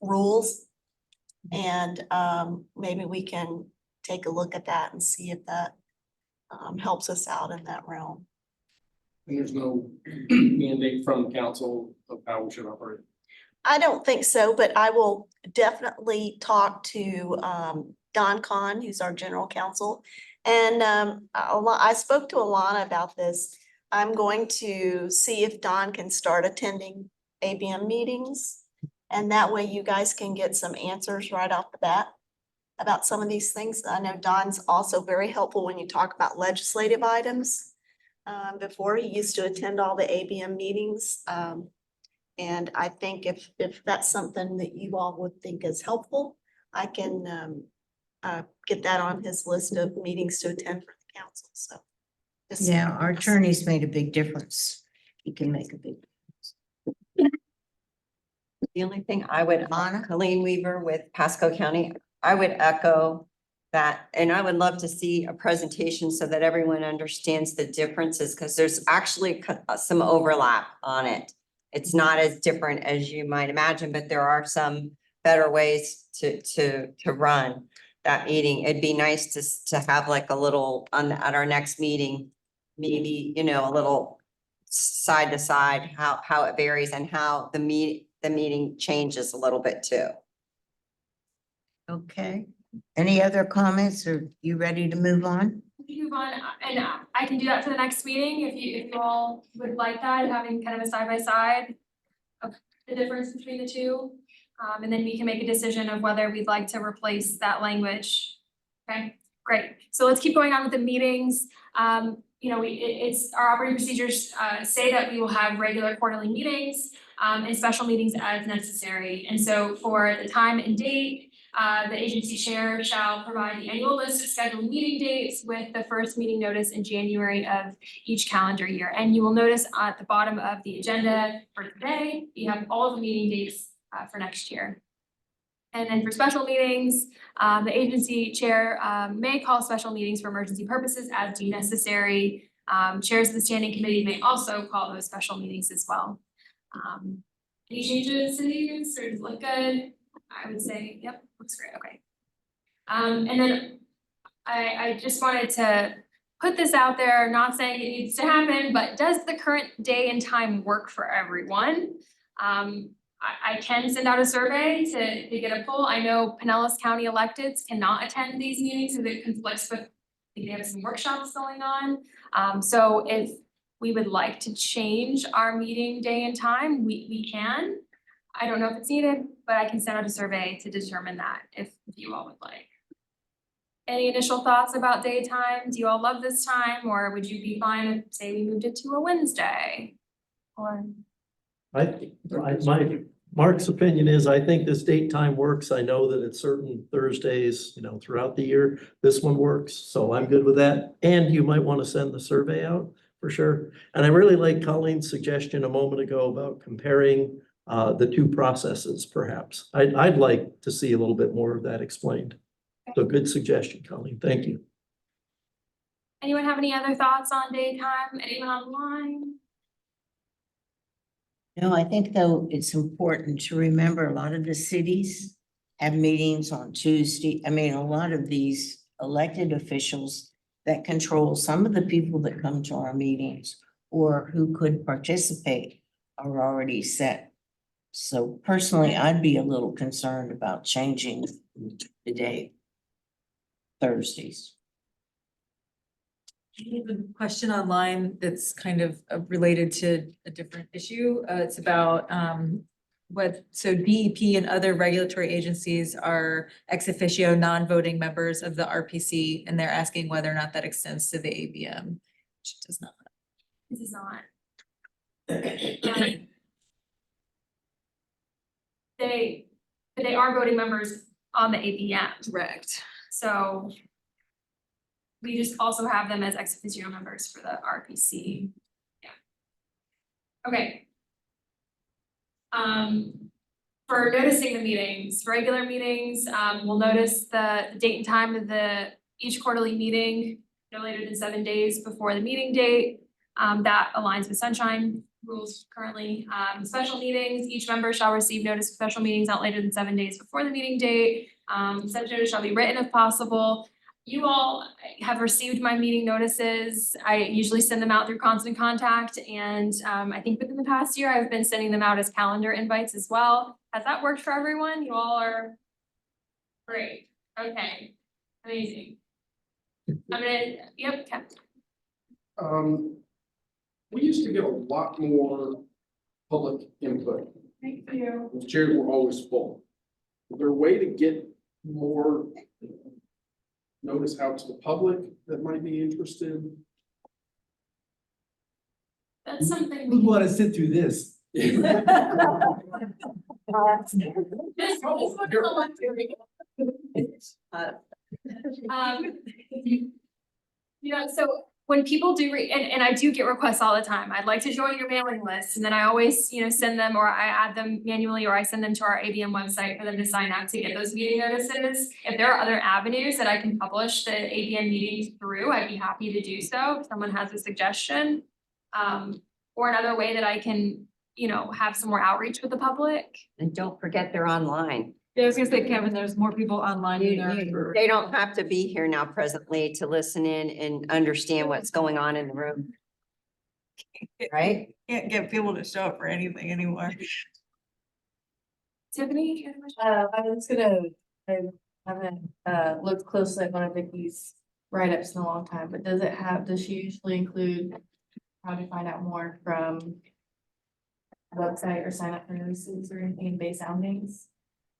rules. And maybe we can take a look at that and see if that helps us out in that realm. And there's no mandate from council of how we should operate. I don't think so, but I will definitely talk to Don Kahn, who's our general counsel. And I spoke to Alana about this. I'm going to see if Don can start attending ABM meetings. And that way you guys can get some answers right off the bat about some of these things. I know Don's also very helpful when you talk about legislative items. Before, he used to attend all the ABM meetings. And I think if that's something that you all would think is helpful, I can get that on his list of meetings to attend for the council, so. Yeah, our attorney's made a big difference. He can make a big. The only thing I would, Colleen Weaver with Pasco County, I would echo that, and I would love to see a presentation so that everyone understands the differences, because there's actually some overlap on it. It's not as different as you might imagine, but there are some better ways to run that meeting. It'd be nice to have like a little at our next meeting, maybe, you know, a little side to side, how it varies and how the meeting changes a little bit too. Okay. Any other comments, or you ready to move on? Move on, and I can do that for the next meeting if you all would like that, having kind of a side by side of the difference between the two. And then we can make a decision of whether we'd like to replace that language. Okay, great. So let's keep going on with the meetings. You know, it's our operating procedures say that we will have regular quarterly meetings and special meetings as necessary. And so for the time and date, the agency chair shall provide the annual list of scheduled meeting dates with the first meeting notice in January of each calendar year. And you will notice at the bottom of the agenda for today, you have all of the meeting dates for next year. And then for special meetings, the agency chair may call special meetings for emergency purposes as deemed necessary. Chairs of the standing committee may also call those special meetings as well. Any changes to these, or does it look good? I would say, yep, looks great, okay. And then I just wanted to put this out there, not saying it needs to happen, but does the current day and time work for everyone? I can send out a survey to get a poll. I know Pinellas County electeds cannot attend these meetings because it conflicts with, I think they have some workshops going on. So if we would like to change our meeting day and time, we can. I don't know if it's needed, but I can send out a survey to determine that if you all would like. Any initial thoughts about daytime? Do you all love this time, or would you be fine if, say, we moved it to a Wednesday? Or Mark's opinion is, I think this date time works. I know that it's certain Thursdays, you know, throughout the year, this one works, so I'm good with that. And you might want to send the survey out for sure. And I really like Colleen's suggestion a moment ago about comparing the two processes, perhaps. I'd like to see a little bit more of that explained. So good suggestion, Colleen. Thank you. anyone have any other thoughts on daytime? Anyone online? No, I think though it's important to remember a lot of the cities have meetings on Tuesday. I mean, a lot of these elected officials that control some of the people that come to our meetings or who could participate are already set. So personally, I'd be a little concerned about changing the day, Thursdays. I have a question online that's kind of related to a different issue. It's about so DEP and other regulatory agencies are ex officio non-voting members of the RPC, and they're asking whether or not that extends to the ABM, which it does not. It does not. They are voting members on the ABM. Correct. So we just also have them as ex officio members for the RPC. Yeah. Okay. For noticing the meetings, regular meetings, we'll notice the date and time of each quarterly meeting no later than 7 days before the meeting date. That aligns with sunshine rules currently. Special meetings, each member shall receive notice of special meetings not later than 7 days before the meeting date. Such notice shall be written if possible. You all have received my meeting notices. I usually send them out through Constant Contact, and I think within the past year, I've been sending them out as calendar invites as well. Has that worked for everyone? You all are great. Okay, amazing. Yep, Cap. We used to get a lot more public input. Thank you. The chairs were always full. Is there a way to get more notice out to the public that might be interested? That's something. Who'd want to sit through this? So when people do and I do get requests all the time, I'd like to join your mailing list, and then I always, send them, or I add them manually, or I send them to our ABM website for them to sign up to get those meeting notices. If there are other avenues that I can publish the ABM meetings through, I'd be happy to do so, if someone has a suggestion. Or another way that I can, have some more outreach with the public. And don't forget they're online. Yeah, I was gonna say, Kevin, there's more people online than there. They don't have to be here now presently to listen in and understand what's going on in the room. Right? Can't get people to show up for anything anymore. Tiffany? I haven't looked closely at one of Vicky's write-ups in a long time, but does she usually include how to find out more from a website or sign up for notices or anything in Bay Soundings?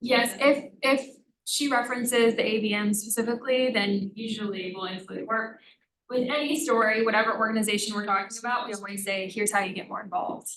Yes, if she references the ABM specifically, then usually we'll include work. With any story, whatever organization we're talking about, we always say, here's how you get more involved.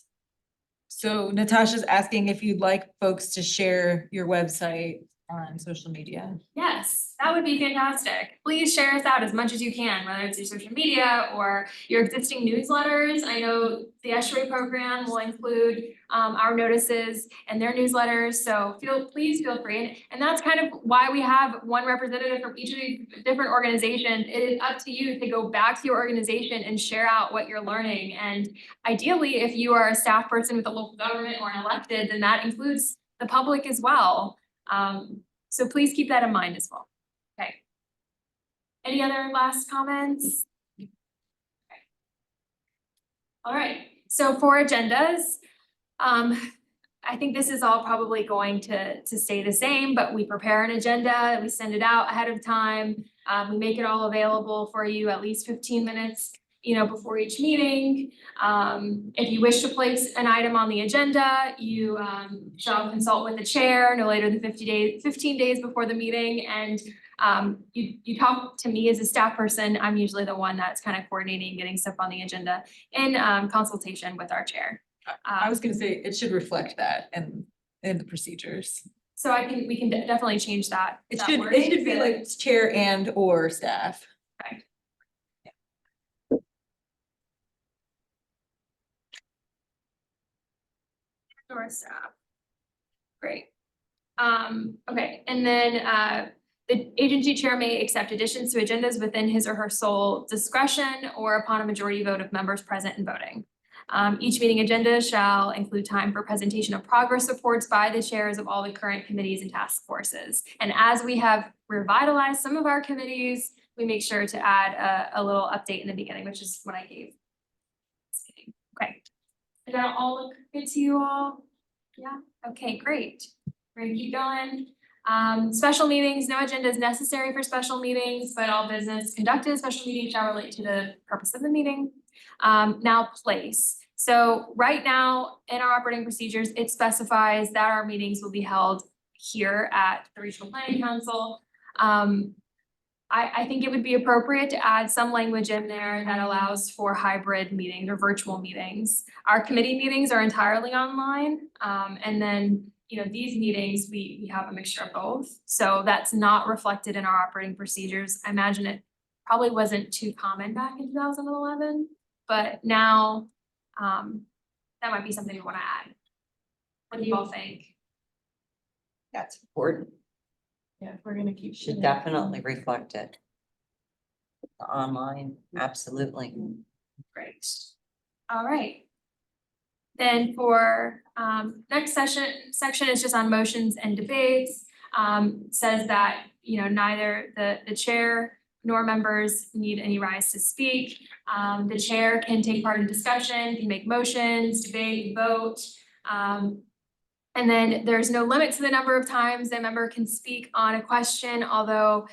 So Natasha's asking if you'd like folks to share your website on social media. Yes, that would be fantastic. Please share us out as much as you can, whether it's your social media or your existing newsletters. I know the Estuary program will include our notices and their newsletters, so please feel free. And that's kind of why we have one representative from each of these different organizations. It is up to you to go back to your organization and share out what you're learning. And ideally, if you are a staff person with a local government or an elected, then that includes the public as well. So please keep that in mind as well. Okay. Any other last comments? Okay. All right, so for agendas, I think this is all probably going to stay the same, but we prepare an agenda, we send it out ahead of time. We make it all available for you at least 15 minutes, before each meeting. If you wish to place an item on the agenda, you shall consult with the chair no later than 15 days before the meeting. And you talk to me as a staff person. I'm usually the one that's kind of coordinating, getting stuff on the agenda in consultation with our chair. I was gonna say, it should reflect that in the procedures. So we can definitely change that. It should be like chair and or staff. Okay. Or staff. Great. Okay, and then the agency chair may accept additions to agendas within his or her sole discretion or upon a majority vote of members present and voting. Each meeting agenda shall include time for presentation of progress reports by the chairs of all the current committees and task forces. And as we have revitalized some of our committees, we make sure to add a little update in the beginning, which is what I gave. Okay. Did that all look good to you all? Yeah, okay, great. We're gonna keep going. Special meetings, no agenda is necessary for special meetings, but all business conducted in special meeting shall relate to the purpose of the meeting. Now place. So right now in our operating procedures, it specifies that our meetings will be held here at the Regional Planning Council. I think it would be appropriate to add some language in there that allows for hybrid meetings or virtual meetings. Our committee meetings are entirely online. And then, these meetings, we have a mixture of both. So that's not reflected in our operating procedures. I imagine it probably wasn't too common back in 2011, but now that might be something we want to add. What do you all think? That's important. Yeah, if we're gonna keep. Should definitely reflect it. Online, absolutely. Great. All right. Then for next section is just on motions and debates. Says that, you know, neither the chair nor members need any rise to speak. The chair can take part in discussion, can make motions, debate, vote. And then there's no limit to the number of times a member can speak on a question, although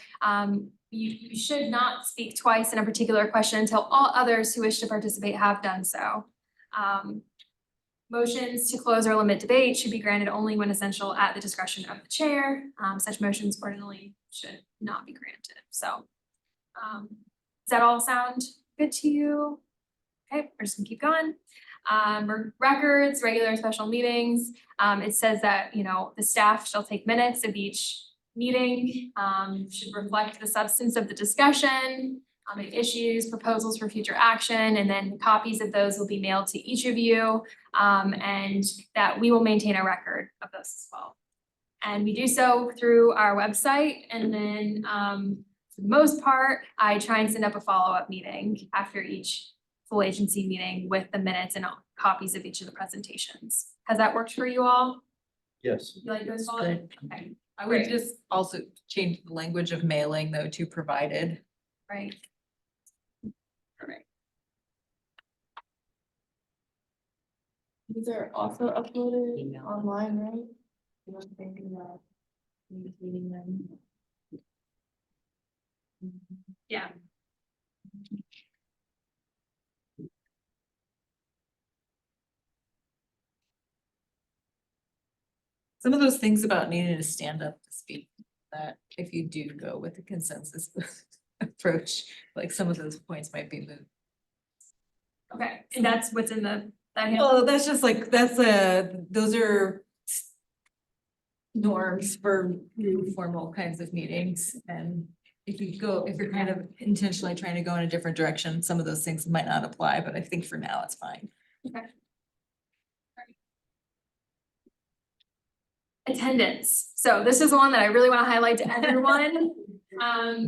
you should not speak twice in a particular question until all others who wish to participate have done so. Motions to close or limit debate should be granted only when essential at the discretion of the chair. Such motions ordinarily should not be granted. So does that all sound good to you? Okay, we're just gonna keep going. Records, regular and special meetings. It says that, you know, the staff shall take minutes of each meeting, should reflect the substance of the discussion, issues, proposals for future action, and then copies of those will be mailed to each of you, and that we will maintain a record of those as well. And we do so through our website, and then for the most part, I try and send up a follow-up meeting after each full agency meeting with the minutes and copies of each of the presentations. Has that worked for you all? Yes. You like those? Good. Okay, I would Great. just also change the language of mailing though to provided. right. All right. These are also uploaded online, right? You don't think about meeting them. Yeah. Some of those things about needing to stand up to speak, that if you do go with a consensus approach, like some of those points might be moved. Okay, and that's what's in the, that. Well, that's just like, those are norms for formal kinds of meetings, and if you're kind of intentionally trying to go in a different direction, some of those things might not apply, but I think for now it's fine. Okay. Attendance. So this is one that I really want to highlight to everyone.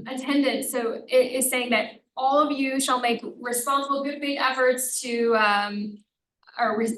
Attendance. So it is saying that all of you shall make responsible good faith efforts to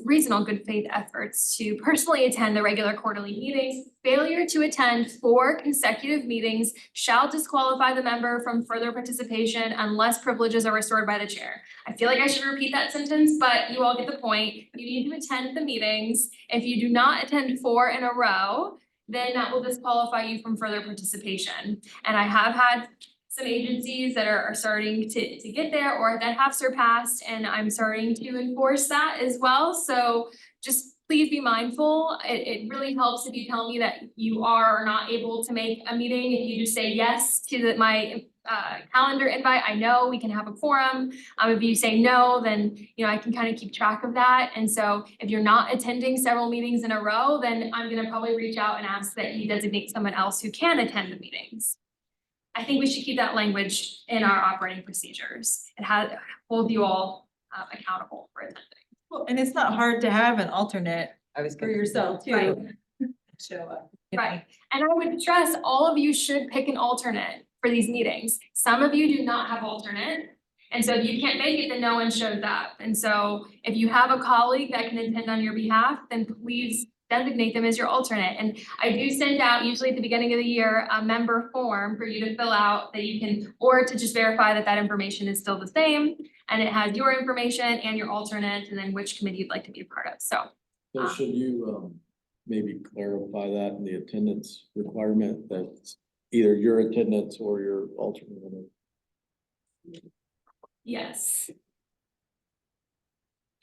reasonable good faith efforts to personally attend the regular quarterly meetings. Failure to attend 4 consecutive meetings shall disqualify the member from further participation unless privileges are restored by the chair. I feel like I should repeat that sentence, but you all get the point. You need to attend the meetings. If you do not attend 4 in a row, then that will disqualify you from further participation. And I have had some agencies that are starting to get there or that have surpassed, and I'm starting to enforce that as well. So just please be mindful. It really helps if you tell me that you are not able to make a meeting. If you just say yes to my calendar invite, I know we can have a quorum. If you say no, then you know I can kind of keep track of that. And so if you're not attending several meetings in a row, then I'm gonna probably reach out and ask that you designate someone else who can attend the meetings. I think we should keep that language in our operating procedures and hold you all accountable for attending. Well, and it's not hard to have an alternate for yourself too. Right. Show up. Right, and I would stress, all of you should pick an alternate for these meetings. Some of you do not have alternate. And so if you can't make it, then no one shows up. And so if you have a colleague that can attend on your behalf, then please designate them as your alternate. And I do send out, usually at the beginning of the year, a member form for you to fill out that you can, or to just verify that that information is still the same. And it has your information and your alternate, and then which committee you'd like to be a part of, so. So should you maybe clarify that in the attendance requirement, that either your attendance or your alternate? Yes.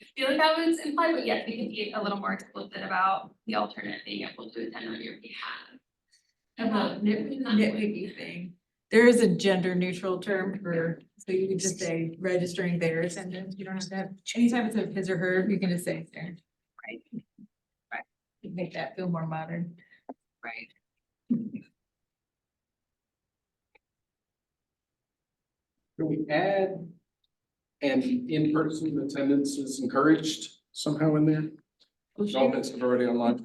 I feel like that was implied, but yes, we can be a little more explicit about the alternate being able to attend on your behalf. Nitpicky thing. There is a gender neutral term for, so you can just say registering their attendance. You don't have to have, anytime it's a his or her, you can just say there. Right. Right. Make that feel more modern. Right. Can we add and in-person attendance is encouraged somehow in there. Comments have already online.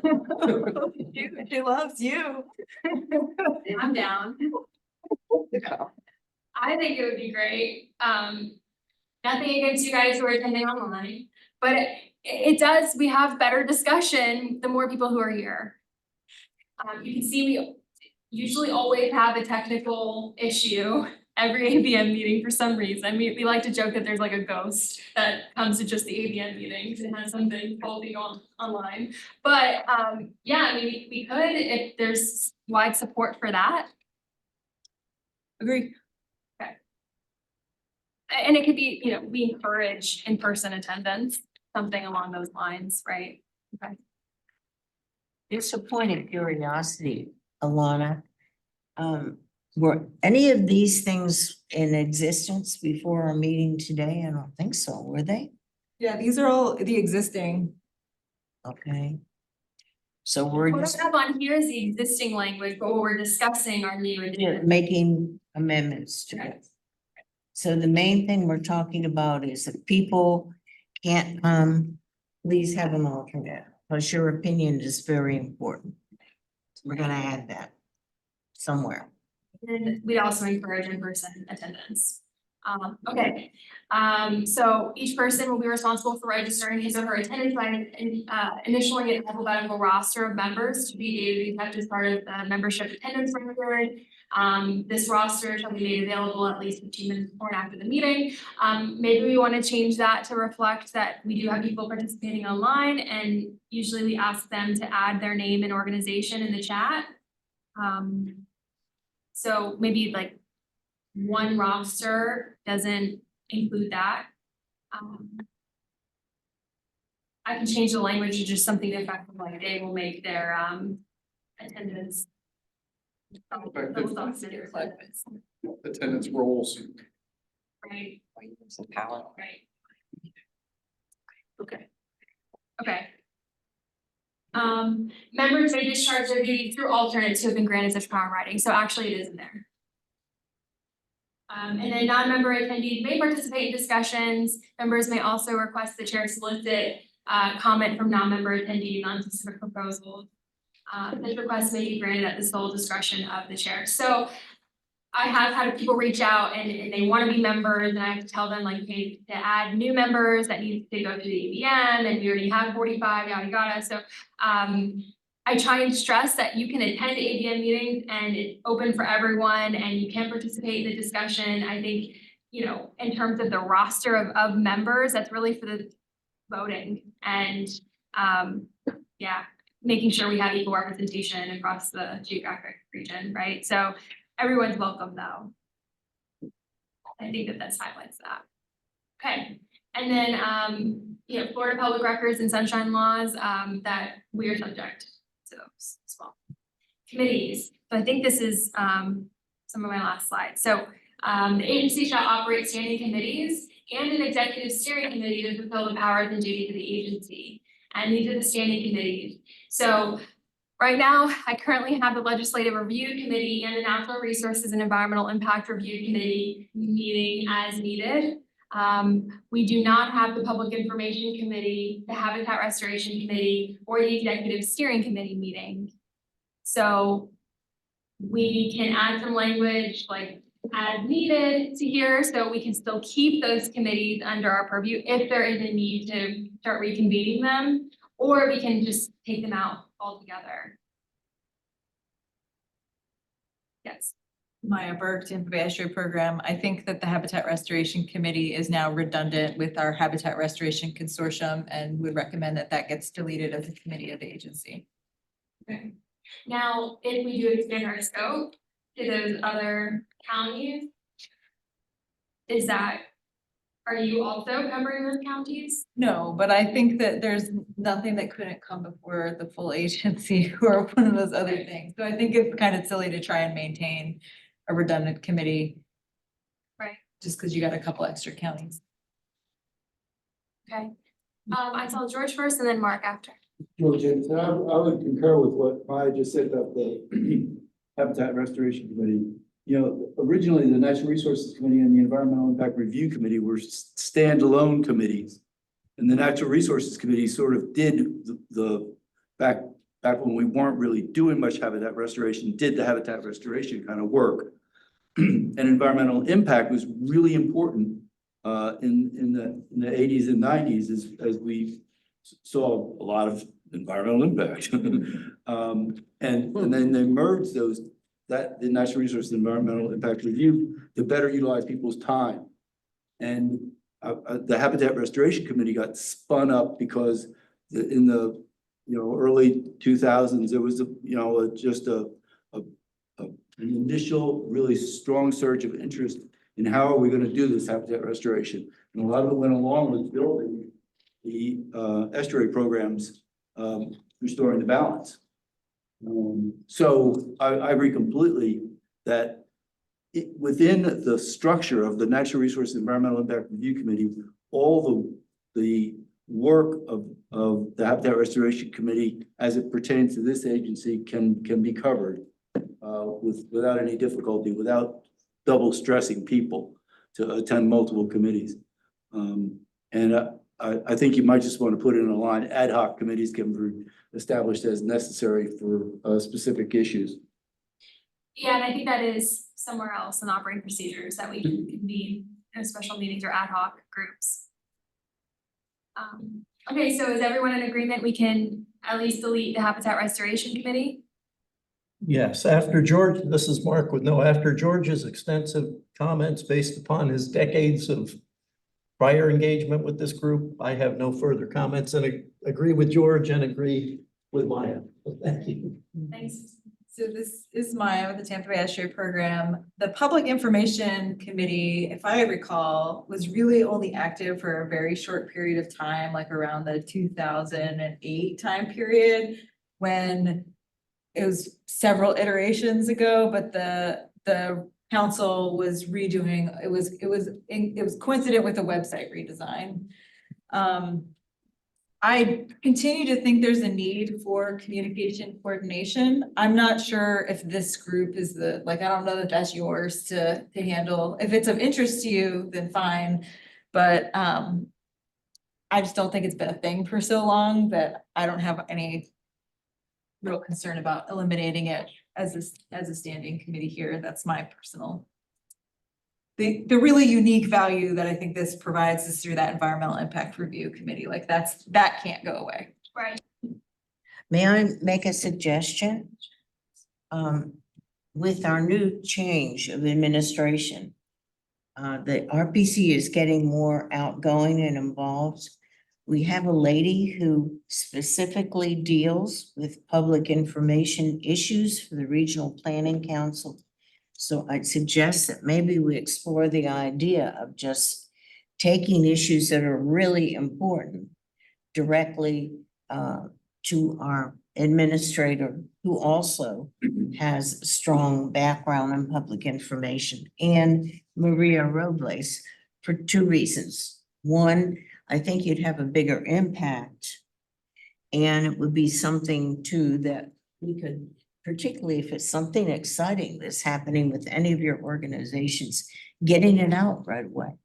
She loves you. I'm down. I think it would be great. Nothing against you guys who are attending online, but it does, we have better discussion the more people who are here. You can see we usually always have a technical issue every ABM meeting for some reason. We like to joke that there's like a ghost that comes to just the ABM meetings and has something faulty online. But yeah, I mean, we could, if there's wide support for that. Agree. Okay. And it could be, you know, we encourage in-person attendance, something along those lines, right? Okay. Just a point of curiosity, Alana. Were any of these things in existence before our meeting today? I don't think so, were they? Yeah, these are all the existing. Okay. So we're What just I have on here is the existing language, but what we're discussing are new additions. making amendments to it. So the main thing we're talking about is if people can't please have an alternate, because your opinion is very important. We're gonna add that somewhere. And we'd also encourage in-person attendance. Okay, so each person will be responsible for registering his or her attendance by initialing an alphabetical roster of members to be daily kept as part of the membership attendance record. This roster shall be made available at least 15 minutes before and after the meeting. Maybe we want to change that to reflect that we do have people participating online, and usually we ask them to add their name and organization in the chat. So maybe like one roster doesn't include that. I can change the language to just something effective, like they will make their attendance. Attendance rolls. Right. Power. Right. Okay. Okay. Members may discharge their duties through alternates who have been granted such power in writing, so actually it is in there. And then non-member attendees may participate in discussions. Members may also request the chair solicit comment from non-member attendees on specific proposals. Such requests may be granted at the sole discretion of the chair. So I have had people reach out and they want to be members, and I have to tell them like, hey, to add new members that needs to go through the ABM, and we already have 45, yada yada. So I try and stress that you can attend ABM meetings and it's open for everyone and you can participate in the discussion. I think, you know, in terms of the roster of members, that's really for the voting and yeah, making sure we have equal representation across the geographic region, right? So everyone's welcome though. I think that highlights that. Okay, and then you know, Florida Public Records and Sunshine Laws that we are subject to those as well. Committees. So I think this is some of my last slides. So the agency shall operate standing committees and an executive steering committee to fulfill the powers and duties of the agency. And these are the standing committees. So right now, I currently have the Legislative Review Committee and the Natural Resources and Environmental Impact Review Committee meeting as needed. We do not have the Public Information Committee, the Habitat Restoration Committee, or the Executive Steering Committee meeting. So we can add some language like as needed to here, so we can still keep those committees under our purview if there is a need to start reconvening them, or we can just take them out altogether. Yes. Maya Burke, Tampa Bay Estuary Program. I think that the Habitat Restoration Committee is now redundant with our Habitat Restoration Consortium and would recommend that that gets deleted as a committee of the agency. Okay. Now, if we do expand our scope to those other counties, are you also covering those counties? No, but I think that there's nothing that couldn't come before the full agency or one of those other things. So I think it's kind of silly to try and maintain a redundant committee. Right. Just because you got a couple extra counties. Okay. I saw George first and then Mark after. George, and I would concur with what Maya just said about the Habitat Restoration Committee. You know, originally the Natural Resources Committee and the Environmental Impact Review Committee were standalone committees. And the Natural Resources Committee sort of did back when we weren't really doing much habitat restoration, did the habitat restoration kind of work. And environmental impact was really important in the eighties and nineties as we saw a lot of environmental impact. And then they merged the natural resource environmental impact review to better utilize people's time. And the Habitat Restoration Committee got spun up because in the early 2000s, there was just an initial really strong surge of interest in how are we going to do this habitat restoration. And a lot of it went along with building the estuary programs, restoring the balance. So I agree completely that within the structure of the Natural Resource Environmental Impact Review Committee, all the work of the Habitat Restoration Committee as it pertains to this agency can be covered without any difficulty, without double stressing people to attend multiple committees. And I think you might just want to put it in a line, ad hoc committees can be established as necessary for specific issues. Yeah, and I think that is somewhere else in operating procedures that we can convene in special meetings or ad hoc groups. Okay, so is everyone in agreement? We can at least delete the Habitat Restoration Committee? Yes, after George, this is Mark after George's extensive comments based upon his decades of prior engagement with this group, I have no further comments and agree with George and agree with Maya. Thank you. Thanks. So this is Maya with the Tampa Bay Estuary Program. The Public Information Committee, if I recall, was really only active for a very short period of time, like around the 2008 time period, when it was several iterations ago, but the council was redoing, it was coincident with the website redesign. I continue to think there's a need for communication coordination. I'm not sure if this group is I don't know that that's yours to handle. If it's of interest to you, then fine. But I just don't think it's been a thing for so long that I don't have any real concern about eliminating it as a standing committee here. That's my personal. The really unique value that I think this provides is through that environmental impact review committee. Like that can't go away. Right. May I make a suggestion? With our new change of administration, the RPC is getting more outgoing and involved. We have a lady who specifically deals with public information issues for the Regional Planning Council. So I'd suggest that maybe we explore the idea of just taking issues that are really important directly to our administrator, who also has a strong background in public information, and Maria Robles, for two reasons. One, I think you'd have a bigger impact, and it would be something too that we could, particularly if it's something exciting that's happening with any of your organizations, getting it out right away.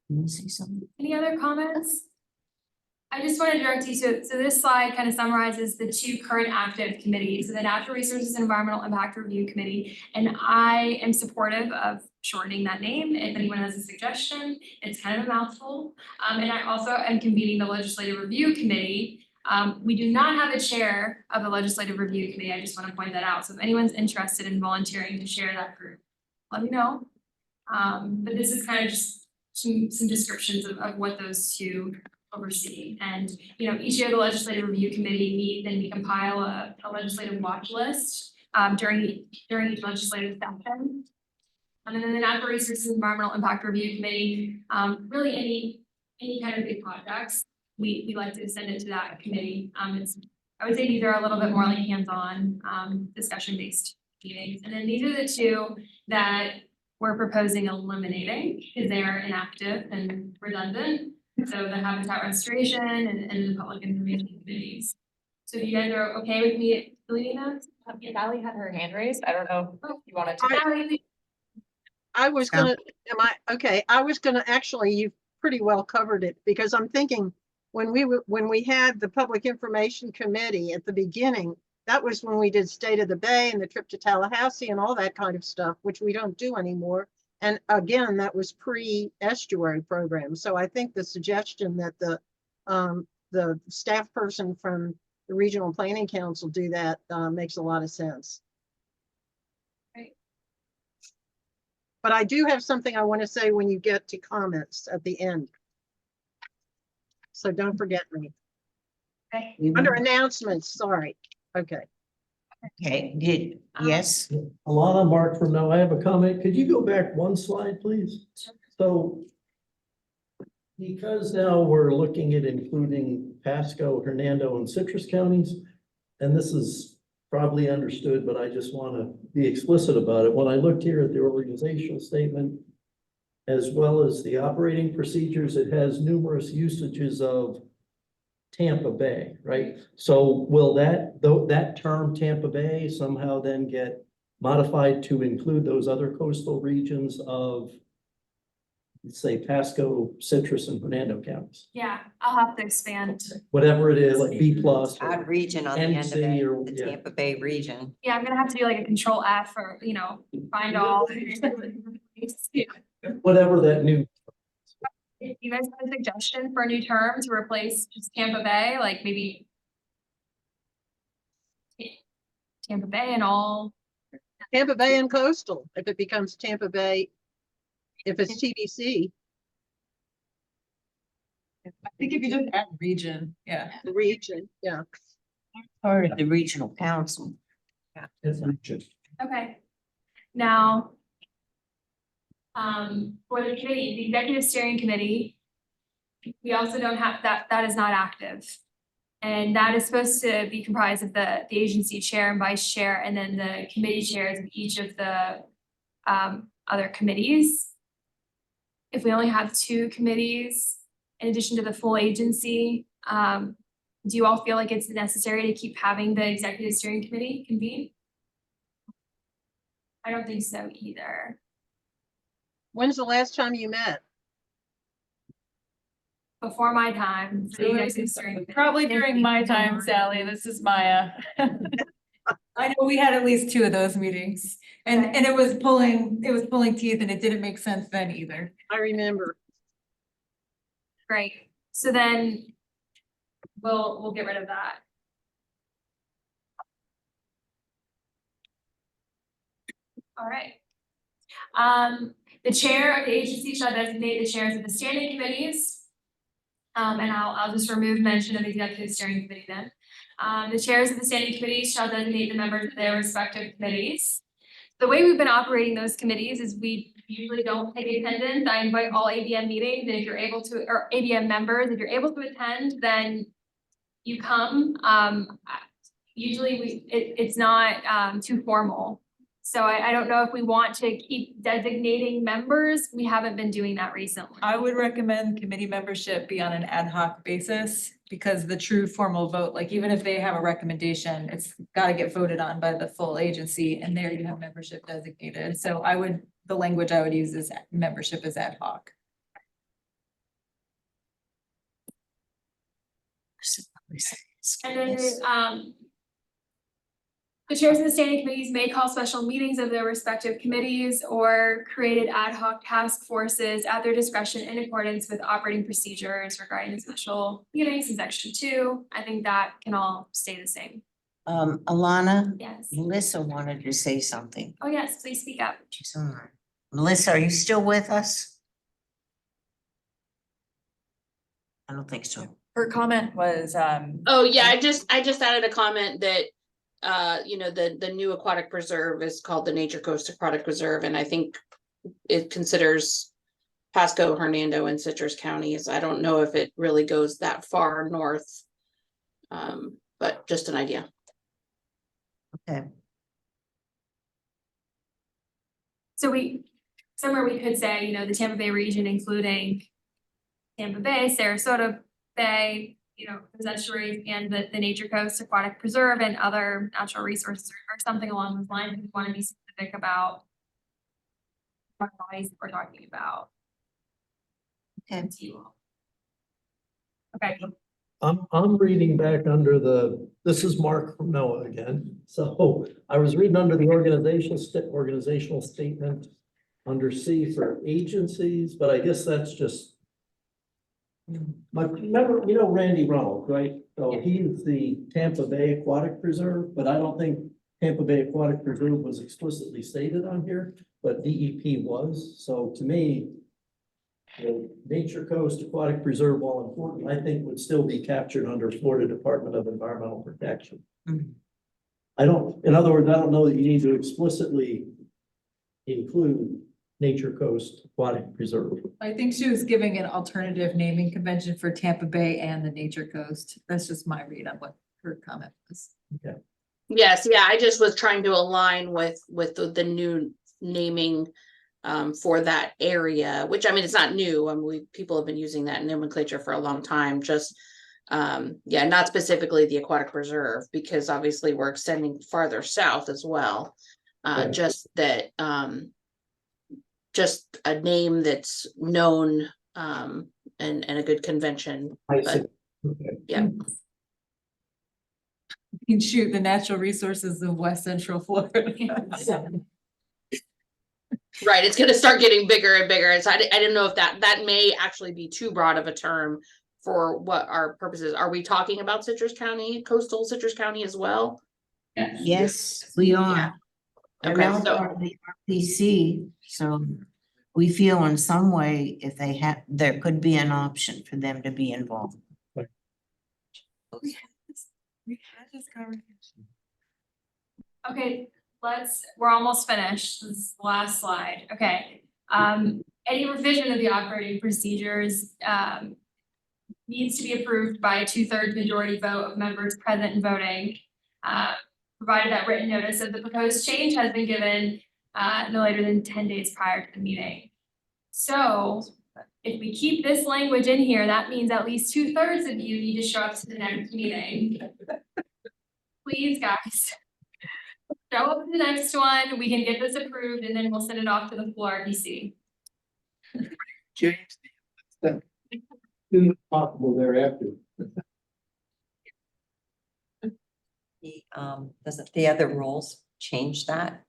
You see something? Any other comments? I just want to direct you, so this slide kind of summarizes the two current active committees, so the Natural Resources and Environmental Impact Review Committee, and I am supportive of shortening that name. If anyone has a suggestion, it's kind of a mouthful. And I also am convening the Legislative Review Committee. We do not have a chair of the Legislative Review Committee. I just want to point that out. So if anyone's interested in volunteering to chair that group, let me know. But this is kind of just some descriptions of what those two oversee. And, each year the Legislative Review Committee meet, then we compile a legislative watch list during each legislative session. And then the Natural Resources and Environmental Impact Review Committee, really any kind of big projects, we like to send it to that committee. I would say these are a little bit more like hands-on discussion-based meetings. And then these are the two that we're proposing eliminating because they are inactive and redundant. So the Habitat Restoration and the Public Information Committees. So if you guys are okay with me deleting those? Sally had her hand raised. I don't know if you wanted to. I was gonna, I was gonna actually, pretty well covered it, because I'm thinking when we had the Public Information Committee at the beginning, that was when we did State of the Bay and the trip to Tallahassee and all that kind of stuff, which we don't do anymore. And again, that was pre-estuary program. So I think the suggestion that the staff person from the Regional Planning Council do that makes a lot of sense. Right. But I do have something I want to say when you get to comments at the end. So don't forget me. Okay. Under announcements, sorry. Okay. Okay, yes, Alana, Mark from now, I have a comment. Could you go back one slide, please? So because now we're looking at including Pasco, Hernando, and Citrus counties, and this is probably understood, but I just want to be explicit about it. When I looked here at the organizational statement, as well as the operating procedures, it has numerous usages of Tampa Bay, right? So will that term Tampa Bay somehow then get modified to include those other coastal regions of, let's say, Pasco, Citrus, and Hernando counties? Yeah, I'll have to expand. Whatever it is, like B plus. Add region on the end of MC it, or- the yeah. Tampa Bay region. Yeah, I'm gonna have to do like a control F or, find all. Whatever that new, If you guys have a suggestion for a new term to replace just Tampa Bay, like maybe Tampa Bay and all. Tampa Bay and coastal, if it becomes Tampa Bay, if it's TBC, I think if you just add region, yeah. the region, yeah. part of the regional council. it's region. Okay. Now, for the committee, the executive steering committee, we also don't have, that is not active. And that is supposed to be comprised of the agency chair and vice chair, and then the committee chairs of each of the other committees. If we only have 2 committees, in addition to the full agency, do you all feel like it's necessary to keep having the executive steering committee convene? I don't think so either. When's the last time you met? Before my time. for the executive steering committee. Probably during my time, Sally. This is Maya. I know we had at least 2 of those meetings and it was pulling teeth and it didn't make sense then either. I remember. Great, so then we'll get rid of that. All right. The chair of the agency shall designate the chairs of the standing committees. And I'll just remove mention of the executive steering committee then. The chairs of the standing committees shall designate the members of their respective committees. The way we've been operating those committees is we usually don't take attendance. I invite all ABM meetings, and if you're able to, or ABM members, if you're able to attend, then you come. Usually it's not too formal. So I don't know if we want to keep designating members. We haven't been doing that recently. I would recommend committee membership be on an ad hoc basis because the true formal vote, like even if they have a recommendation, it's got to get voted on by the full agency and there you have membership designated. So the language I would use is membership is ad hoc. And then the chairs of the standing committees may call special meetings of their respective committees or created ad hoc task forces at their discretion in accordance with operating procedures regarding the special meetings in section 2. I think that can all stay the same. Alana? Yes. Melissa wanted to say something. Oh, yes, please speak up. She's on. Melissa, are you still with us? I don't think so. Her comment was, Oh, yeah, I just added a comment that the new aquatic preserve is called the Nature Coast Aquatic Reserve, and I think it considers Pasco, Hernando, and Citrus counties. I don't know if it really goes that far north. But just an idea. Okay. So somewhere we could say, the Tampa Bay region, including Tampa Bay, Sarasota Bay, those estuaries and the Nature Coast Aquatic Preserve and other natural resources or something along those lines. We want to be specific about what bodies we're talking about. Okay. to you all. Okay. I'm reading back under this is Mark from NOAA again. So I was reading under the organizational statement under C for agencies, but I guess that's just. But remember, Randy Reynolds, right? So he's the Tampa Bay Aquatic Preserve, but I don't think Tampa Bay Aquatic Preserve was explicitly stated on here, but DEP was. So to me, the Nature Coast Aquatic Preserve, while important, I think would still be captured under Florida Department of Environmental Protection. Mhm. In other words, I don't know that you need to explicitly include Nature Coast Aquatic Preserve. I think she was giving an alternative naming convention for Tampa Bay and the Nature Coast. That's just my read on what her comment was. Okay. Yes, yeah, I just was trying to align with the new naming for that area, which I mean, it's not new. I mean, people have been using that nomenclature for a long time. Just yeah, not specifically the aquatic preserve, because obviously we're extending farther south as well. Right. Just that just a name that's known and a good convention. I see. But Okay. yeah. You can shoot the natural resources of West Central Florida. Right, it's gonna start getting bigger and bigger, and so I didn't know if that may actually be too broad of a term for what our purposes. Are we talking about Citrus County, coastal Citrus County as well? Yes, we are. They're Okay, now so part of the RPC, so we feel in some way if they have, there could be an option for them to be involved. We had this conversation. Okay, we're almost finished. This is the last slide. Okay. Any revision of the operating procedures needs to be approved by a 2/3 majority vote of members present and voting. Provided that written notice of the proposed change has been given no later than 10 days prior to the meeting. So if we keep this language in here, that means at least 2/3 of you need to show up to the next meeting. Please, guys. Show up to the next one, we can get this approved, and then we'll send it off to the full RPC. Change the soon as possible thereafter. Doesn't the other rules change that?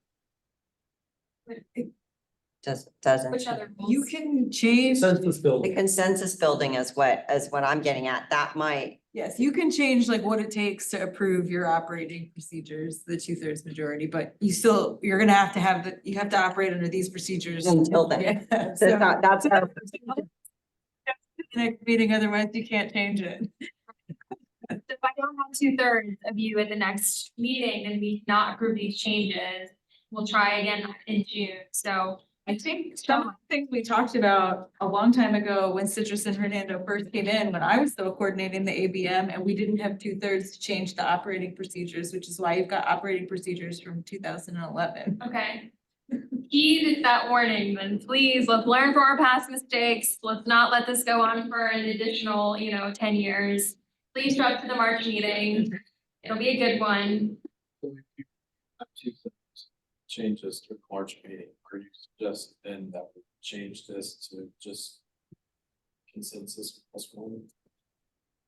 Doesn't. Which other rules? You can change, Census The building. consensus building is what I'm getting at. That might, yes, you can change like what it takes to approve your operating procedures, the 2/3 majority, but you're gonna have to you have to operate under these procedures. until then. Yeah, That's so- not- that's our- Next meeting, otherwise you can't change it. So if I don't have 2/3 of you at the next meeting, then we cannot approve these changes. We'll try again in June, so. I think some of the things we talked about a long time ago when Citrus and Hernando first came in, when I was still coordinating the ABM, and we didn't have 2/3 to change the operating procedures, which is why you've got operating procedures from 2011. Okay. Heed that warning, then please, let's learn from our past mistakes. Let's not let this go on for an additional, 10 years. Please show up to the March meeting. It'll be a good one. Change this to March meeting, or you suggest then that we change this to just consensus plus one?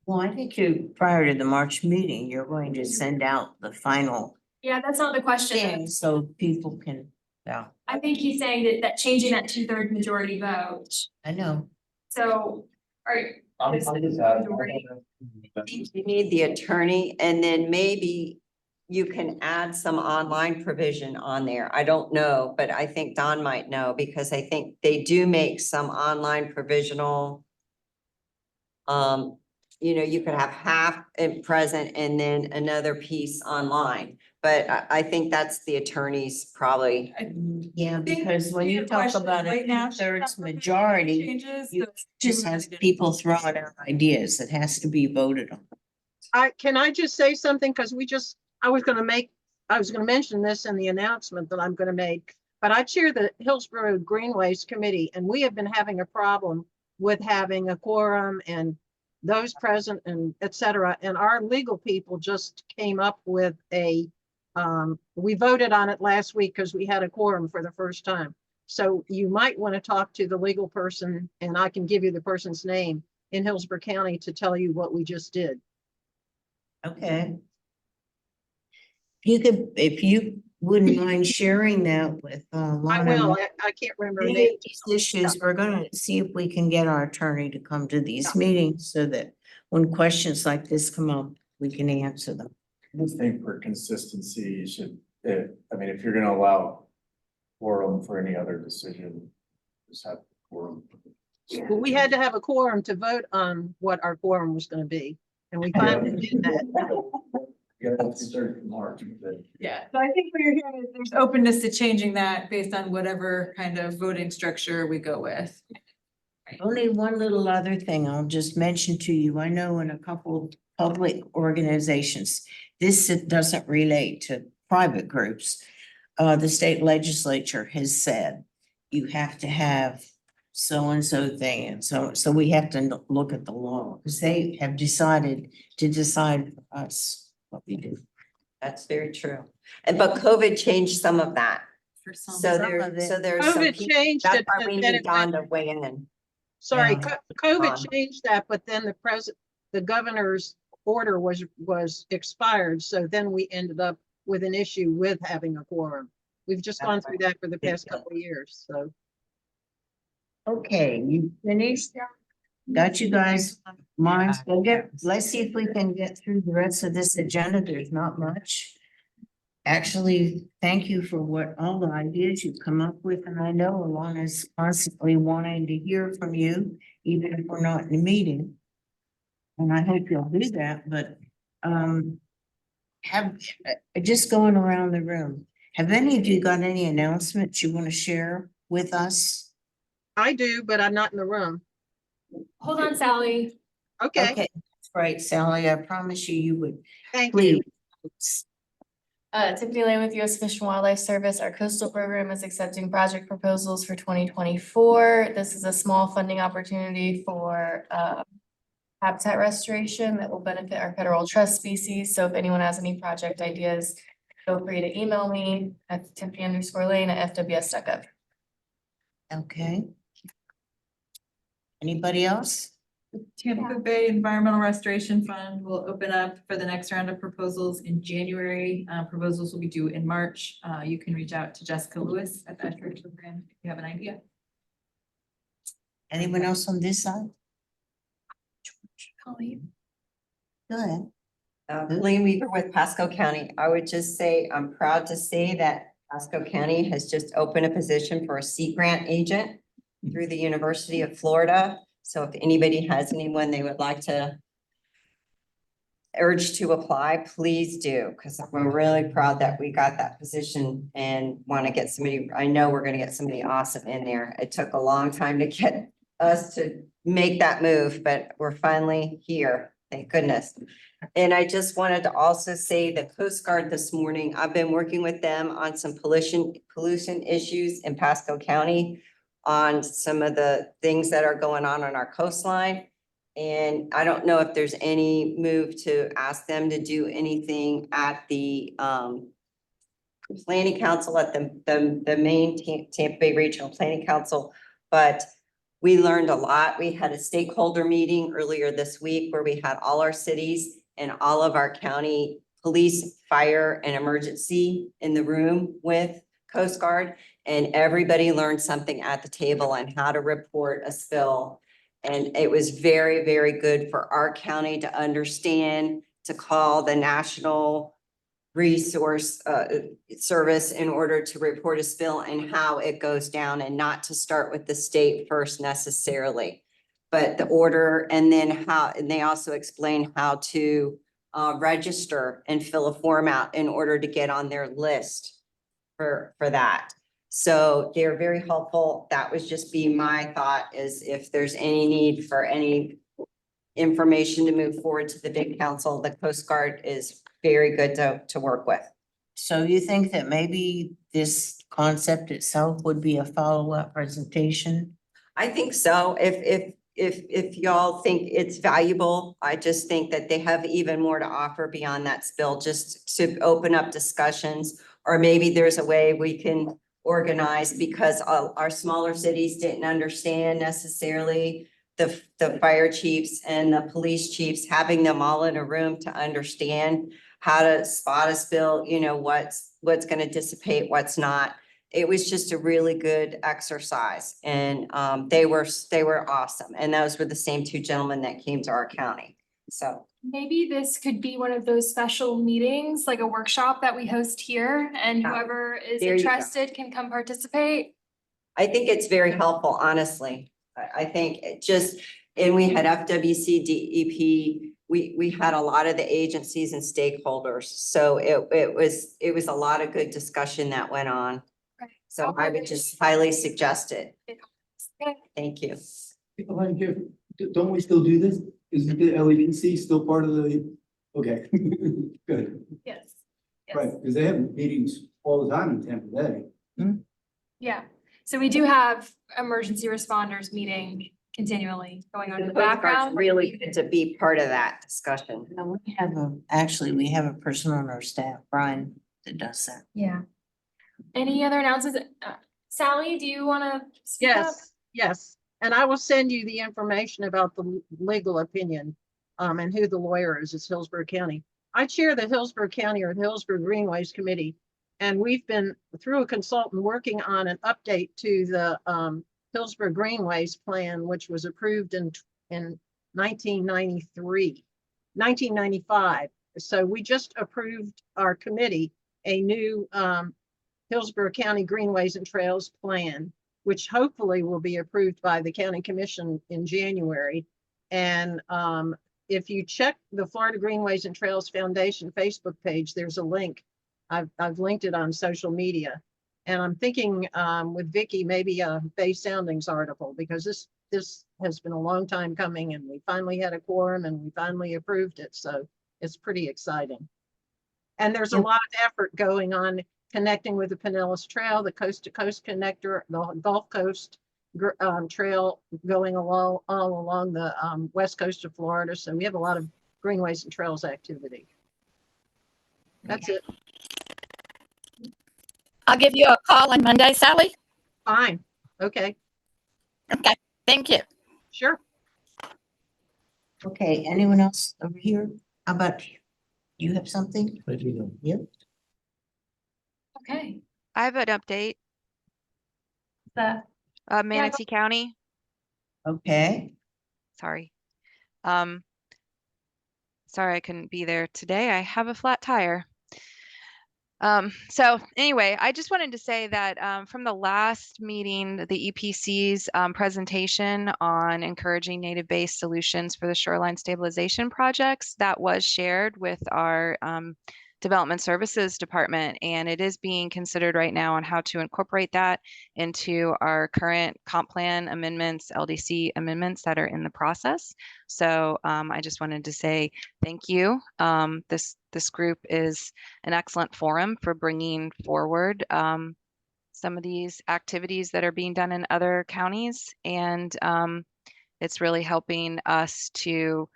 Well, I think prior to the March meeting, you're going to send out the final Yeah, that's not the question. thing so people can, yeah, I think he's saying that changing that 2/3 majority vote. I know. So, this is majority. You need the attorney, and then maybe you can add some online provision on there. I don't know, but I think Don might know, because I think they do make some online provisional. You could have half in present and then another piece online, but I think that's the attorney's probably. Yeah, think because when you talk question about right a now, 2/3 majority, Changes. you so just we have really people throwing out ideas. It has to be voted on. Can I just say something? Because I was gonna mention this in the announcement that I'm gonna make. But I chair the Hillsborough Greenways Committee, and we have been having a problem with having a quorum and those present and et cetera. And our legal people just came up with we voted on it last week because we had a quorum for the first time. So you might want to talk to the legal person, and I can give you the person's name in Hillsborough County to tell you what we just did. Okay. If you wouldn't mind sharing that with, I Lana. will, I can't remember her Any name. of these issues, we're gonna see if we can get our attorney to come to these Yeah. meetings so that when questions like this come up, we can answer them. I just think for consistency, you should, I mean, if you're gonna allow quorum for any other decision, just have quorum. But we had to have a quorum to vote on what our quorum was gonna be, and we finally did that. Yeah, that's third March, but. Yeah, so I think what you're hearing is there's openness to changing that based on whatever kind of voting structure we go with. Only one little other thing I'll just mention to you. I know in a couple public organizations, this doesn't relate to private groups. The state legislature has said you have to have so-and-so thing. And so we have to look at the law because they have decided to decide for us what we do. That's very true. And but COVID changed some of that. For some. So there's some COVID people, changed that's it, why but we then need it Don went- to weigh in. Sorry, Yeah. COVID changed that, but then the governor's order was expired, so then we ended up with an issue with having a quorum. We've just gone through that for the past couple of years, so. Okay, you finished? Got you guys minds? Let's see if we can get through the rest of this agenda. There's not much. Actually, thank you for what all the ideas you've come up with, and I know Alana's constantly wanting to hear from you, even if we're not in a meeting. And I hope you'll do that, but just going around the room, have any of you got any announcements you want to share with us? I do, but I'm not in the room. Hold on, Sally. Okay, Okay, that's right, Sally. I promise you would. thank you. Please. Tiffany Lane with U.S. Fish and Wildlife Service. Our coastal program is accepting project proposals for 2024. This is a small funding opportunity for habitat restoration that will benefit our federal trust species. So if anyone has any project ideas, feel free to email me at tiffany_lane@fws.gov. Okay. Anybody else? Tampa Bay Environmental Restoration Fund will open up for the next round of proposals in January. Proposals will be due in March. You can reach out to Jessica Lewis at the Estuary Program if you have an idea. Anyone else on this side? Go ahead. Colleen Weaver with Pasco County. I would just say, I'm proud to say that Pasco County has just opened a position for a sea grant agent through the University of Florida. So if anybody has anyone they would like to urge to apply, please do, because we're really proud that we got that position and want to get somebody, I know we're going to get somebody awesome in there. It took a long time to get us to make that move, but we're finally here. Thank goodness. And I just wanted to also say the Coast Guard this morning, I've been working with them on some pollution issues in Pasco County on some of the things that are going on our coastline. And I don't know if there's any move to ask them to do anything at the planning council at the main Tampa Bay Regional Planning Council, but we learned a lot. We had a stakeholder meeting earlier this week where we had all our cities and all of our county police, fire, and emergency in the room with Coast Guard. And everybody learned something at the table on how to report a spill. And it was very, very good for our county to understand, to call the National Resource Service in order to report a spill and how it goes down, and not to start with the state first necessarily. But the order, and then how, and they also explain how to register and fill a form out in order to get on their list for that. So they're very helpful. That was just be my thought, is if there's any need for any information to move forward to the big council, the Coast Guard is very good to work with. So you think that maybe this concept itself would be a follow-up presentation? I think so. If y'all think it's valuable, I just think that they have even more to offer beyond that spill, just to open up discussions. Or maybe there's a way we can organized because our smaller cities didn't understand necessarily the fire chiefs and the police chiefs, having them all in a room to understand how to spot a spill, you know, what's gonna dissipate, what's not. It was just a really good exercise, and they were awesome. And those were the same two gentlemen that came to our county. So Maybe this could be one of those special meetings, like a workshop that we host here, and Yeah. whoever is There you go. interested can come participate. I think it's very helpful, honestly. I think it just, and we had FWC, DEP, we had a lot of the agencies and stakeholders. So it was a lot of good discussion that went on. So I would just highly suggest it. Thank you. Don't we still do this? Isn't the LEDC still part of the, okay, good, Yes. right, because they have meetings all the time in Tampa Bay. Yeah, so we do have emergency responders meeting continually going on in the Coast Guard's background. really good to be part of that discussion. No, we have we have a person on our staff, Brian, that does that. Yeah. Any other announcements? Sally, do you wanna speak up? Yes, yes. And I will send you the information about the legal opinion, and who the lawyer is. It's Hillsborough County. I chair the Hillsborough County or the Hillsborough Greenways Committee. And we've been through a consultant working on an update to the, Hillsborough Greenways plan, which was approved in 1995. So we just approved our committee, a new, Hillsborough County Greenways and Trails Plan, which hopefully will be approved by the County Commission in January. And if you check the Florida Greenways and Trails Foundation Facebook page, there's a link. I've linked it on social media. And I'm thinking with Vicky, maybe a Bay Soundings article, because this has been a long time coming, and we finally had a quorum and we finally approved it. So it's pretty exciting. And there's a lot of effort going on connecting with the Pinellas Trail, the Coast to Coast Connector, the Gulf Coast Trail going all along the west coast of Florida. So we have a lot of greenways and trails activity. That's it. I'll give you a call on Monday, Sally. Fine. Okay. Okay. Thank you. Sure. Okay, anyone else over here? How about you have something? I do know. Yep. Okay. I have an update. Manatee County. Okay. Sorry. Sorry I couldn't be there today. I have a flat tire. So anyway, I just wanted to say that from the last meeting, the EPC's presentation on encouraging native-based solutions for the shoreline stabilization projects, that was shared with our Development Services Department, and it is being considered right now on how to incorporate that into our current comp plan amendments, LDC amendments that are in the process. So I just wanted to say thank you. This group is an excellent forum for bringing forward some of these activities that are being done in other counties, and it's really helping us to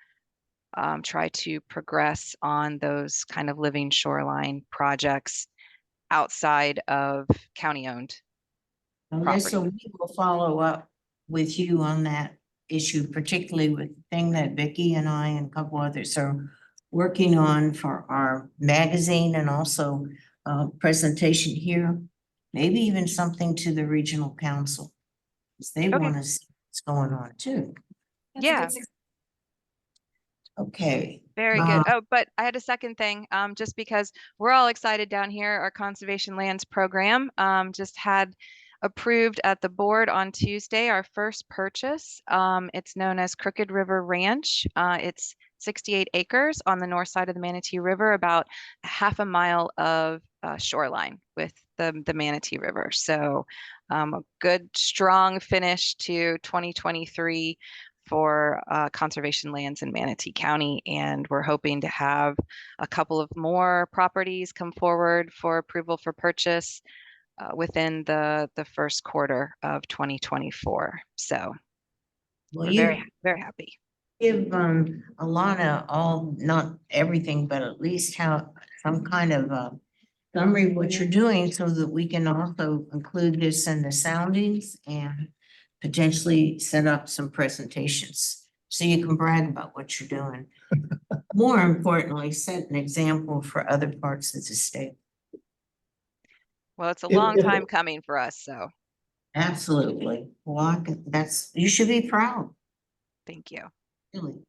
try to progress on those kind of living shoreline projects outside of county-owned Okay, so we will follow up with you on that issue, particularly with the thing that Vicky and I and a couple others are working on for our magazine, and also presentation here, maybe even something to the regional council, because they want to see what's going on too. Yeah. Okay. Very good. Oh, but I had a second thing, just because we're all excited down here. Our conservation lands program just had approved at the board on Tuesday our first purchase. It's known as Crooked River Ranch. It's 68 acres on the north side of the Manatee River, about half a mile of shoreline with the Manatee River. So a good, strong finish to 2023 for conservation lands in Manatee County. And we're hoping to have a couple of more properties come forward for approval for purchase within the first quarter of 2024. So Well, we're you very, very happy. give Alana all, not everything, but at least how some kind of summary of what you're doing so that we can also include this in the soundings and potentially set up some presentations so you can brag about what you're doing. More importantly, set an example for other parts of the state. Well, it's a If- long if- time coming for us, so Absolutely. Well, that's, you should be proud, thank you. really.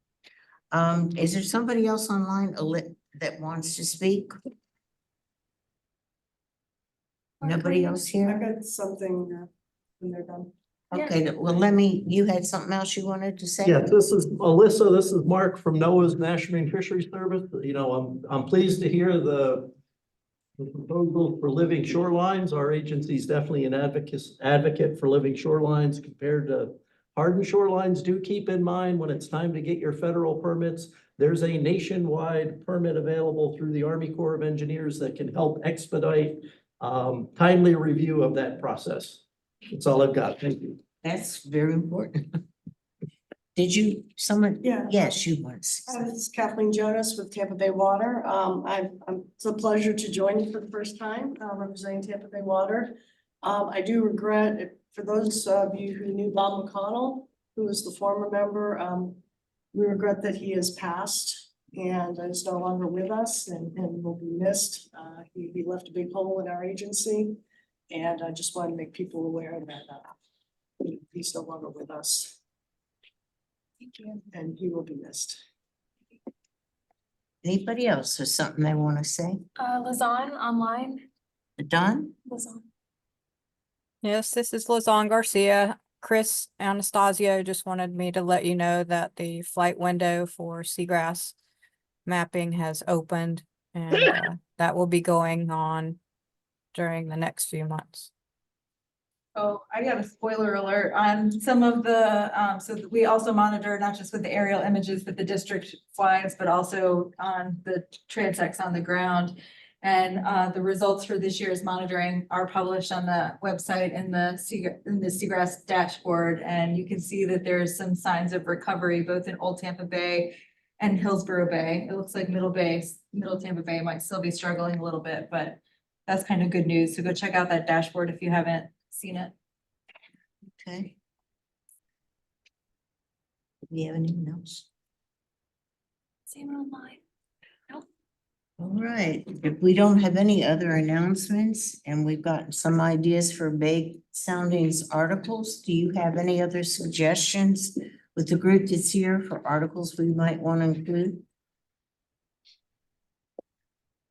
Is there somebody else online that wants to speak? Nobody else here? got something when they're done. Okay, well, you had something else you wanted to say? Yeah, this is Alyssa, this is Mark from NOAA's National Marine Fisheries Service. You know, I'm pleased to hear the proposal for living shorelines. Our agency is definitely an advocate for living shorelines compared to hardened shorelines. Do keep in mind when it's time to get your federal permits, there's a nationwide permit available through the Army Corps of Engineers that can help expedite timely review of that process. That's all I've got. Thank you. That's very important. Did you, someone? Yeah. Yes, you once. This is Kathleen Jonas with Tampa Bay Water. It's a pleasure to join you for the first time, representing Tampa Bay Water. I do regret, for those of you who knew Bob McConnell, who was the former member, we regret that he has passed and is no longer with us and will be missed. He left a big hole in our agency. And I just wanted to make people aware that he's no longer with us. Thank you. And he will be missed. Anybody else or something they want to say? Lizanne online. Don? Lizanne. Yes, this is Lazon Garcia. Chris Anastasio just wanted me to let you know that the flight window for seagrass mapping has opened and that will be going on during the next few months. Oh, I got a spoiler alert on some of the, so that we also monitor not just with the aerial images that the district flies, but also on the transects on the ground. And the results for this year's monitoring are published on the website in the Seagrass dashboard. And you can see that there's some signs of recovery, both in Old Tampa Bay and Hillsborough Bay. It looks like Middle Tampa Bay might still be struggling a little bit, but that's kind of good news. So go check out that dashboard if you haven't seen it. Okay. Do you have anything else? Same online. All right, if we don't have any other announcements and we've gotten some ideas for vague soundings articles, do you have any other suggestions with the group that's here for articles we might want to include?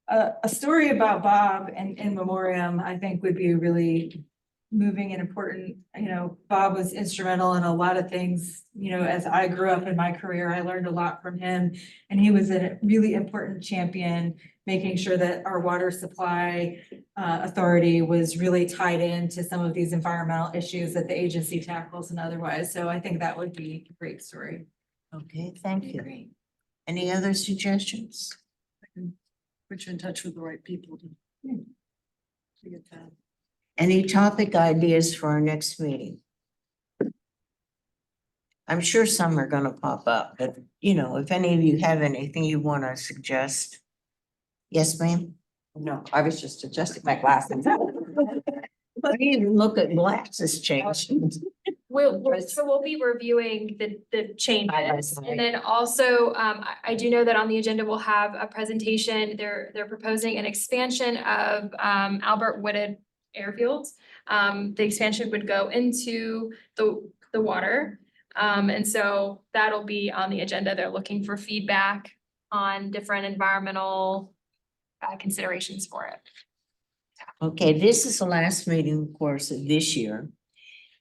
A story about Bob and in memoriam, I think would be really moving and important. You know, Bob was instrumental in a lot of things. You know, as I grew up in my career, I learned a lot from him. And he was a really important champion, making sure that our water supply authority was really tied into some of these environmental issues that the agency tackles and otherwise. So I think that would be a great story. Okay, thank you. Any other suggestions? Put you in touch with the right people to get that. Any topic ideas for our next meeting? I'm sure some are gonna pop up, but you know, if any of you have anything you want to suggest. Yes, ma'am? No, I was just adjusting my glasses. But even look at glasses change. We'll be reviewing the changes. Right. And then also, I do know that on the agenda, we'll have a presentation. They're proposing an expansion of Albert Wooded Airfields. The expansion would go into the water. And so that'll be on the agenda. They're looking for feedback on different environmental considerations for it. Okay, this is the last meeting, of course, of this year.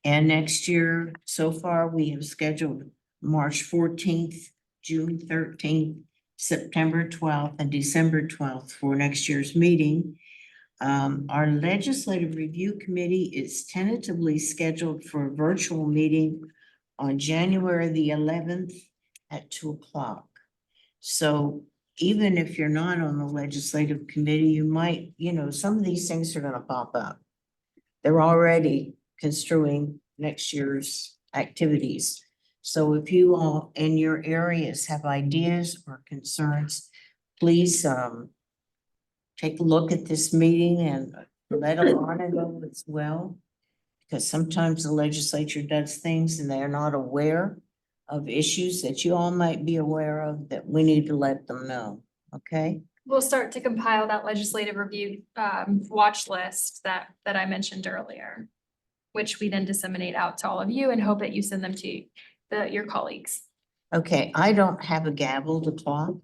And next year, so far, we have scheduled March 14th, June 13th, September 12th, and December 12th for next year's meeting. Our Legislative Review Committee is tentatively scheduled for a virtual meeting on January the 11th at 2:00. So even if you're not on the Legislative Committee, you might, you know, some of these things are gonna pop up. They're already construing next year's activities. So if you all in your areas have ideas or concerns, please take a look at this meeting and let Alana know as well. Because sometimes the legislature does things and they're not aware of issues that you all might be aware of that we need to let them know, okay? We'll start to compile that legislative review watch list that I mentioned earlier, which we then disseminate out to all of you and hope that you send them to your colleagues. Okay, I don't have a gavel to talk.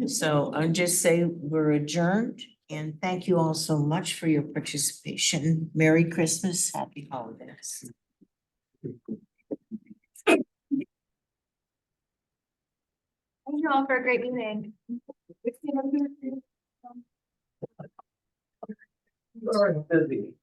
So I'll just say we're adjourned and thank you all so much for your participation. Merry Christmas, happy holidays. Thank you all for a great meeting. Sorry, I'm busy.